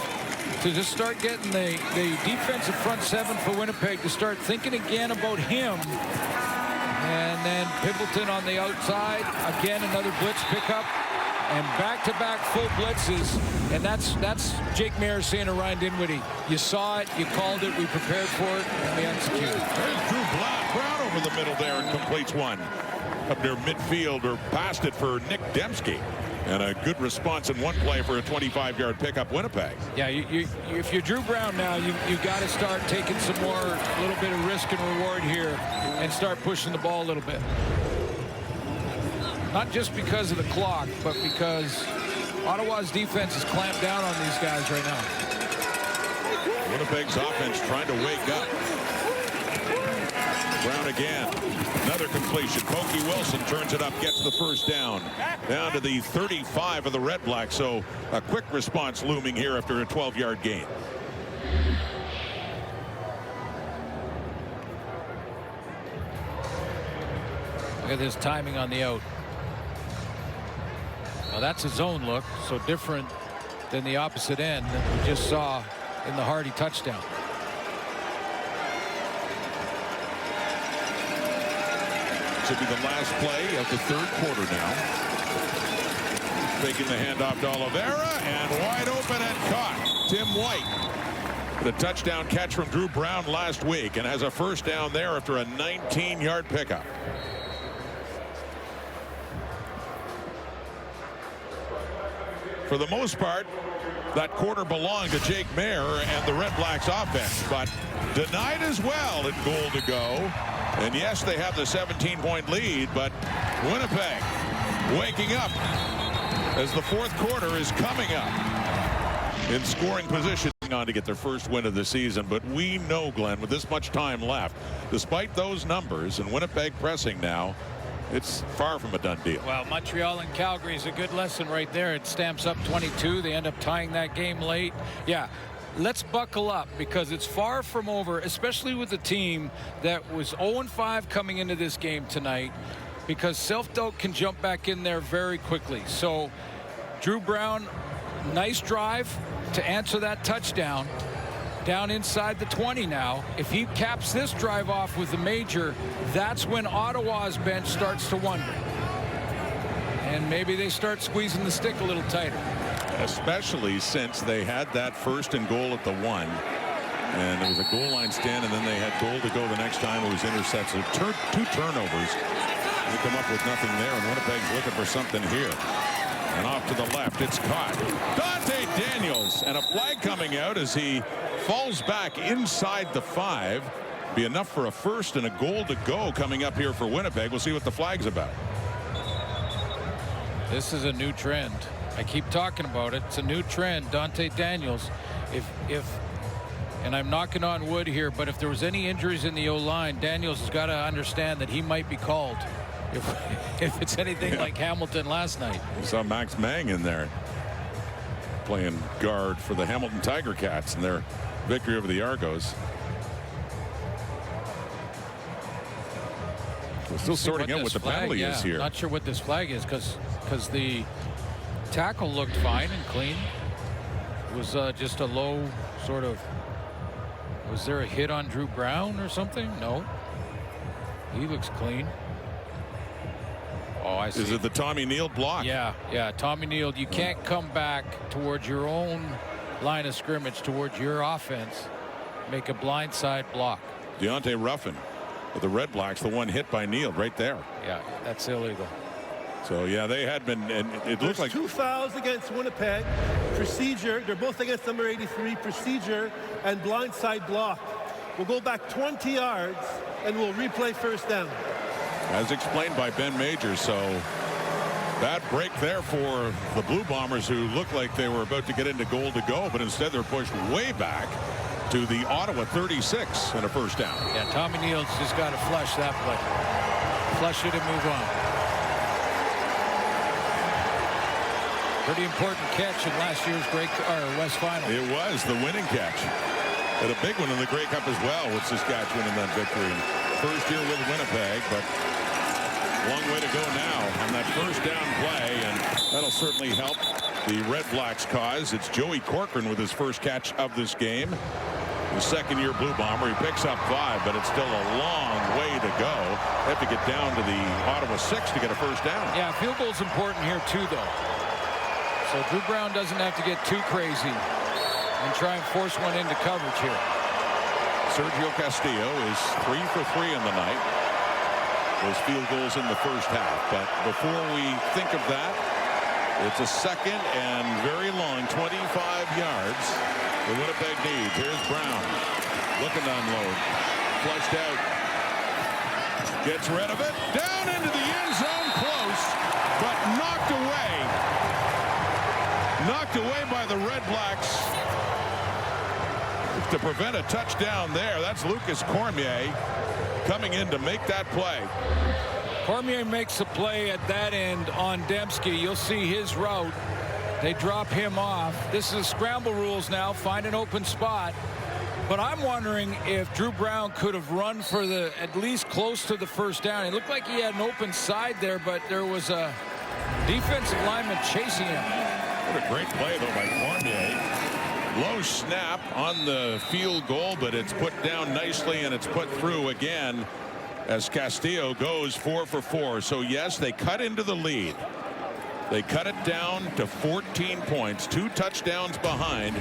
to just start getting the defensive front 7 for Winnipeg to start thinking again about him. And then Pimpleton on the outside. Again, another blitz pickup. And back-to-back full blitzes, and that's Jake Mayer saying to Ryan Dinwiddie, you saw it, you called it, we prepared for it, and we executed. There's Drew Brown over the middle there and completes one up near midfield, or passed it for Nick Dembski. And a good response in one play for a 25-yard pickup Winnipeg. Yeah, if you're Drew Brown now, you got to start taking some more, a little bit of risk and reward here and start pushing the ball a little bit. Not just because of the clock, but because Ottawa's defense is clamped down on these guys right now. Winnipeg's offense trying to wake up. Brown again. Another completion. Pokey Wilson turns it up, gets the first down. Down to the 35 of the Red Blacks. So a quick response looming here after a 12-yard gain. Look at this timing on the out. Now that's a zone look, so different than the opposite end that we just saw in the Hardy touchdown. This will be the last play of the 3rd quarter now. Taking the handoff to Oliveira, and wide open and caught. Tim White. The touchdown catch from Drew Brown last week, and has a first down there after a 19-yard pickup. For the most part, that quarter belonged to Jake Mayer and the Red Blacks offense, but denied as well in goal to go. And yes, they have the 17-point lead, but Winnipeg waking up as the 4th quarter is coming up in scoring position on to get their first win of the season. But we know, Glenn, with this much time left, despite those numbers and Winnipeg pressing now, it's far from a done deal. Well, Montreal and Calgary is a good lesson right there. It stamps up 22. They end up tying that game late. Yeah, let's buckle up, because it's far from over, especially with the team that was 0-5 coming into this game tonight, because self-doubt can jump back in there very quickly. So Drew Brown, nice drive to answer that touchdown down inside the 20 now. If he caps this drive off with the major, that's when Ottawa's bench starts to wonder. And maybe they start squeezing the stick a little tighter. Especially since they had that 1st and goal at the 1. And it was a goal line stand, and then they had goal to go the next time. It was intercepted. 2 turnovers. They come up with nothing there, and Winnipeg's looking for something here. And off to the left, it's caught. Dante Daniels, and a flag coming out as he falls back inside the 5. Be enough for a 1st and a goal to go coming up here for Winnipeg. We'll see what the flag's about. This is a new trend. I keep talking about it. It's a new trend. Dante Daniels, if and I'm knocking on wood here, but if there was any injuries in the O-line, Daniels has got to understand that he might be called if it's anything like Hamilton last night. We saw Max Mang in there playing guard for the Hamilton Tiger Cats in their victory over the Argos. We're still sorting out what the penalty is here. Not sure what this flag is, because the tackle looked fine and clean. It was just a low sort of. Was there a hit on Drew Brown or something? No. He looks clean. Oh, I see. Is it the Tommy Neal block? Yeah. Tommy Neal, you can't come back towards your own line of scrimmage, towards your offense, make a blindside block. Deontay Ruffin with the Red Blacks, the one hit by Neal right there. Yeah, that's illegal. So yeah, they had been, and it looked like 2 fouls against Winnipeg. Procedure, they're both against number 83, procedure and blindside block. We'll go back 20 yards and we'll replay 1st down. As explained by Ben Major. So bad break there for the Blue Bombers, who looked like they were about to get into goal to go, but instead they're pushed way back to the Ottawa 36 and a 1st down. Yeah, Tommy Neal's just got to flush that play. Flush it and move on. Pretty important catch in last year's West Final. It was the winning catch. And a big one in the Grey Cup as well, with Saskatchewan in that victory. 1st year with Winnipeg, but long way to go now on that 1st down play, and that'll certainly help the Red Blacks cause. It's Joey Corcoran with his 1st catch of this game. The 2nd-year Blue Bomber. He picks up 5, but it's still a long way to go. They have to get down to the Ottawa 6 to get a 1st down. Yeah, field goal's important here too, though. So Drew Brown doesn't have to get too crazy and try and force one into coverage here. Sergio Castillo is 3 for 3 in the night. Those field goals in the 1st half. But before we think of that, it's a 2nd and very long 25 yards. The Winnipeg needs. Here's Brown looking to unload. Flushed out. Gets rid of it. Down into the end zone, close, but knocked away. Knocked away by the Red Blacks to prevent a touchdown there. That's Lucas Cormier coming in to make that play. Cormier makes a play at that end on Dembski. You'll see his route. They drop him off. This is scramble rules now. Find an open spot. But I'm wondering if Drew Brown could have run for at least close to the 1st down. It looked like he had an open side there, but there was a defensive lineman chasing him. What a great play, though, by Cormier. Low snap on the field goal, but it's put down nicely, and it's put through again as Castillo goes 4 for 4. So, yes, they cut into the lead. They cut it down to 14 points, 2 touchdowns behind.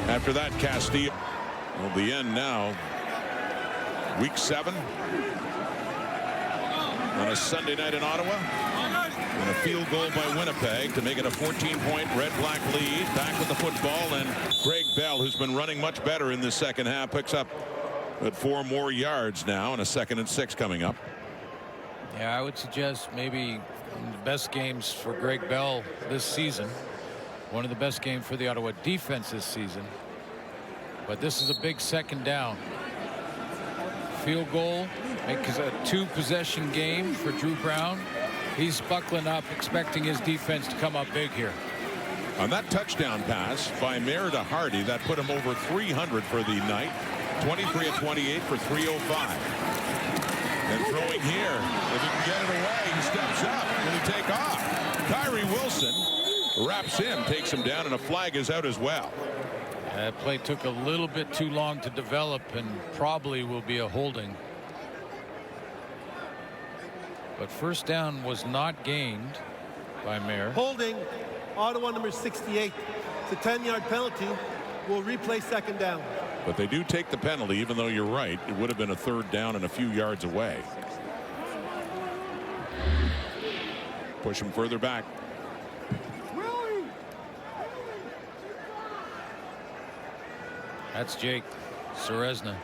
After that, Castillo will be in now. Week 7 on a Sunday night in Ottawa. And a field goal by Winnipeg to make it a 14-point Red-Black lead. Back with the football, and Greg Bell, who's been running much better in this 2nd half, picks up at 4 more yards now, and a 2nd and 6 coming up. Yeah, I would suggest maybe the best games for Greg Bell this season. One of the best games for the Ottawa defense this season. But this is a big 2nd down. Field goal, makes a 2-possession game for Drew Brown. He's buckling up, expecting his defense to come up big here. On that touchdown pass by Mayer to Hardy, that put him over 300 for the night. 23 of 28 for 305. And throwing here, if he can get it away, he steps up. Will he take off? Tyree Wilson wraps him, takes him down, and a flag is out as well. That play took a little bit too long to develop and probably will be a holding. But first down was not gained by Mayer. Holding Ottawa number 68. It's a 10-yard penalty. Will replay second down. But they do take the penalty, even though you're right. It would have been a third down and a few yards away. Push him further back. That's Jake Serezna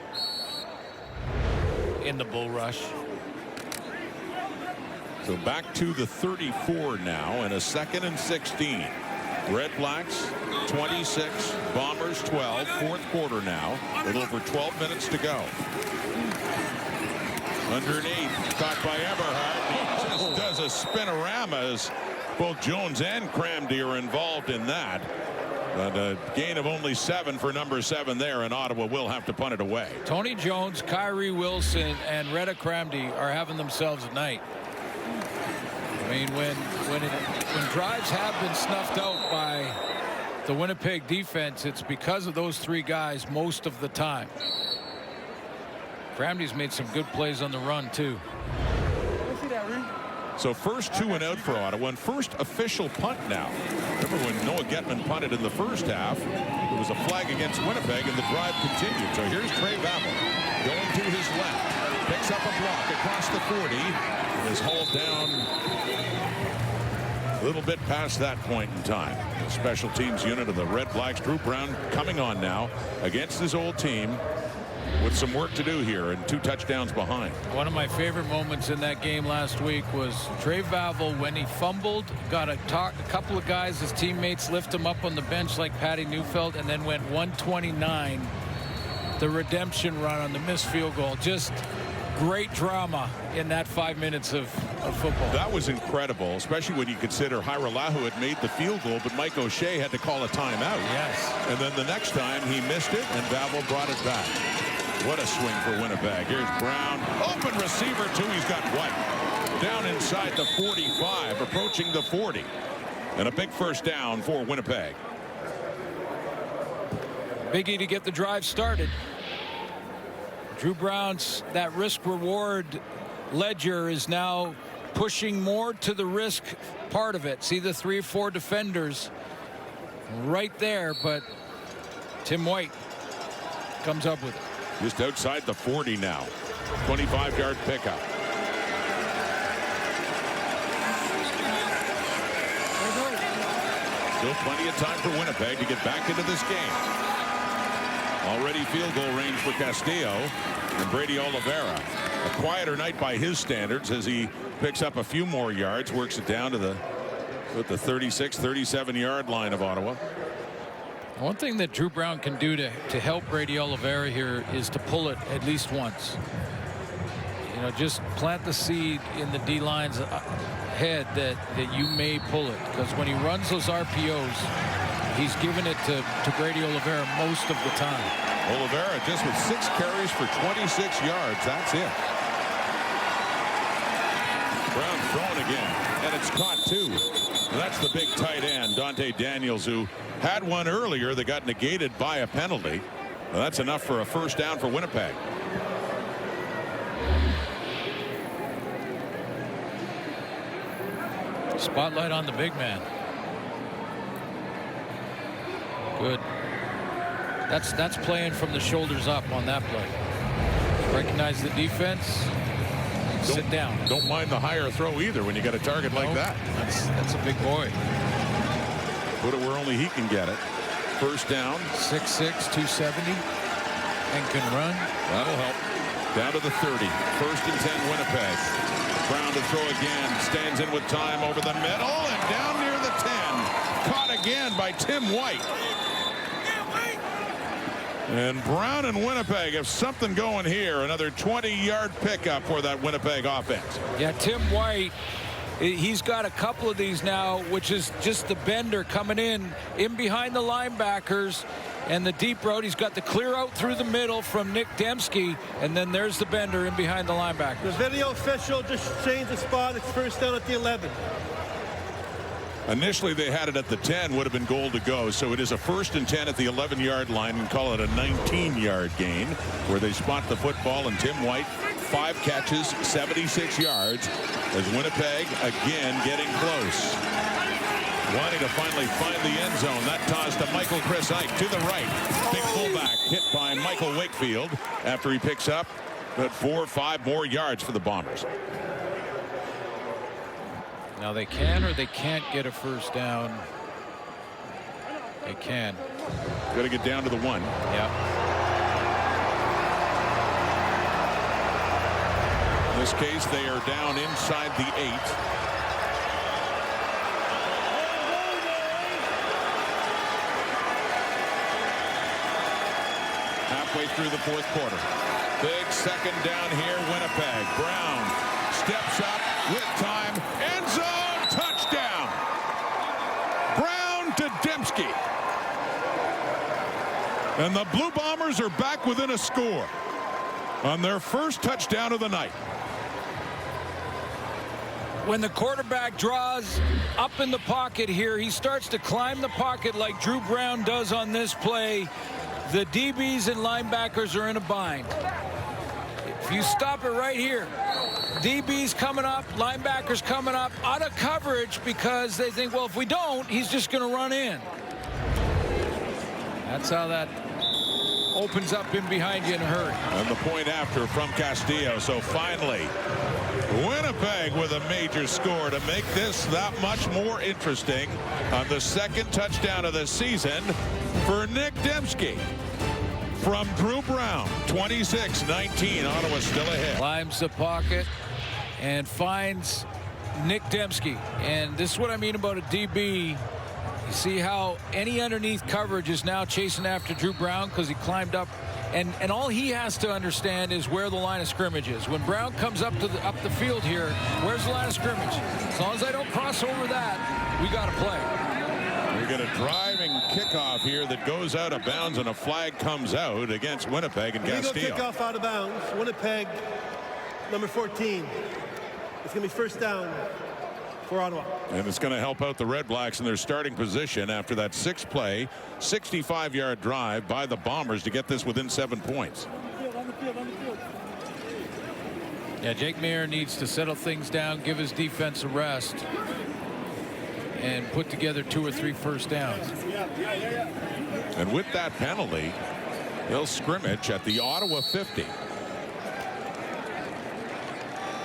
in the bull rush. So back to the 34 now, and a 2nd and 16. Red Blacks 26, Bombers 12. Fourth quarter now. A little over 12 minutes to go. Underneath, caught by Eberhardt. He just does a spinorama as both Jones and Cramdy are involved in that. But a gain of only 7 for number 7 there, and Ottawa will have to punt it away. Tony Jones, Kyrie Wilson, and Retta Cramdy are having themselves a night. I mean, when drives have been snuffed out by the Winnipeg defense, it's because of those 3 guys most of the time. Cramdy's made some good plays on the run too. So first 2 and out for Ottawa, and first official punt now. Remember when Noah Getman punted in the first half, there was a flag against Winnipeg and the drive continued. So here's Trey Babel going to his left, picks up a block across the 40, and is hauled down a little bit past that point in time. The special teams unit of the Red Blacks, Drew Brown, coming on now against his old team with some work to do here and 2 touchdowns behind. One of my favorite moments in that game last week was Trey Vavel when he fumbled, got a couple of guys, his teammates, lift him up on the bench like Patty Neufeld, and then went 129, the redemption run on the missed field goal. Just great drama in that 5 minutes of football. That was incredible, especially when you consider Hiralahu had made the field goal, but Mike O'Shea had to call a timeout. Yes. And then the next time he missed it, and Vavel brought it back. What a swing for Winnipeg. Here's Brown. Open receiver, too. He's got White. Down inside the 45, approaching the 40. And a big first down for Winnipeg. Biggie to get the drive started. Drew Brown's that risk-reward ledger is now pushing more to the risk part of it. See the 3 or 4 defenders right there, but Tim White comes up with it. Just outside the 40 now. 25-yard pickup. Still plenty of time for Winnipeg to get back into this game. Already field goal range for Castillo and Brady Oliveira. A quieter night by his standards as he picks up a few more yards, works it down to the 36, 37-yard line of Ottawa. One thing that Drew Brown can do to help Brady Oliveira here is to pull it at least once. You know, just plant the seed in the D-line's head that you may pull it, because when he runs those RPOs, he's given it to Brady Oliveira most of the time. Oliveira just with 6 carries for 26 yards. That's it. Brown throwing again, and it's caught too. And that's the big tight end, Dante Daniels, who had one earlier that got negated by a penalty. Well, that's enough for a first down for Winnipeg. Spotlight on the big man. Good. That's playing from the shoulders up on that play. Recognize the defense. Sit down. Don't mind the higher throw either when you got a target like that. That's a big boy. Put it where only he can get it. First down. 6'6", 270, and can run. That'll help. Down to the 30. First and 10 Winnipeg. Brown to throw again. Stands in with time over the middle and down near the 10. Caught again by Tim White. And Brown and Winnipeg have something going here. Another 20-yard pickup for that Winnipeg offense. Yeah, Tim White He's got a couple of these now, which is just the bender coming in behind the linebackers and the deep road. He's got the clear out through the middle from Nick Dembski, and then there's the bender in behind the linebackers. The video official just changed the spot. It's first down at the 11. Initially, they had it at the 10, would have been goal to go. So it is a 1st and 10 at the 11-yard line, and call it a 19-yard gain, where they spot the football, and Tim White, 5 catches, 76 yards, as Winnipeg again getting close. Wanting to finally find the end zone. That toss to Michael Chris Ike to the right. Big fullback hit by Michael Wakefield after he picks up about 4 or 5 more yards for the Bombers. Now they can or they can't get a first down. They can. Got to get down to the 1. Yeah. In this case, they are down inside the 8. Halfway through the 4th quarter. Big second down here, Winnipeg. Brown steps up with time. End zone, touchdown. Brown to Dembski. And the Blue Bombers are back within a score on their first touchdown of the night. When the quarterback draws up in the pocket here, he starts to climb the pocket like Drew Brown does on this play. The DBs and linebackers are in a bind. If you stop it right here, DB's coming up, linebackers coming up out of coverage because they think, well, if we don't, he's just going to run in. That's how that opens up in behind you in a hurry. And the point after from Castillo. So finally, Winnipeg with a major score to make this that much more interesting on the 2nd touchdown of the season for Nick Dembski. From Drew Brown, 26-19. Ottawa still ahead. Climbs the pocket and finds Nick Dembski. And this is what I mean about a DB. You see how any underneath coverage is now chasing after Drew Brown because he climbed up. And all he has to understand is where the line of scrimmage is. When Brown comes up the field here, where's the line of scrimmage? As long as I don't cross over that, we got to play. We get a driving kickoff here that goes out of bounds, and a flag comes out against Winnipeg and Castillo. Illegal kickoff out of bounds. Winnipeg, number 14. It's going to be first down for Ottawa. And it's going to help out the Red Blacks in their starting position after that 6-play, 65-yard drive by the Bombers to get this within 7 points. Yeah, Jake Maier needs to settle things down, give his defense a rest, and put together 2 or 3 first downs. And with that penalty, they'll scrimmage at the Ottawa 50.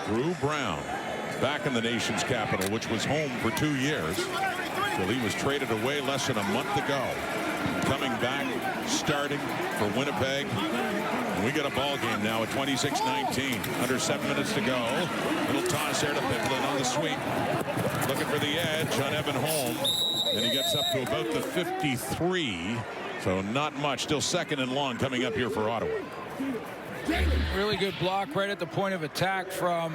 Drew Brown back in the nation's capital, which was home for 2 years till he was traded away less than a month ago. Coming back, starting for Winnipeg. And we got a ball game now at 26-19. Under 7 minutes to go. Little toss there to Piplin on the sweep. Looking for the edge on Evan Holm. And he gets up to about the 53. So not much. Still 2nd and long coming up here for Ottawa. Really good block right at the point of attack from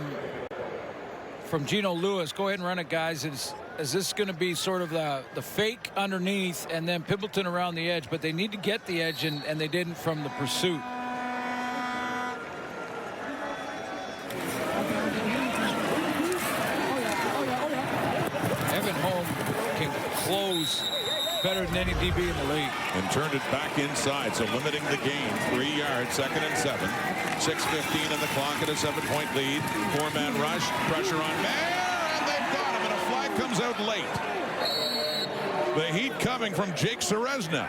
Gino Lewis. Go ahead and run it, guys. Is this going to be sort of the fake underneath and then Pimpleton around the edge? But they need to get the edge, and they didn't from the pursuit. Evan Holm can close better than any DB in the league. And turned it back inside, so limiting the gain. 3 yards, 2nd and 7. 6:15 on the clock at a 7-point lead. 4-man rush, pressure on Maier, and they've got him, and a flag comes out late. The heat coming from Jake Serezna.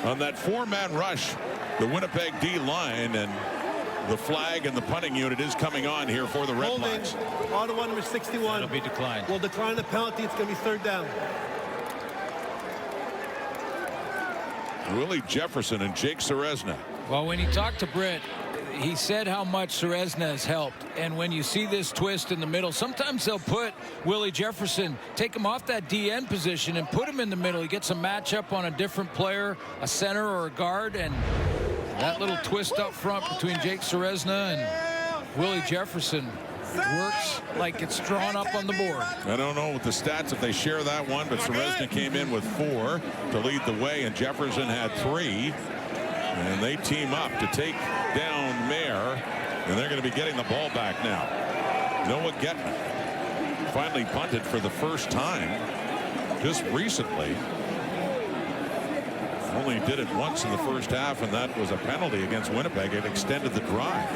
On that 4-man rush, the Winnipeg D-line, and the flag and the punting unit is coming on here for the Red Blacks. Ottawa number 61. It'll be declined. Will decline the penalty. It's going to be 3rd down. Willie Jefferson and Jake Serezna. Well, when he talked to Britt, he said how much Serezna has helped. And when you see this twist in the middle, sometimes they'll put Willie Jefferson, take him off that DN position and put him in the middle. He gets a matchup on a different player, a center or a guard, and that little twist up front between Jake Serezna and Willie Jefferson works like it's drawn up on the board. I don't know with the stats if they share that one, but Serezna came in with 4 to lead the way, and Jefferson had 3. And they team up to take down Mayer, and they're going to be getting the ball back now. Noah Getman finally punted for the first time just recently. Only did it once in the first half, and that was a penalty against Winnipeg. It extended the drive.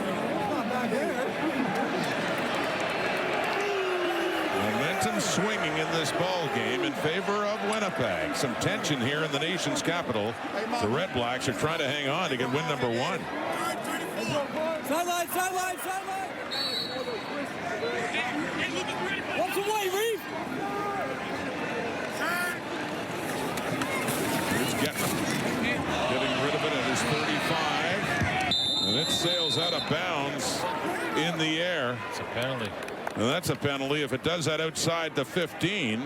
Momentum swinging in this ball game in favor of Winnipeg. Some tension here in the nation's capital. The Red Blacks are trying to hang on to get win number 1. Sideline, sideline, sideline. What's away, Reeve? Here's Getman. Getting rid of it at his 35. And it sails out of bounds in the air. It's a penalty. And that's a penalty. If it does that outside the 15,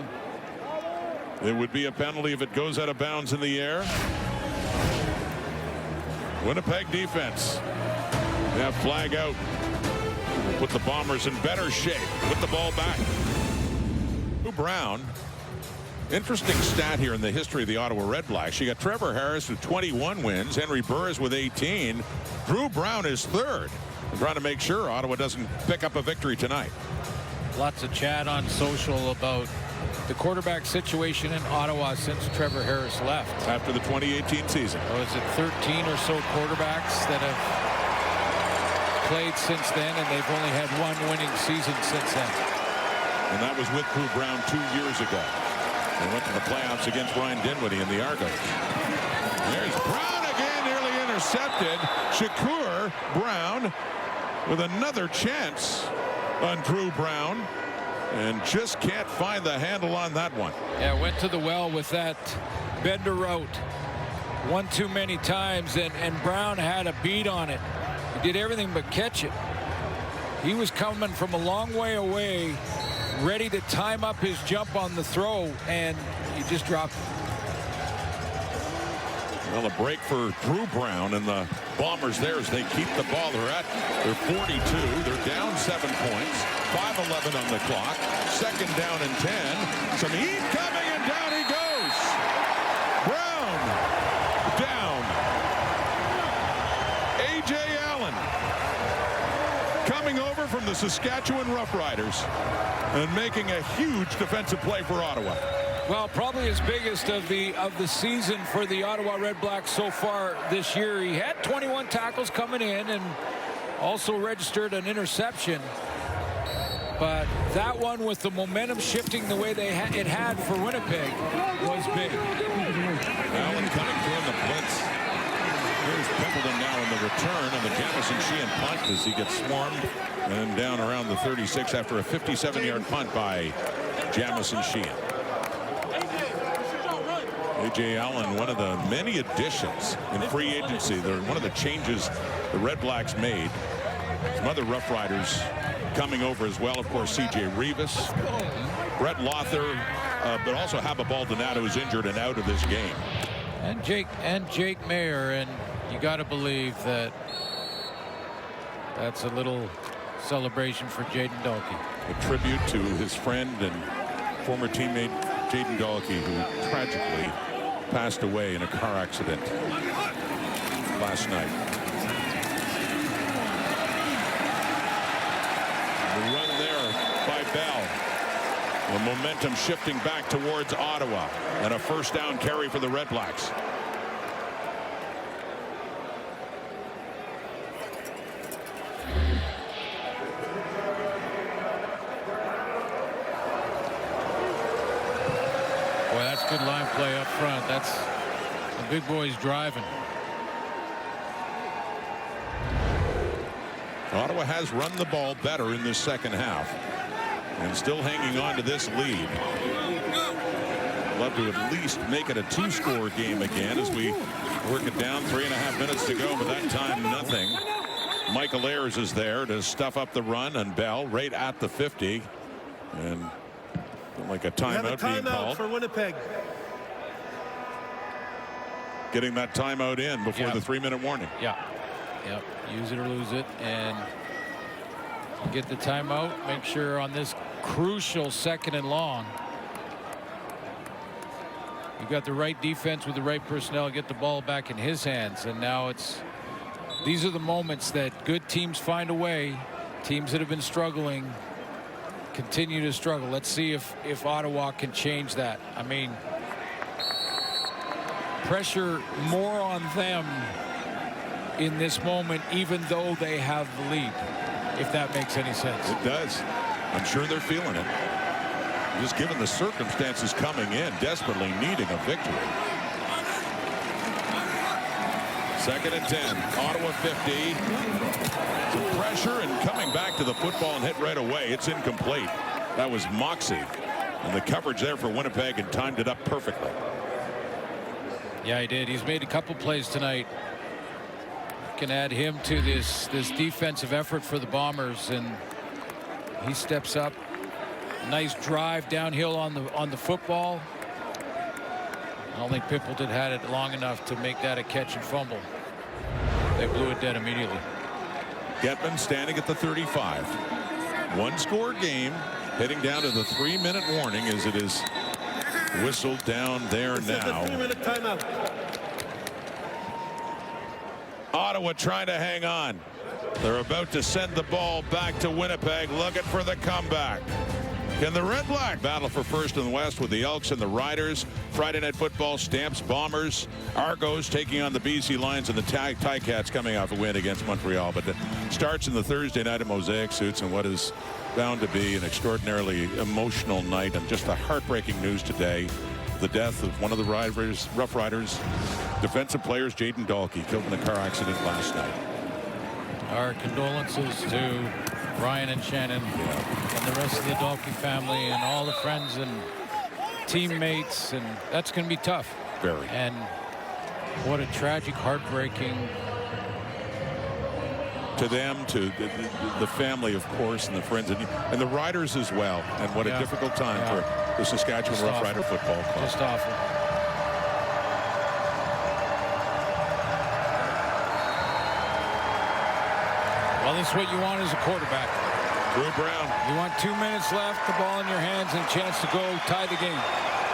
it would be a penalty if it goes out of bounds in the air. Winnipeg defense. They have flag out. Put the Bombers in better shape. Put the ball back. Drew Brown. Interesting stat here in the history of the Ottawa REDBLACKS. You got Trevor Harris with 21 wins. Henry Burris with 18. Drew Brown is 3rd. They're trying to make sure Ottawa doesn't pick up a victory tonight. Lots of chat on social about the quarterback situation in Ottawa since Trevor Harris left. After the 2018 season. Oh, is it 13 or so quarterbacks that have played since then, and they've only had 1 winning season since then. And that was with Drew Brown 2 years ago. They went to the playoffs against Ryan Dinwiddie in the Argos. There's Brown again, nearly intercepted. Shakur Brown with another chance on Drew Brown, and just can't find the handle on that one. Yeah, went to the well with that bender route one too many times, and Brown had a beat on it. He did everything but catch it. He was coming from a long way away, ready to time up his jump on the throw, and he just dropped it. Well, a break for Drew Brown, and the Bombers there as they keep the ball. They're 42. They're down 7 points. 5:11 on the clock. 2nd down and 10. Some heat coming, and down he goes. Brown down. A.J. Allen coming over from the Saskatchewan Roughriders and making a huge defensive play for Ottawa. Well, probably his biggest of the season for the Ottawa REDBLACKS so far this year. He had 21 tackles coming in and also registered an interception. But that one, with the momentum shifting the way it had for Winnipeg, was big. Allen coming through in the blitz. Here's Pimpleton now in the return on the Jamison Sheehan punt as he gets swarmed and down around the 36 after a 57-yard punt by Jamison Sheehan. A.J. Allen, one of the many additions in free agency. They're one of the changes the REDBLACKS made. Some other Rough Riders coming over as well. Of course, C.J. Rivas, Brett Lothar, but also Haba Baldonado is injured and out of this game. And Jake Mayer, and you got to believe that that's a little celebration for Jaden Dahlke. A tribute to his friend and former teammate Jaden Dahlke, who tragically passed away in a car accident last night. The run there by Bell. The momentum shifting back towards Ottawa, and a 1st down carry for the REDBLACKS. Boy, that's good line play up front. That's the big boys driving. Ottawa has run the ball better in this 2nd half and still hanging on to this lead. Love to at least make it a 2-score game again as we work it down. 3.5 minutes to go, but that time nothing. Michael Ayers is there to stuff up the run, and Bell right at the 50, and like a timeout being called for Winnipeg. Getting that timeout in before the 3-minute warning. Yeah. Yep. Use it or lose it, and Get the timeout. Make sure on this crucial 2nd and long. You've got the right defense with the right personnel. Get the ball back in his hands. And now these are the moments that good teams find a way. Teams that have been struggling continue to struggle. Let's see if Ottawa can change that. I mean, pressure more on them in this moment, even though they have the lead, if that makes any sense. It does. I'm sure they're feeling it. Just given the circumstances coming in, desperately needing a victory. 2nd and 10. Ottawa 50. Some pressure and coming back to the football and hit right away. It's incomplete. That was Moxie. And the coverage there for Winnipeg and timed it up perfectly. Yeah, he did. He's made a couple plays tonight. Can add him to this defensive effort for the Bombers, and he steps up. Nice drive downhill on the football. I don't think Pimpleton had it long enough to make that a catch and fumble. They blew it dead immediately. Getman standing at the 35. One-score game, heading down to the 3-minute warning as it is whistled down there now. 3-minute timeout. Ottawa trying to hang on. They're about to send the ball back to Winnipeg, looking for the comeback. Can the Red Black battle for first in the West with the Elks and the Riders? Friday Night Football, Stamps, Bombers, Argos taking on the BC Lions, and the Ticats coming off a win against Montreal. But it starts in the Thursday night at Mosaic Suits, and what is bound to be an extraordinarily emotional night, and just the heartbreaking news today. The death of one of the Rough Riders defensive players, Jaden Dahlke, killed in a car accident last night. Our condolences to Ryan and Shannon and the rest of the Dahlke family and all the friends and teammates, and that's going to be tough. Very. And what a tragic, heartbreaking. To them, to the family, of course, and the friends, and the Riders as well. And what a difficult time for the Saskatchewan Rough Rider Football Club. Just awful. Well, this is what you want as a quarterback. Drew Brown. You want 2 minutes left, the ball in your hands, and a chance to go tie the game.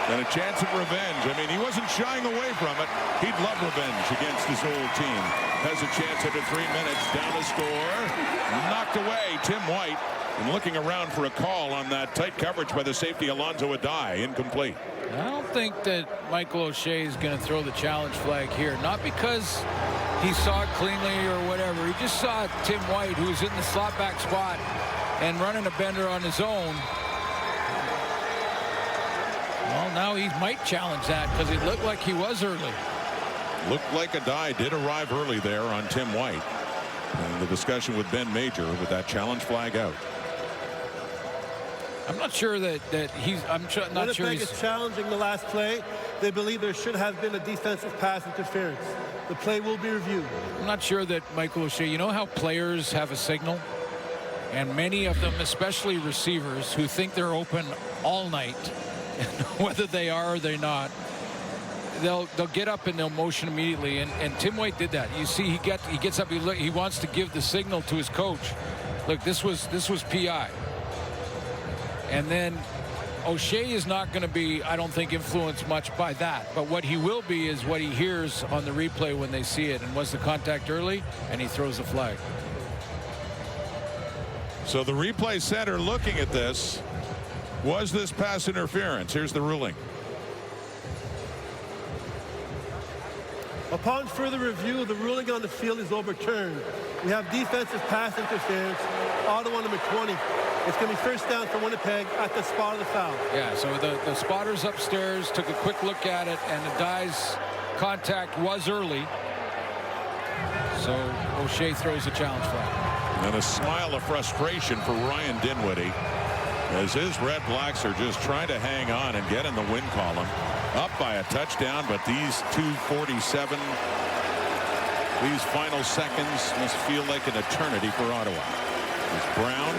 And a chance of revenge. I mean, he wasn't shying away from it. He'd love revenge against his old team. Has a chance after 3 minutes. Down to score. Knocked away. Tim White. And looking around for a call on that tight coverage by the safety, Alonzo Adai. Incomplete. I don't think that Michael O'Shea is going to throw the challenge flag here. Not because he saw it cleanly or whatever. He just saw Tim White, who was in the slot back spot and running a bender on his own. Well, now he might challenge that because it looked like he was early. Looked like Adai did arrive early there on Tim White. And the discussion with Ben Major with that challenge flag out. I'm not sure that he's. I'm not sure he's is challenging the last play. They believe there should have been a defensive pass interference. The play will be reviewed. I'm not sure that Michael O'Shea. You know how players have a signal, and many of them, especially receivers, who think they're open all night, whether they are or they're not, they'll get up and they'll motion immediately. And Tim White did that. You see, he gets up. He wants to give the signal to his coach. Look, this was PI. And then O'Shea is not going to be, I don't think, influenced much by that. But what he will be is what he hears on the replay when they see it. And was the contact early? And he throws the flag. So the replay center looking at this. Was this pass interference? Here's the ruling. Upon further review, the ruling on the field is overturned. We have defensive pass interference. Ottawa number 20. It's going to be first down for Winnipeg at the spot of the foul. Yeah, so the spotters upstairs took a quick look at it, and Adai's contact was early. So O'Shea throws a challenge flag. And a smile of frustration for Ryan Dinwiddie as his Red Blacks are just trying to hang on and get in the win column. Up by a touchdown, but these 2:47, these final seconds must feel like an eternity for Ottawa. As Brown,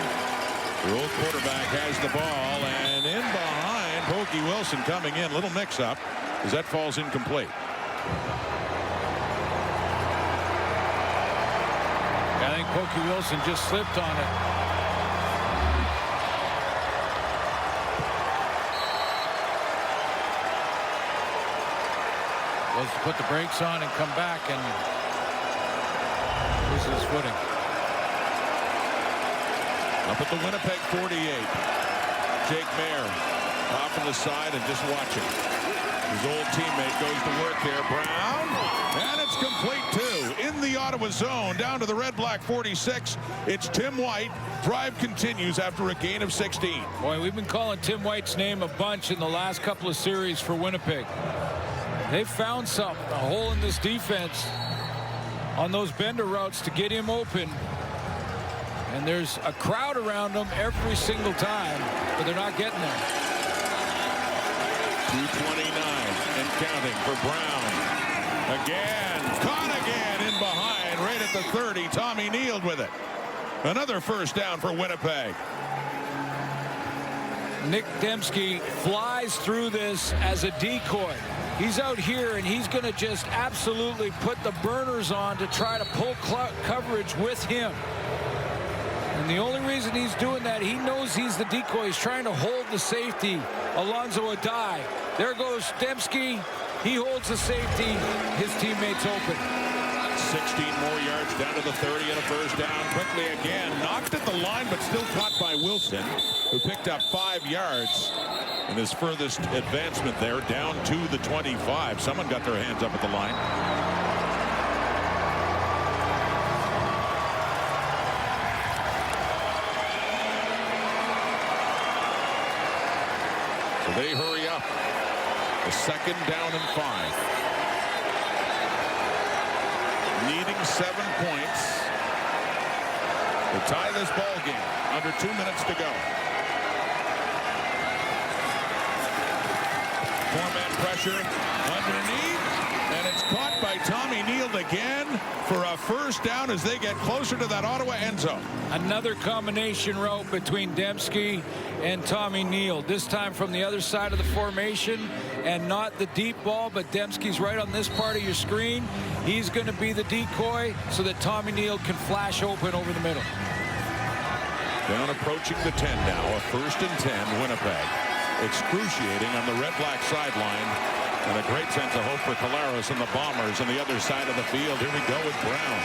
the old quarterback, has the ball, and in behind, Pokey Wilson coming in. Little mix-up as that falls incomplete. I think Pokey Wilson just slipped on it. was to put the brakes on and come back and lose his footing. Up at the Winnipeg 48. Jake Maier off on the side and just watching. His old teammate goes to work here. Brown. And it's complete too. In the Ottawa zone. Down to the Red Black 46. It's Tim White. Drive continues after a gain of 16. Boy, we've been calling Tim White's name a bunch in the last couple of series for Winnipeg. They've found something. A hole in this defense on those bender routes to get him open. And there's a crowd around him every single time, but they're not getting there. 2:29 and counting for Brown. Again, caught again in behind, right at the 30. Tommy Neal with it. Another first down for Winnipeg. Nick Dembski flies through this as a decoy. He's out here and he's going to just absolutely put the burners on to try to pull coverage with him. And the only reason he's doing that, he knows he's the decoy. He's trying to hold the safety, Alonzo Adai. There goes Dembski. He holds the safety. His teammates open. 16 more yards down to the 30 and a first down. Quickly again. Knocked at the line, but still caught by Wilson, who picked up 5 yards. And his furthest advancement there, down to the 25. Someone got their hands up at the line. So they hurry up. A second down and 5. Needing 7 points to tie this ball game. Under 2 minutes to go. 4-man pressure underneath, and it's caught by Tommy Neal again for a first down as they get closer to that Ottawa end zone. Another combination route between Dembski and Tommy Neal. This time from the other side of the formation, and not the deep ball, but Dembski's right on this part of your screen. He's going to be the decoy so that Tommy Neal can flash open over the middle. Down approaching the 10 now. A 1st and 10 Winnipeg. Excruciating on the Red Black sideline, and a great sense of hope for Collaros and the Bombers on the other side of the field. Here we go with Brown.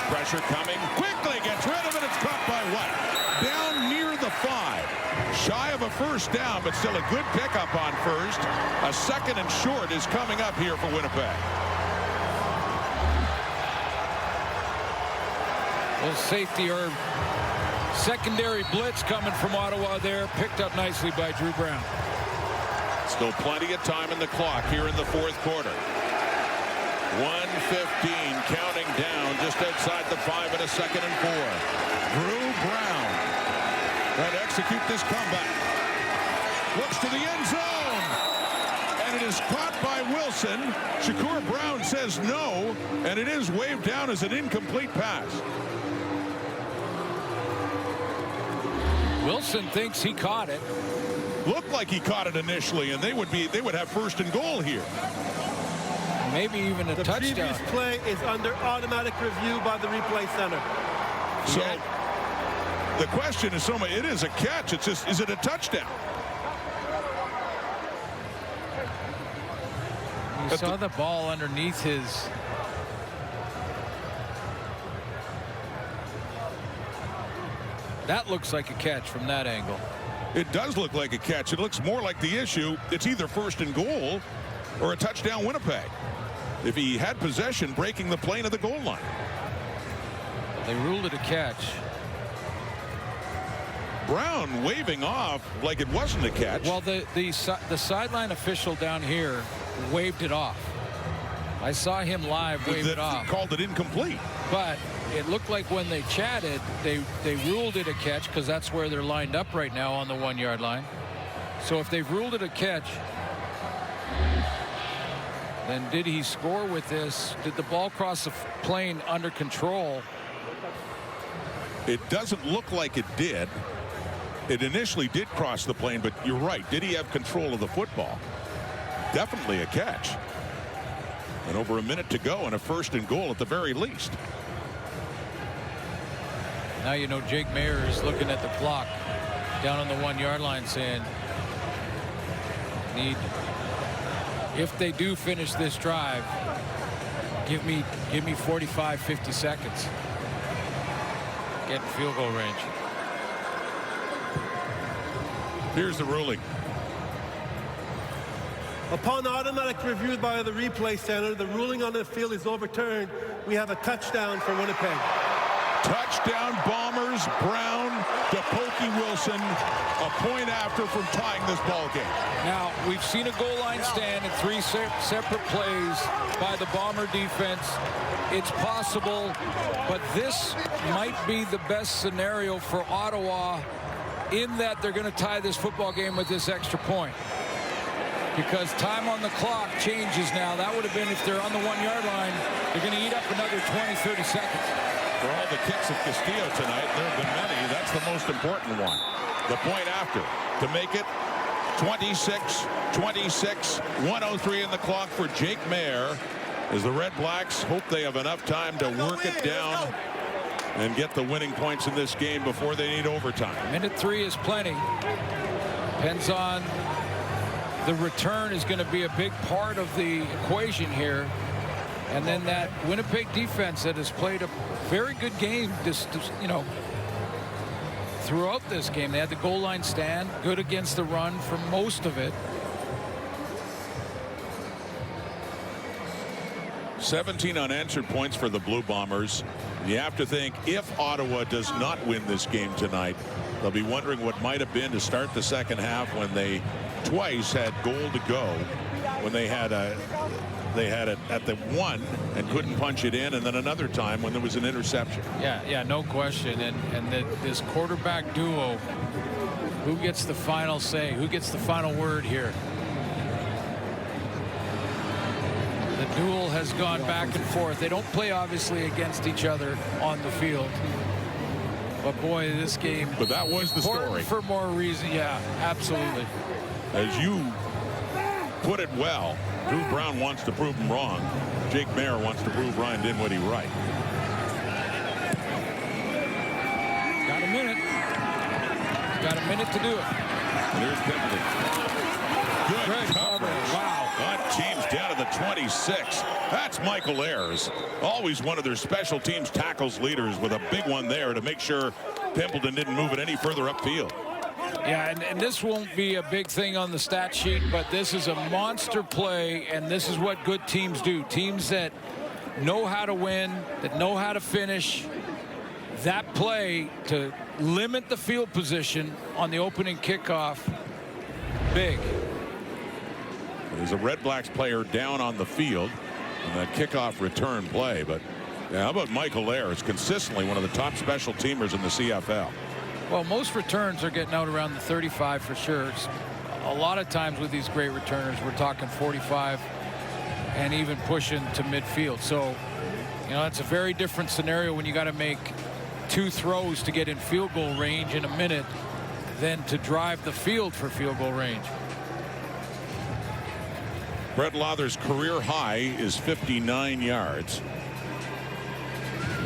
Pressure coming. Quickly gets rid of it. It's caught by White. Down near the 5. Shy of a first down, but still a good pickup on first. A second and short is coming up here for Winnipeg. Well, safety or secondary blitz coming from Ottawa there, picked up nicely by Drew Brown. Still plenty of time in the clock here in the 4th quarter. 1:15 counting down just outside the 5 and a 2nd and 4. Drew Brown trying to execute this comeback. Looks to the end zone. And it is caught by Wilson. Shakur Brown says no, and it is waved down as an incomplete pass. Wilson thinks he caught it. Looked like he caught it initially, and they would have 1st and goal here. Maybe even a The touchdown. previous play is under automatic review by the replay center. So the question is, it is a catch. It's just, is it a touchdown? You saw the ball underneath his. That looks like a catch from that angle. It does look like a catch. It looks more like the issue. It's either 1st and goal or a touchdown Winnipeg. If he had possession, breaking the plane of the goal line. They ruled it a catch. Brown waving off like it wasn't a catch. Well, the sideline official down here waved it off. I saw him live wave it off. Called it incomplete. But it looked like when they chatted, they ruled it a catch because that's where they're lined up right now on the 1-yard line. So if they've ruled it a catch, then did he score with this? Did the ball cross the plane under control? It doesn't look like it did. It initially did cross the plane, but you're right. Did he have control of the football? Definitely a catch. And over a minute to go and a 1st and goal at the very least. Now you know Jake Maier is looking at the clock down on the 1-yard line saying need if they do finish this drive, give me 45, 50 seconds. Get in field goal range. Here's the ruling. Upon automatic review by the replay center, the ruling on the field is overturned. We have a touchdown for Winnipeg. Touchdown Bombers. Brown to Pokey Wilson. A point after from tying this ball game. Now, we've seen a goal line stand in 3 separate plays by the Bomber defense. It's possible, but this might be the best scenario for Ottawa in that they're going to tie this football game with this extra point. Because time on the clock changes now. That would have been if they're on the 1-yard line. They're going to eat up another 20, 30 seconds. For all the kicks of Castillo tonight, there have been many. That's the most important one. The point after to make it 26-26, 1:03 in the clock for Jake Mayer, as the Red Blacks hope they have enough time to work it down and get the winning points in this game before they need overtime. Minute 3 is plenty. Depends on the return is going to be a big part of the equation here. And then that Winnipeg defense that has played a very good game throughout this game. They had the goal line stand, good against the run for most of it. 17 unanswered points for the Blue Bombers. You have to think if Ottawa does not win this game tonight, they'll be wondering what might have been to start the second half when they twice had goal to go, when they had it at the 1 and couldn't punch it in, and then another time when there was an interception. Yeah, no question. And this quarterback duo, who gets the final say? Who gets the final word here? The duel has gone back and forth. They don't play obviously against each other on the field. But boy, this game. But that was the story. For more reason, yeah, absolutely. As you put it well, Drew Brown wants to prove him wrong. Jake Mayer wants to prove Ryan Dinwiddie right. Got a minute. Got a minute to do it. And here's Pimpleton. Good coverage. Wow. On teams down to the 26. That's Michael Ayers. Always one of their special teams tackles leaders, with a big one there to make sure Pimpleton didn't move it any further upfield. Yeah, and this won't be a big thing on the stat sheet, but this is a monster play, and this is what good teams do. Teams that know how to win, that know how to finish. That play to limit the field position on the opening kickoff, big. There's a Red Blacks player down on the field on that kickoff return play. But yeah, how about Michael Ayers, consistently one of the top special teamers in the CFL. Well, most returns are getting out around the 35 for sure. A lot of times with these great returners, we're talking 45 and even pushing to midfield. So, you know, it's a very different scenario when you got to make 2 throws to get in field goal range in a minute than to drive the field for field goal range. Brett Lawther's career high is 59 yards,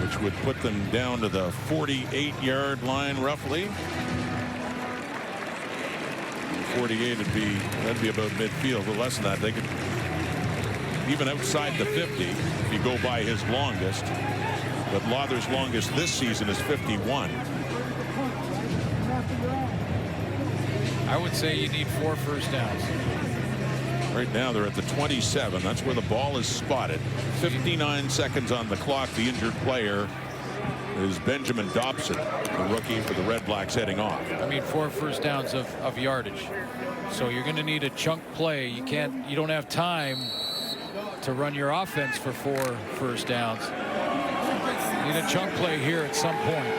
which would put them down to the 48-yard line roughly. 48 that'd be about midfield, but less than that. They could even outside the 50 if you go by his longest. But Lawther's longest this season is 51. I would say you need 4 first downs. Right now they're at the 27. That's where the ball is spotted. 59 seconds on the clock. The injured player is Benjamin Dobson, the rookie for the Red Blacks, heading off. I mean, 4 first downs of yardage. So you're going to need a chunk play. You don't have time to run your offense for 4 first downs. You need a chunk play here at some point.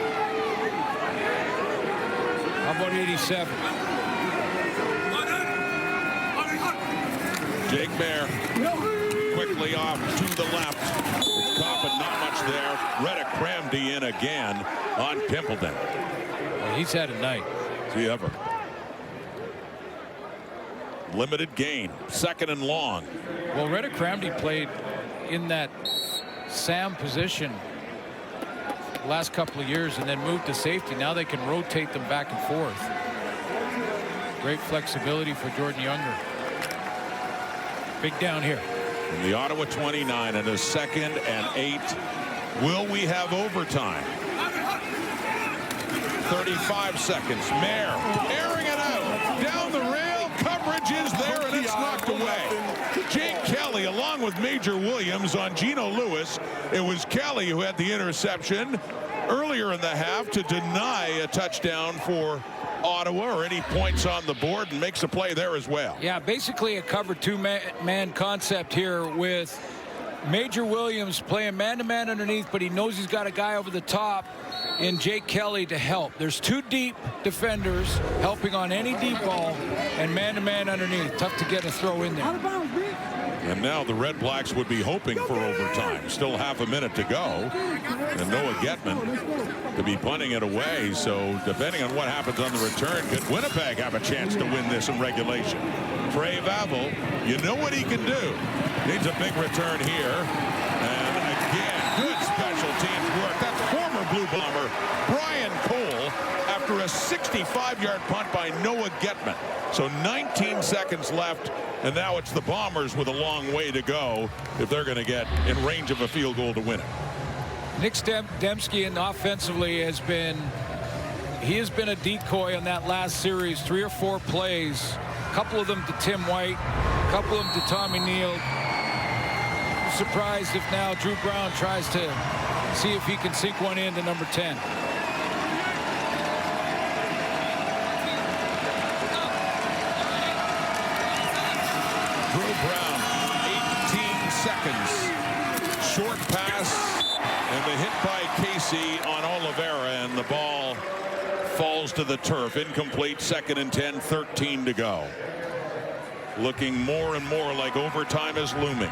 How about 87? Jake Mayer quickly off to the left. It's caught, but not much there. Reddick crammed in again on Pimpleton. Well, he's had a night. Has he ever? Limited gain. 2nd and long. Well, Reddick Cramdy played in that Sam position last couple of years and then moved to safety. Now they can rotate them back and forth. Great flexibility for Jordan Younger. Big down here. From the Ottawa 29 and a 2nd and 8. Will we have overtime? 35 seconds. Mayer airing it out. Down the rail. Coverage is there, and it's knocked away. Jake Kelly along with Major Williams on Gino Lewis. It was Kelly who had the interception earlier in the half to deny a touchdown for Ottawa or any points on the board, and makes a play there as well. Yeah, basically a cover two-man concept here with Major Williams playing man-to-man underneath, but he knows he's got a guy over the top in Jake Kelly to help. There's 2 deep defenders helping on any deep ball, and man-to-man underneath. Tough to get a throw in there. And now the Red Blacks would be hoping for overtime. Still half a minute to go. And Noah Getman to be punting it away. So depending on what happens on the return, could Winnipeg have a chance to win this in regulation? Trey Vavel, you know what he can do. Needs a big return here. And again, good special teams work. That's former Blue Bomber Brian Cole after a 65-yard punt by Noah Getman. So 19 seconds left. And now it's the Bombers with a long way to go if they're going to get in range of a field goal to win it. Nick Demski offensively has been a decoy on that last series. 3 or 4 plays, a couple of them to Tim White, a couple of them to Tommy Neal. I'm surprised if now Drew Brown tries to see if he can sink one into number 10. Drew Brown, 18 seconds. Short pass, and the hit by Casey on Oliveira, and the ball falls to the turf. Incomplete. 2nd and 10, 13 to go. Looking more and more like overtime is looming.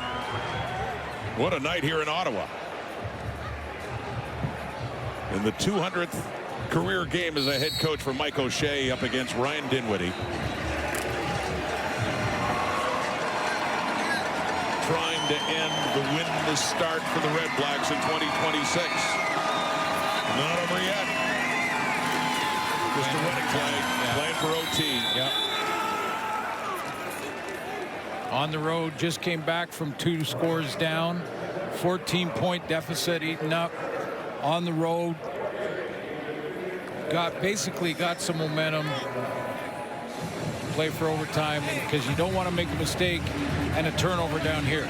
What a night here in Ottawa. In the 200th career game as a head coach for Mike O'Shea up against Ryan Dinwiddie. Trying to end the winless start for the Red Blacks in 2026. Not over yet. Just a running play. Playing for OT. Yep. On the road, just came back from 2 scores down. 14-point deficit eaten up. On the road. Basically got some momentum. Play for overtime because you don't want to make a mistake and a turnover down here.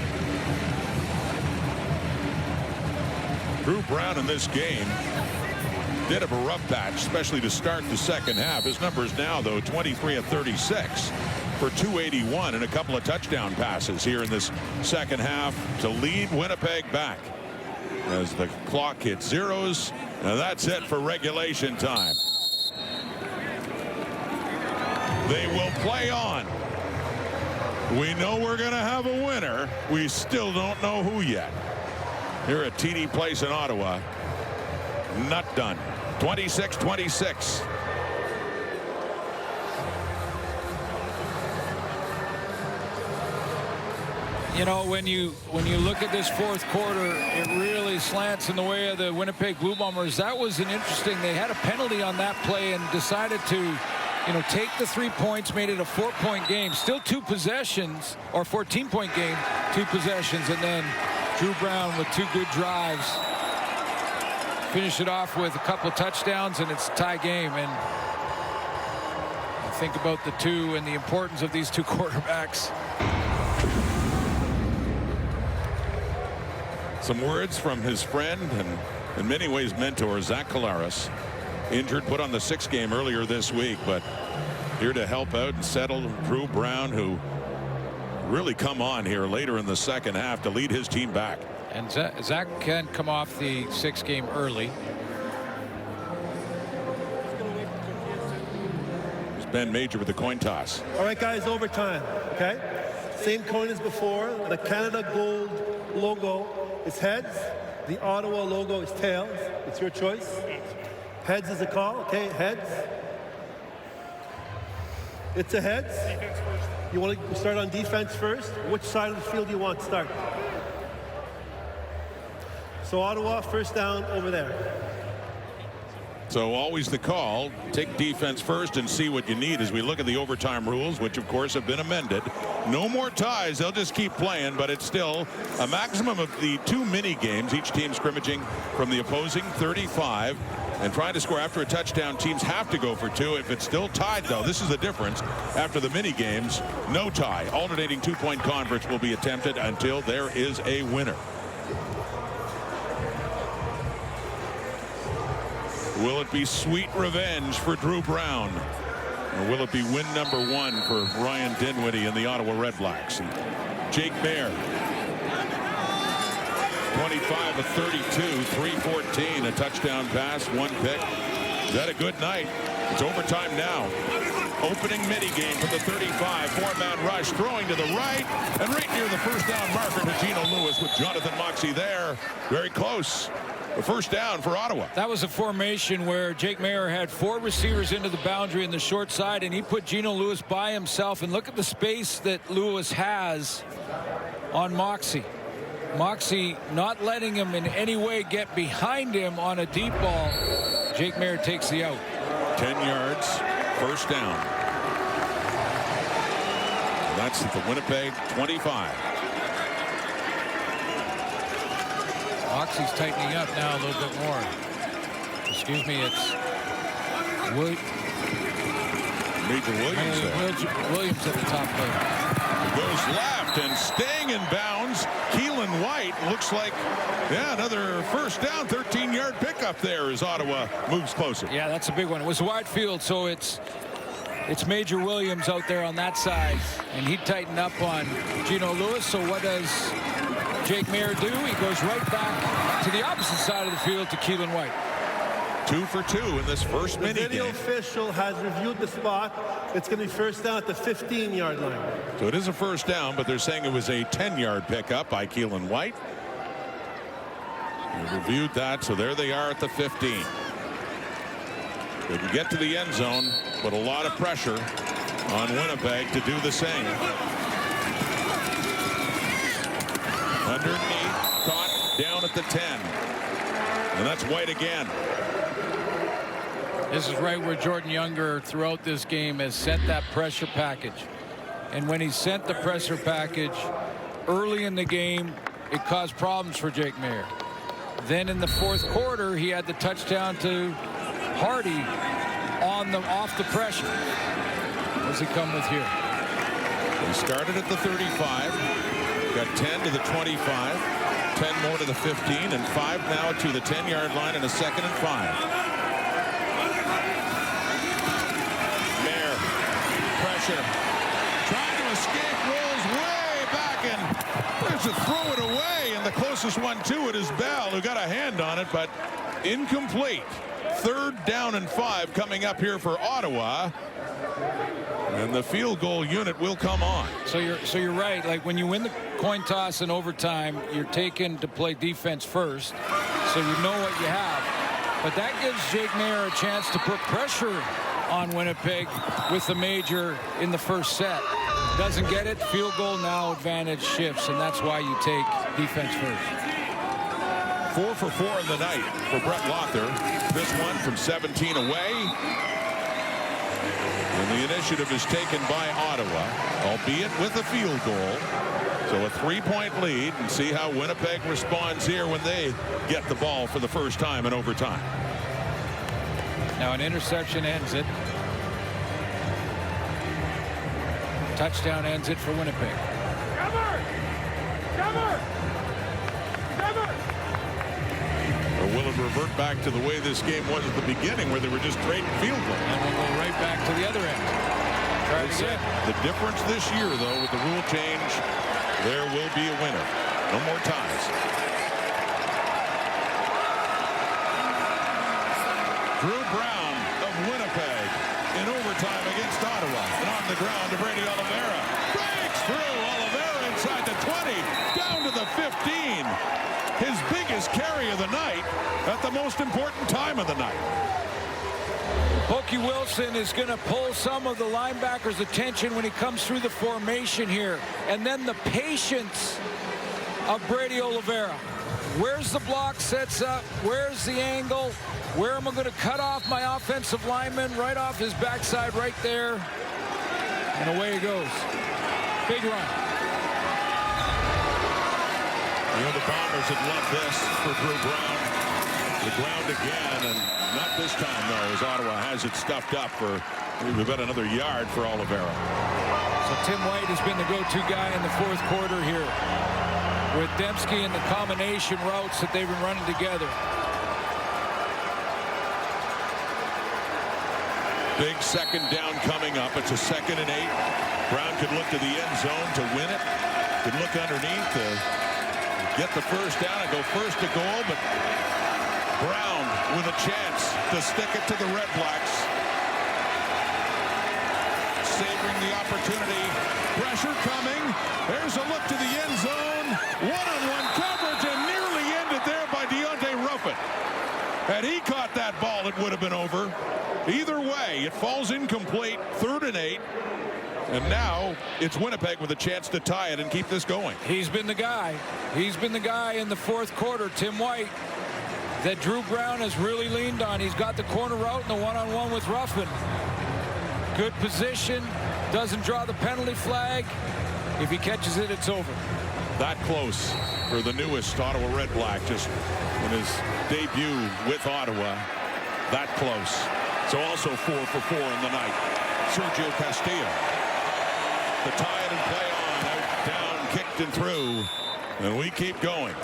Drew Brown in this game did have a rough patch, especially to start the second half. His numbers now, though, 23 of 36 for 281 and a couple of touchdown passes here in this second half to lead Winnipeg back as the clock hits zeros. And that's it for regulation time. They will play on. We know we're going to have a winner. We still don't know who yet. Here at TD Place in Ottawa. Not done. 26-26. You know, when you look at this 4th quarter, it really slants in the way of the Winnipeg Blue Bombers. That was an interesting. They had a penalty on that play and decided to, take the 3 points, made it a 4-point game. Still 2 possessions, or 14-point game, 2 possessions, and then Drew Brown with 2 good drives. Finish it off with a couple of touchdowns, and it's a tie game. And think about the 2 and the importance of these 2 quarterbacks. Some words from his friend and in many ways mentor, Zach Collaros. Injured, put on the 6th game earlier this week, but here to help out and settle Drew Brown, who really come on here later in the second half to lead his team back. And Zach can come off the 6th game early. It's Ben Major with the coin toss. All right, guys, overtime, okay? Same coin as before. The Canada Gold logo is heads. The Ottawa logo is tails. It's your choice. Heads is a call, okay? Heads. It's a heads. You want to start on defense first? Which side of the field do you want to start? So Ottawa, first down over there. So always the call, take defense first and see what you need as we look at the overtime rules, which of course have been amended. No more ties. They'll just keep playing, but it's still a maximum of the 2 mini games, each team scrimmaging from the opposing 35 and trying to score after a touchdown. Teams have to go for 2. If it's still tied, though, this is the difference. After the mini games, no tie. Alternating 2-point converts will be attempted until there is a winner. Will it be sweet revenge for Drew Brown? Or will it be win number 1 for Ryan Dinwiddie and the Ottawa REDBLACKS? And Jake Mayer, 25 of 32, 314, a touchdown pass, 1 pick. Is that a good night? It's overtime now. Opening mini game from the 35, 4-man rush, throwing to the right, and right near the first down marker to Gino Lewis with Jonathan Moxey there. Very close. The first down for Ottawa. That was a formation where Jake Mayer had 4 receivers into the boundary in the short side, and he put Gino Lewis by himself. And look at the space that Lewis has on Moxey. Moxey not letting him in any way get behind him on a deep ball. Jake Mayer takes the out. 10 yards, first down. That's at the Winnipeg 25. Moxey's tightening up now a little bit more. Excuse me, it's Major Williams at the top there. Goes left and staying in bounds. Keelan White looks like, another first down, 13-yard pickup there as Ottawa moves closer. Yeah, that's a big one. It was a wide field, so it's Major Williams out there on that side, and he tightened up on Gino Lewis. So what does Jake Mayer do? He goes right back to the opposite side of the field to Keelan White. 2 for 2 in this first mini game. The video official has reviewed the spot. It's going to be first down at the 15-yard line. So it is a first down, but they're saying it was a 10-yard pickup by Keelan White. They reviewed that, so there they are at the 15. They can get to the end zone, but a lot of pressure on Winnipeg to do the same. Underneath, caught down at the 10. And that's White again. This is right where Jordan Younger throughout this game has sent that pressure package. And when he sent the pressure package early in the game, it caused problems for Jake Mayer. Then in the 4th quarter, he had the touchdown to Hardy off the pressure. What does he come with here? He started at the 35, got 10 to the 25, 10 more to the 15, and 5 now to the 10-yard line and a 2nd and 5. Mayer, pressure, trying to escape, rolls way back, and there's a throw it away, and the closest one to it is Bell, who got a hand on it, but incomplete. 3rd down and 5 coming up here for Ottawa. And the field goal unit will come on. So you're right. Like when you win the coin toss in overtime, you're taken to play defense first, so you know what you have. But that gives Jake Mayer a chance to put pressure on Winnipeg with the major in the first set. Doesn't get it. Field goal now, advantage shifts, and that's why you take defense first. 4 for 4 in the night for Brett Lother. This one from 17 away. And the initiative is taken by Ottawa, albeit with a field goal. So a 3-point lead, and see how Winnipeg responds here when they get the ball for the first time in overtime. Now an interception ends it. Touchdown ends it for Winnipeg. Or will it revert back to the way this game was at the beginning, where they were just trading field goals? And we'll go right back to the other end. Try it again. The difference this year, though, with the rule change, there will be a winner. No more ties. Drew Brown of Winnipeg in overtime against Ottawa. And on the ground to Brady Oliveira. Breaks through. Oliveira inside the 20. Down to the 15. His biggest carry of the night at the most important time of the night. Pokey Wilson is going to pull some of the linebackers' attention when he comes through the formation here. And then the patience of Brady Oliveira. Where's the block sets up? Where's the angle? Where am I going to cut off my offensive lineman? Right off his backside right there. And away he goes. Big run. You know, the Bombers had loved this for Drew Brown. The ground again, and not this time, though, as Ottawa has it stuffed up for about another yard for Oliveira. So Tim White has been the go-to guy in the fourth quarter here, with Dembski and the combination routes that they've been running together. Big second down coming up. It's a 2nd and 8. Brown could look to the end zone to win it. Could look underneath to get the first down and go first to goal, but Brown with a chance to stick it to the REDBLACKS. Savoring the opportunity. Pressure coming. There's a look to the end zone. One-on-one coverage and nearly ended there by Deontay Ruffin. Had he caught that ball, it would have been over. Either way, it falls incomplete. 3rd and 8. And now it's Winnipeg with a chance to tie it and keep this going. He's been the guy. He's been the guy in the fourth quarter, Tim White, that Drew Brown has really leaned on. He's got the corner route and the one-on-one with Ruffin. Good position. Doesn't draw the penalty flag. If he catches it, it's over. That close for the newest Ottawa REDBLACK, just in his debut with Ottawa. That close. So also 4 for 4 in the night. Sergio Castillo. The tie it and play on. Out, down, kicked and through. And we keep going.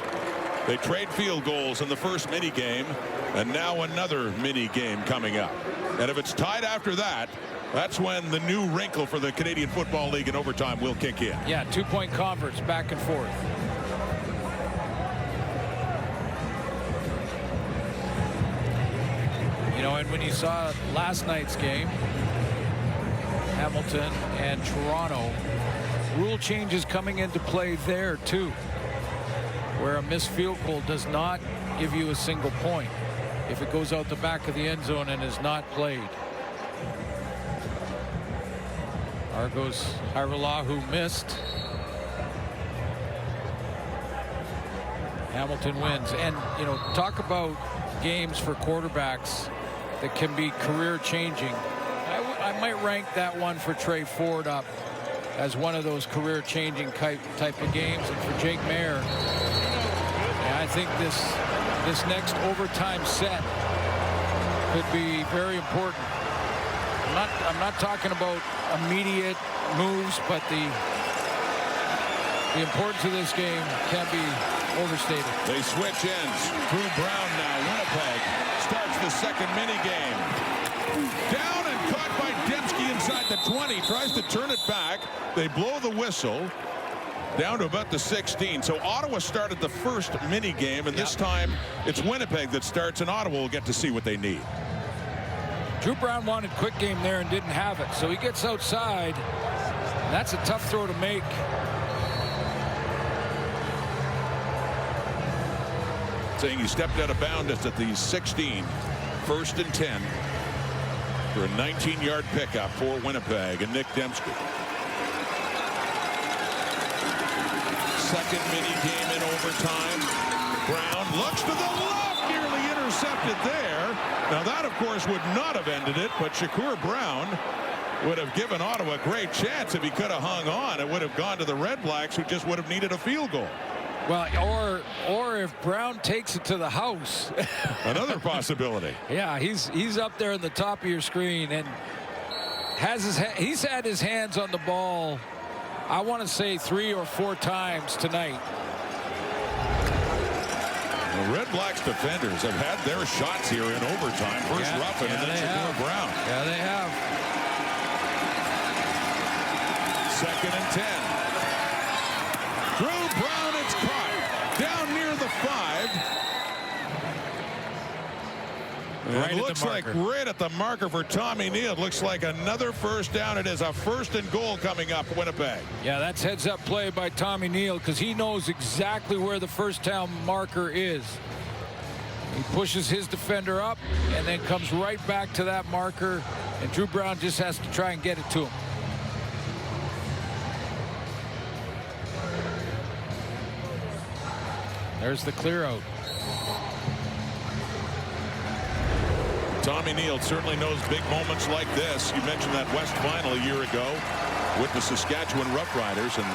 They trade field goals in the first mini game, and now another mini game coming up. And if it's tied after that, that's when the new wrinkle for the Canadian Football League in overtime will kick in. Yeah, 2-point converts back and forth. You know, and when you saw last night's game, Hamilton and Toronto, rule changes coming into play there too, where a missed field goal does not give you a single point if it goes out the back of the end zone and is not played. Argos Hairolahu missed. Hamilton wins. And, you know, talk about games for quarterbacks that can be career changing. I might rank that one for Trey Ford up as one of those career changing type of games. And for Jake Maier, I think this next overtime set could be very important. I'm not talking about immediate moves, but the importance of this game can't be overstated. They switch ends. Drew Brown now. Winnipeg starts the second mini game. Down and caught by Dembski inside the 20. Tries to turn it back. They blow the whistle. Down to about the 16. So Ottawa started the first mini game, and this time it's Winnipeg that starts, and Ottawa will get to see what they need. Drew Brown wanted quick game there and didn't have it, so he gets outside. That's a tough throw to make. Saying he stepped out of bounds at the 16. 1st and 10 for a 19-yard pickup for Winnipeg and Nick Dembski. Second mini game in overtime. Brown looks to the left, nearly intercepted there. Now that, of course, would not have ended it, but Shakur Brown would have given Ottawa a great chance if he could have hung on. It would have gone to the REDBLACKS, who just would have needed a field goal. Well, or if Brown takes it to the house. Another possibility. Yeah, he's up there in the top of your screen and he's had his hands on the ball, I want to say 3 or 4 times tonight. The REDBLACKS defenders have had their shots here in overtime. First Ruffin and then Shakur Brown. Yeah, they have. 2nd and 10. Drew Brown, it's caught down near the 5. Right It looks like right at the marker for Tommy Neal. It looks like another first down. It is a 1st and goal coming up, Winnipeg. Yeah, that's heads-up play by Tommy Neal because he knows exactly where the first down marker is. He pushes his defender up and then comes right back to that marker, and Drew Brown just has to try and get it to him. There's the clear out. Tommy Neal certainly knows big moments like this. You mentioned that West final a year ago with the Saskatchewan Roughriders, and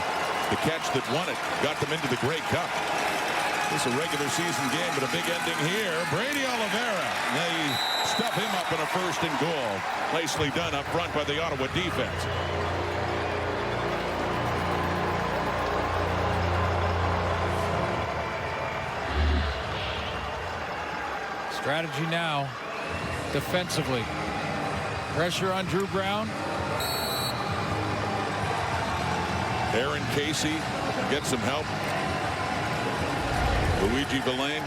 the catch that won it got them into the Grey Cup. This is a regular season game, but a big ending here. Brady Oliveira, they stuff him up in a first and goal. Nicely done up front by the Ottawa defense. Strategy now, defensively. Pressure on Drew Brown. Aaron Casey gets some help. Luigi Villain.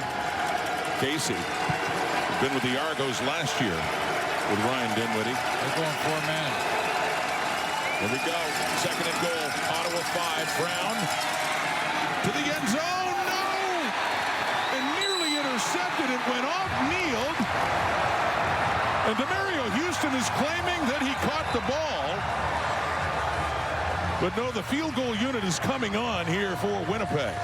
Casey has been with the Argos last year with Ryan Dinwiddie. They're going 4-man. Here we go. Second and goal. Ottawa 5. Brown to the end zone. No! And nearly intercepted. It went off Neal. And Demario Houston is claiming that he caught the ball. But no, the field goal unit is coming on here for Winnipeg.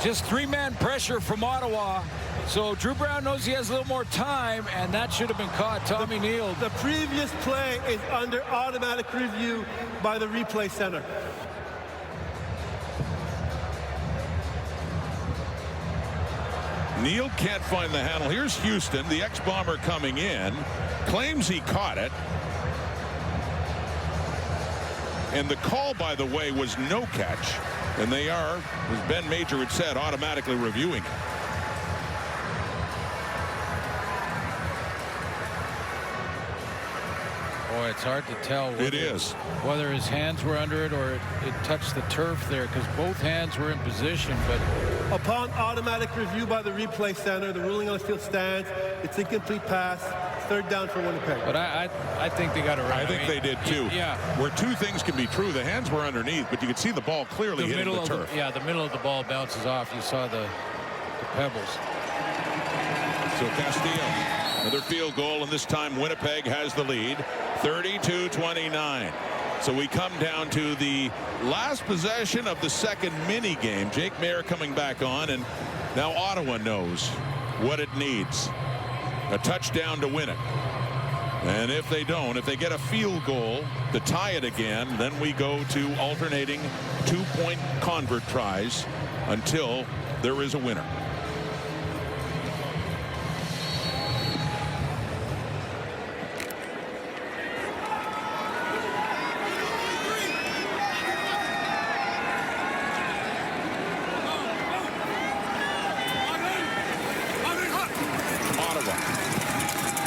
Just 3-man pressure from Ottawa. So Drew Brown knows he has a little more time, and that should have been caught. Tommy Neal. The previous play is under automatic review by the replay center. Neal can't find the handle. Here's Houston, the ex-Bomber, coming in. Claims he caught it. And the call, by the way, was no catch. And they are, as Ben Major had said, automatically reviewing it. Boy, it's hard to tell whether his hands were under it or it touched the turf there, because both hands were in position. But upon automatic review by the replay center, the ruling on the field stands. It's incomplete pass. Third down for Winnipeg. But I think they got it right. I think they did too. Yeah. Where two things can be true. The hands were underneath, but you could see the ball clearly hitting the turf. The middle of the ball bounces off. You saw the pebbles. So Castillo, another field goal, and this time Winnipeg has the lead, 32-29. So we come down to the last possession of the second mini game. Jake Maier coming back on, and now Ottawa knows what it needs. A touchdown to win it. And if they don't, if they get a field goal to tie it again, then we go to alternating 2-point convert tries until there is a winner.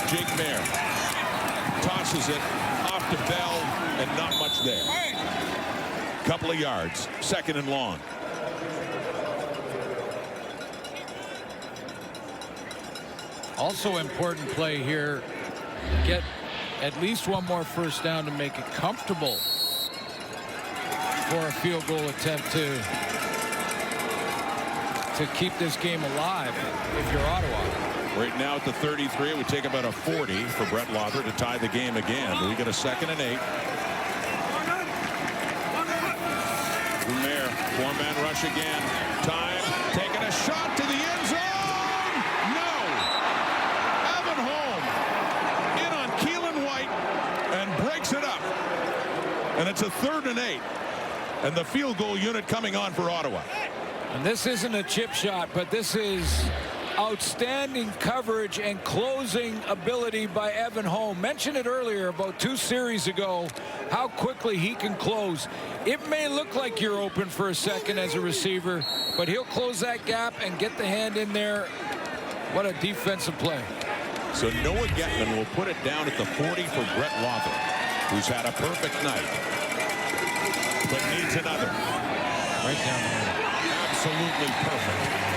Jake Maier tosses it off to Bell, and not much there. Couple of yards, second and long. Also important play here. Get at least one more first down to make it comfortable for a field goal attempt to keep this game alive if you're Ottawa. Right now at the 33, it would take about a 40 for Brett Lother to tie the game again. Do we get a 2nd and 8? Maier, 4-man rush again. Time, taking a shot to the end zone. No! Evan Holm in on Keelan White and breaks it up. And it's a 3rd and 8. And the field goal unit coming on for Ottawa. And this isn't a chip shot, but this is outstanding coverage and closing ability by Evan Holm. Mentioned it earlier about 2 series ago, how quickly he can close. It may look like you're open for a second as a receiver, but he'll close that gap and get the hand in there. What a defensive play. So Noah Getman will put it down at the 40 for Brett Lother, who's had a perfect night, but needs another. Right down the middle. Absolutely perfect.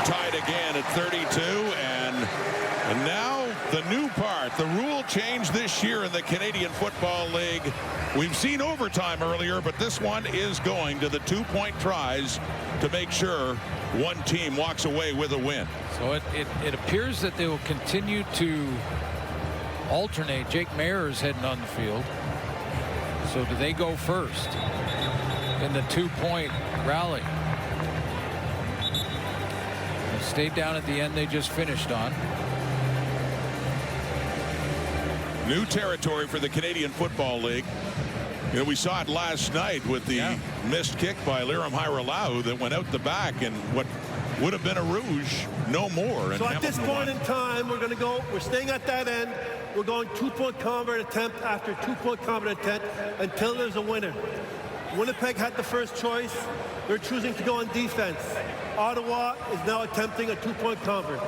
Tied again at 32, and now the new part. The rule change this year in the Canadian Football League. We've seen overtime earlier, but this one is going to the 2-point tries to make sure one team walks away with a win. So it appears that they will continue to alternate. Jake Mayer is heading on the field. So do they go first in the 2-point rally? They stayed down at the end they just finished on. New territory for the Canadian Football League. You know, we saw it last night with the missed kick by Liram Hairolau that went out the back, and what would have been a rouge, no more. So at this point in time, we're staying at that end. We're going 2-point convert attempt after 2-point convert attempt until there's a winner. Winnipeg had the first choice. They're choosing to go on defense. Ottawa is now attempting a 2-point convert.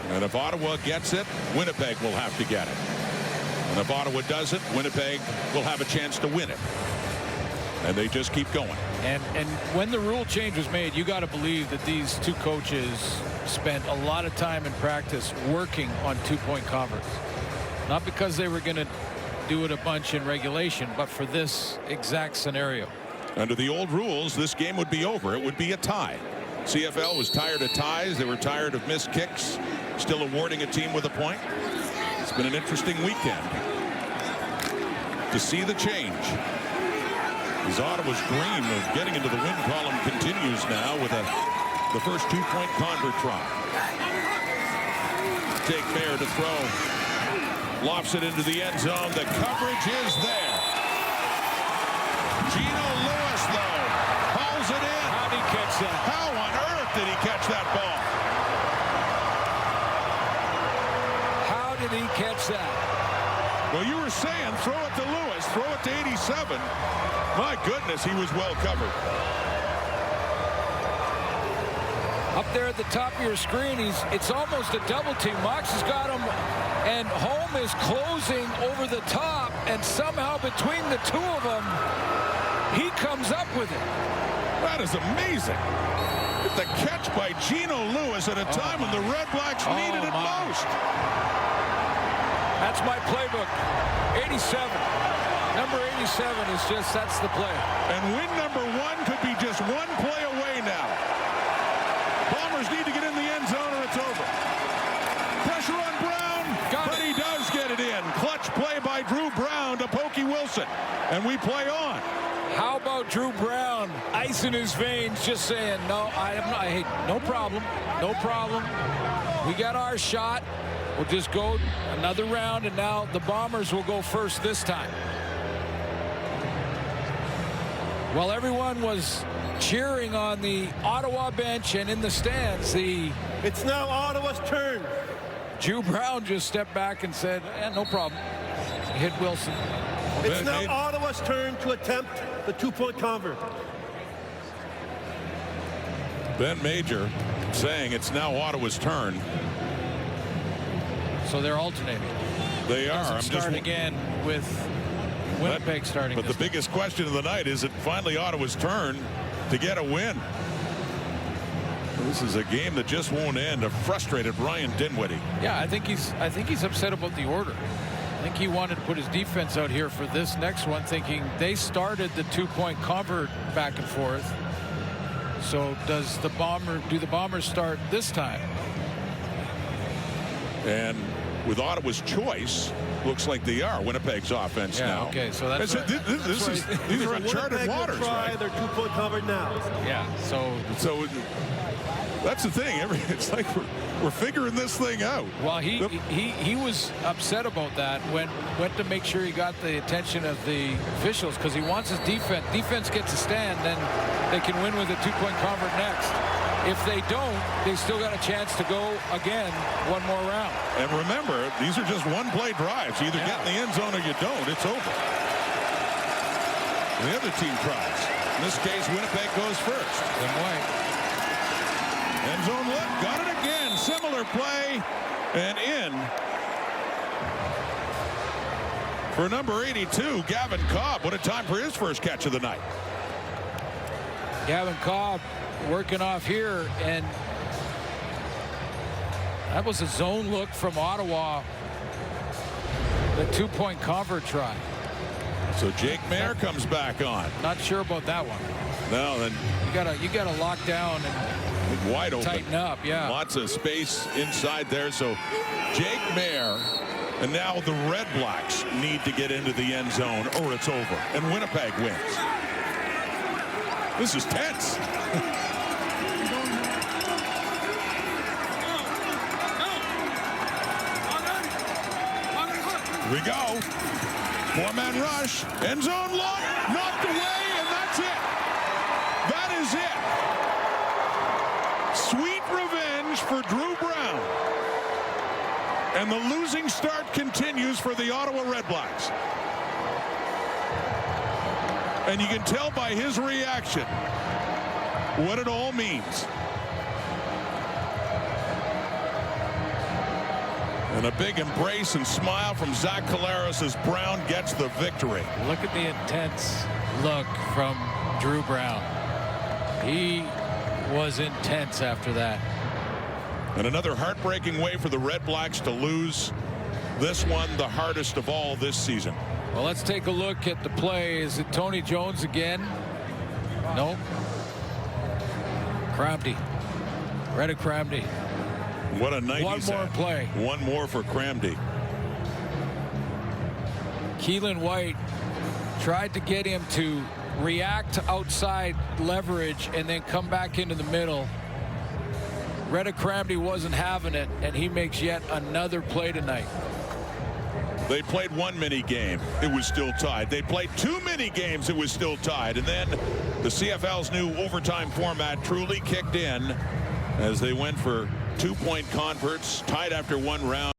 And if Ottawa gets it, Winnipeg will have to get it. And if Ottawa doesn't, Winnipeg will have a chance to win it. And they just keep going. And when the rule change was made, you got to believe that these two coaches spent a lot of time in practice working on 2-point converts. Not because they were going to do it a bunch in regulation, but for this exact scenario. Under the old rules, this game would be over. It would be a tie. CFL was tired of ties. They were tired of missed kicks. Still awarding a team with a point. It's been an interesting weekend to see the change. As Ottawa's dream of getting into the win column continues now with the first 2-point convert try. Jake Mayer to throw. Lofts it into the end zone. The coverage is there. Gino Lewis, though, hauls it in. How did he catch that? How on earth did he catch that ball? How did he catch that? Well, you were saying throw it to Lewis, throw it to 87. My goodness, he was well covered. Up there at the top of your screen, it's almost a double team. Mox has got him, and Holm is closing over the top, and somehow between the two of them, he comes up with it. That is amazing. The catch by Gino Lewis at a time when the Red Blacks needed it most. That's my playbook. 87. Number 87 is that's the play. And win number 1 could be just one play away now. Bombers need to get in the end zone or it's over. Pressure on Brown, but he does get it in. Clutch play by Drew Brown to Pokey Wilson. And we play on. How about Drew Brown, ice in his veins, just saying, no, no problem, no problem. We got our shot. We'll just go another round, and now the Bombers will go first this time. Well, everyone was cheering on the Ottawa bench and in the stands. It's now Ottawa's turn. Drew Brown just stepped back and said, no problem. He hit Wilson. It's now Ottawa's turn to attempt the 2-point convert. Ben Major saying it's now Ottawa's turn. So they're alternating. They are. I'm starting again with Winnipeg starting. But the biggest question of the night is it finally Ottawa's turn to get a win. This is a game that just won't end. A frustrated Ryan Dinwiddie. Yeah, I think he's upset about the order. I think he wanted to put his defense out here for this next one, thinking they started the 2-point convert back and forth. So do the Bombers start this time? And with Ottawa's choice, looks like they are Winnipeg's offense now. Okay, so that's right. These are uncharted waters, right? Their 2-point convert now. Yeah. So that's the thing. It's like we're figuring this thing out. Well, he was upset about that. Went to make sure he got the attention of the officials because he wants his defense. Defense gets a stand, then they can win with a 2-point convert next. If they don't, they still got a chance to go again one more round. And remember, these are just one-play drives. You either get in the end zone or you don't. It's over. And the other team tries. In this case, Winnipeg goes first. Then White. End zone look. Got it again. Similar play. And in for number 82, Gavin Cobb. What a time for his first catch of the night. Gavin Cobb working off here, and that was a zone look from Ottawa. The 2-point convert try. So Jake Mayer comes back on. Not sure about that one. No, then you gotta lock down and Wide open. Tighten up, yeah. Lots of space inside there. So Jake Maier, and now the Red Blacks need to get into the end zone or it's over. And Winnipeg wins. This is tense. Here we go. Four-man rush. End zone look. Knocked away, and that's it. That is it. Sweet revenge for Drew Brown. And the losing start continues for the Ottawa REDBLACKS. And you can tell by his reaction what it all means. And a big embrace and smile from Zach Collaros as Brown gets the victory. Look at the intense look from Drew Brown. He was intense after that. And another heartbreaking way for the REDBLACKS to lose. This one the hardest of all this season. Well, let's take a look at the play. Is it Tony Jones again? No. Cramdy. Reda Cramdy. What a night One he's more had. play. One more for Cramdy. Keelan White tried to get him to react to outside leverage and then come back into the middle. Reda Cramdy wasn't having it, and he makes yet another play tonight. They played one mini game. It was still tied. They played two mini games. It was still tied. And then the CFL's new overtime format truly kicked in as they went for 2-point converts, tied after one round.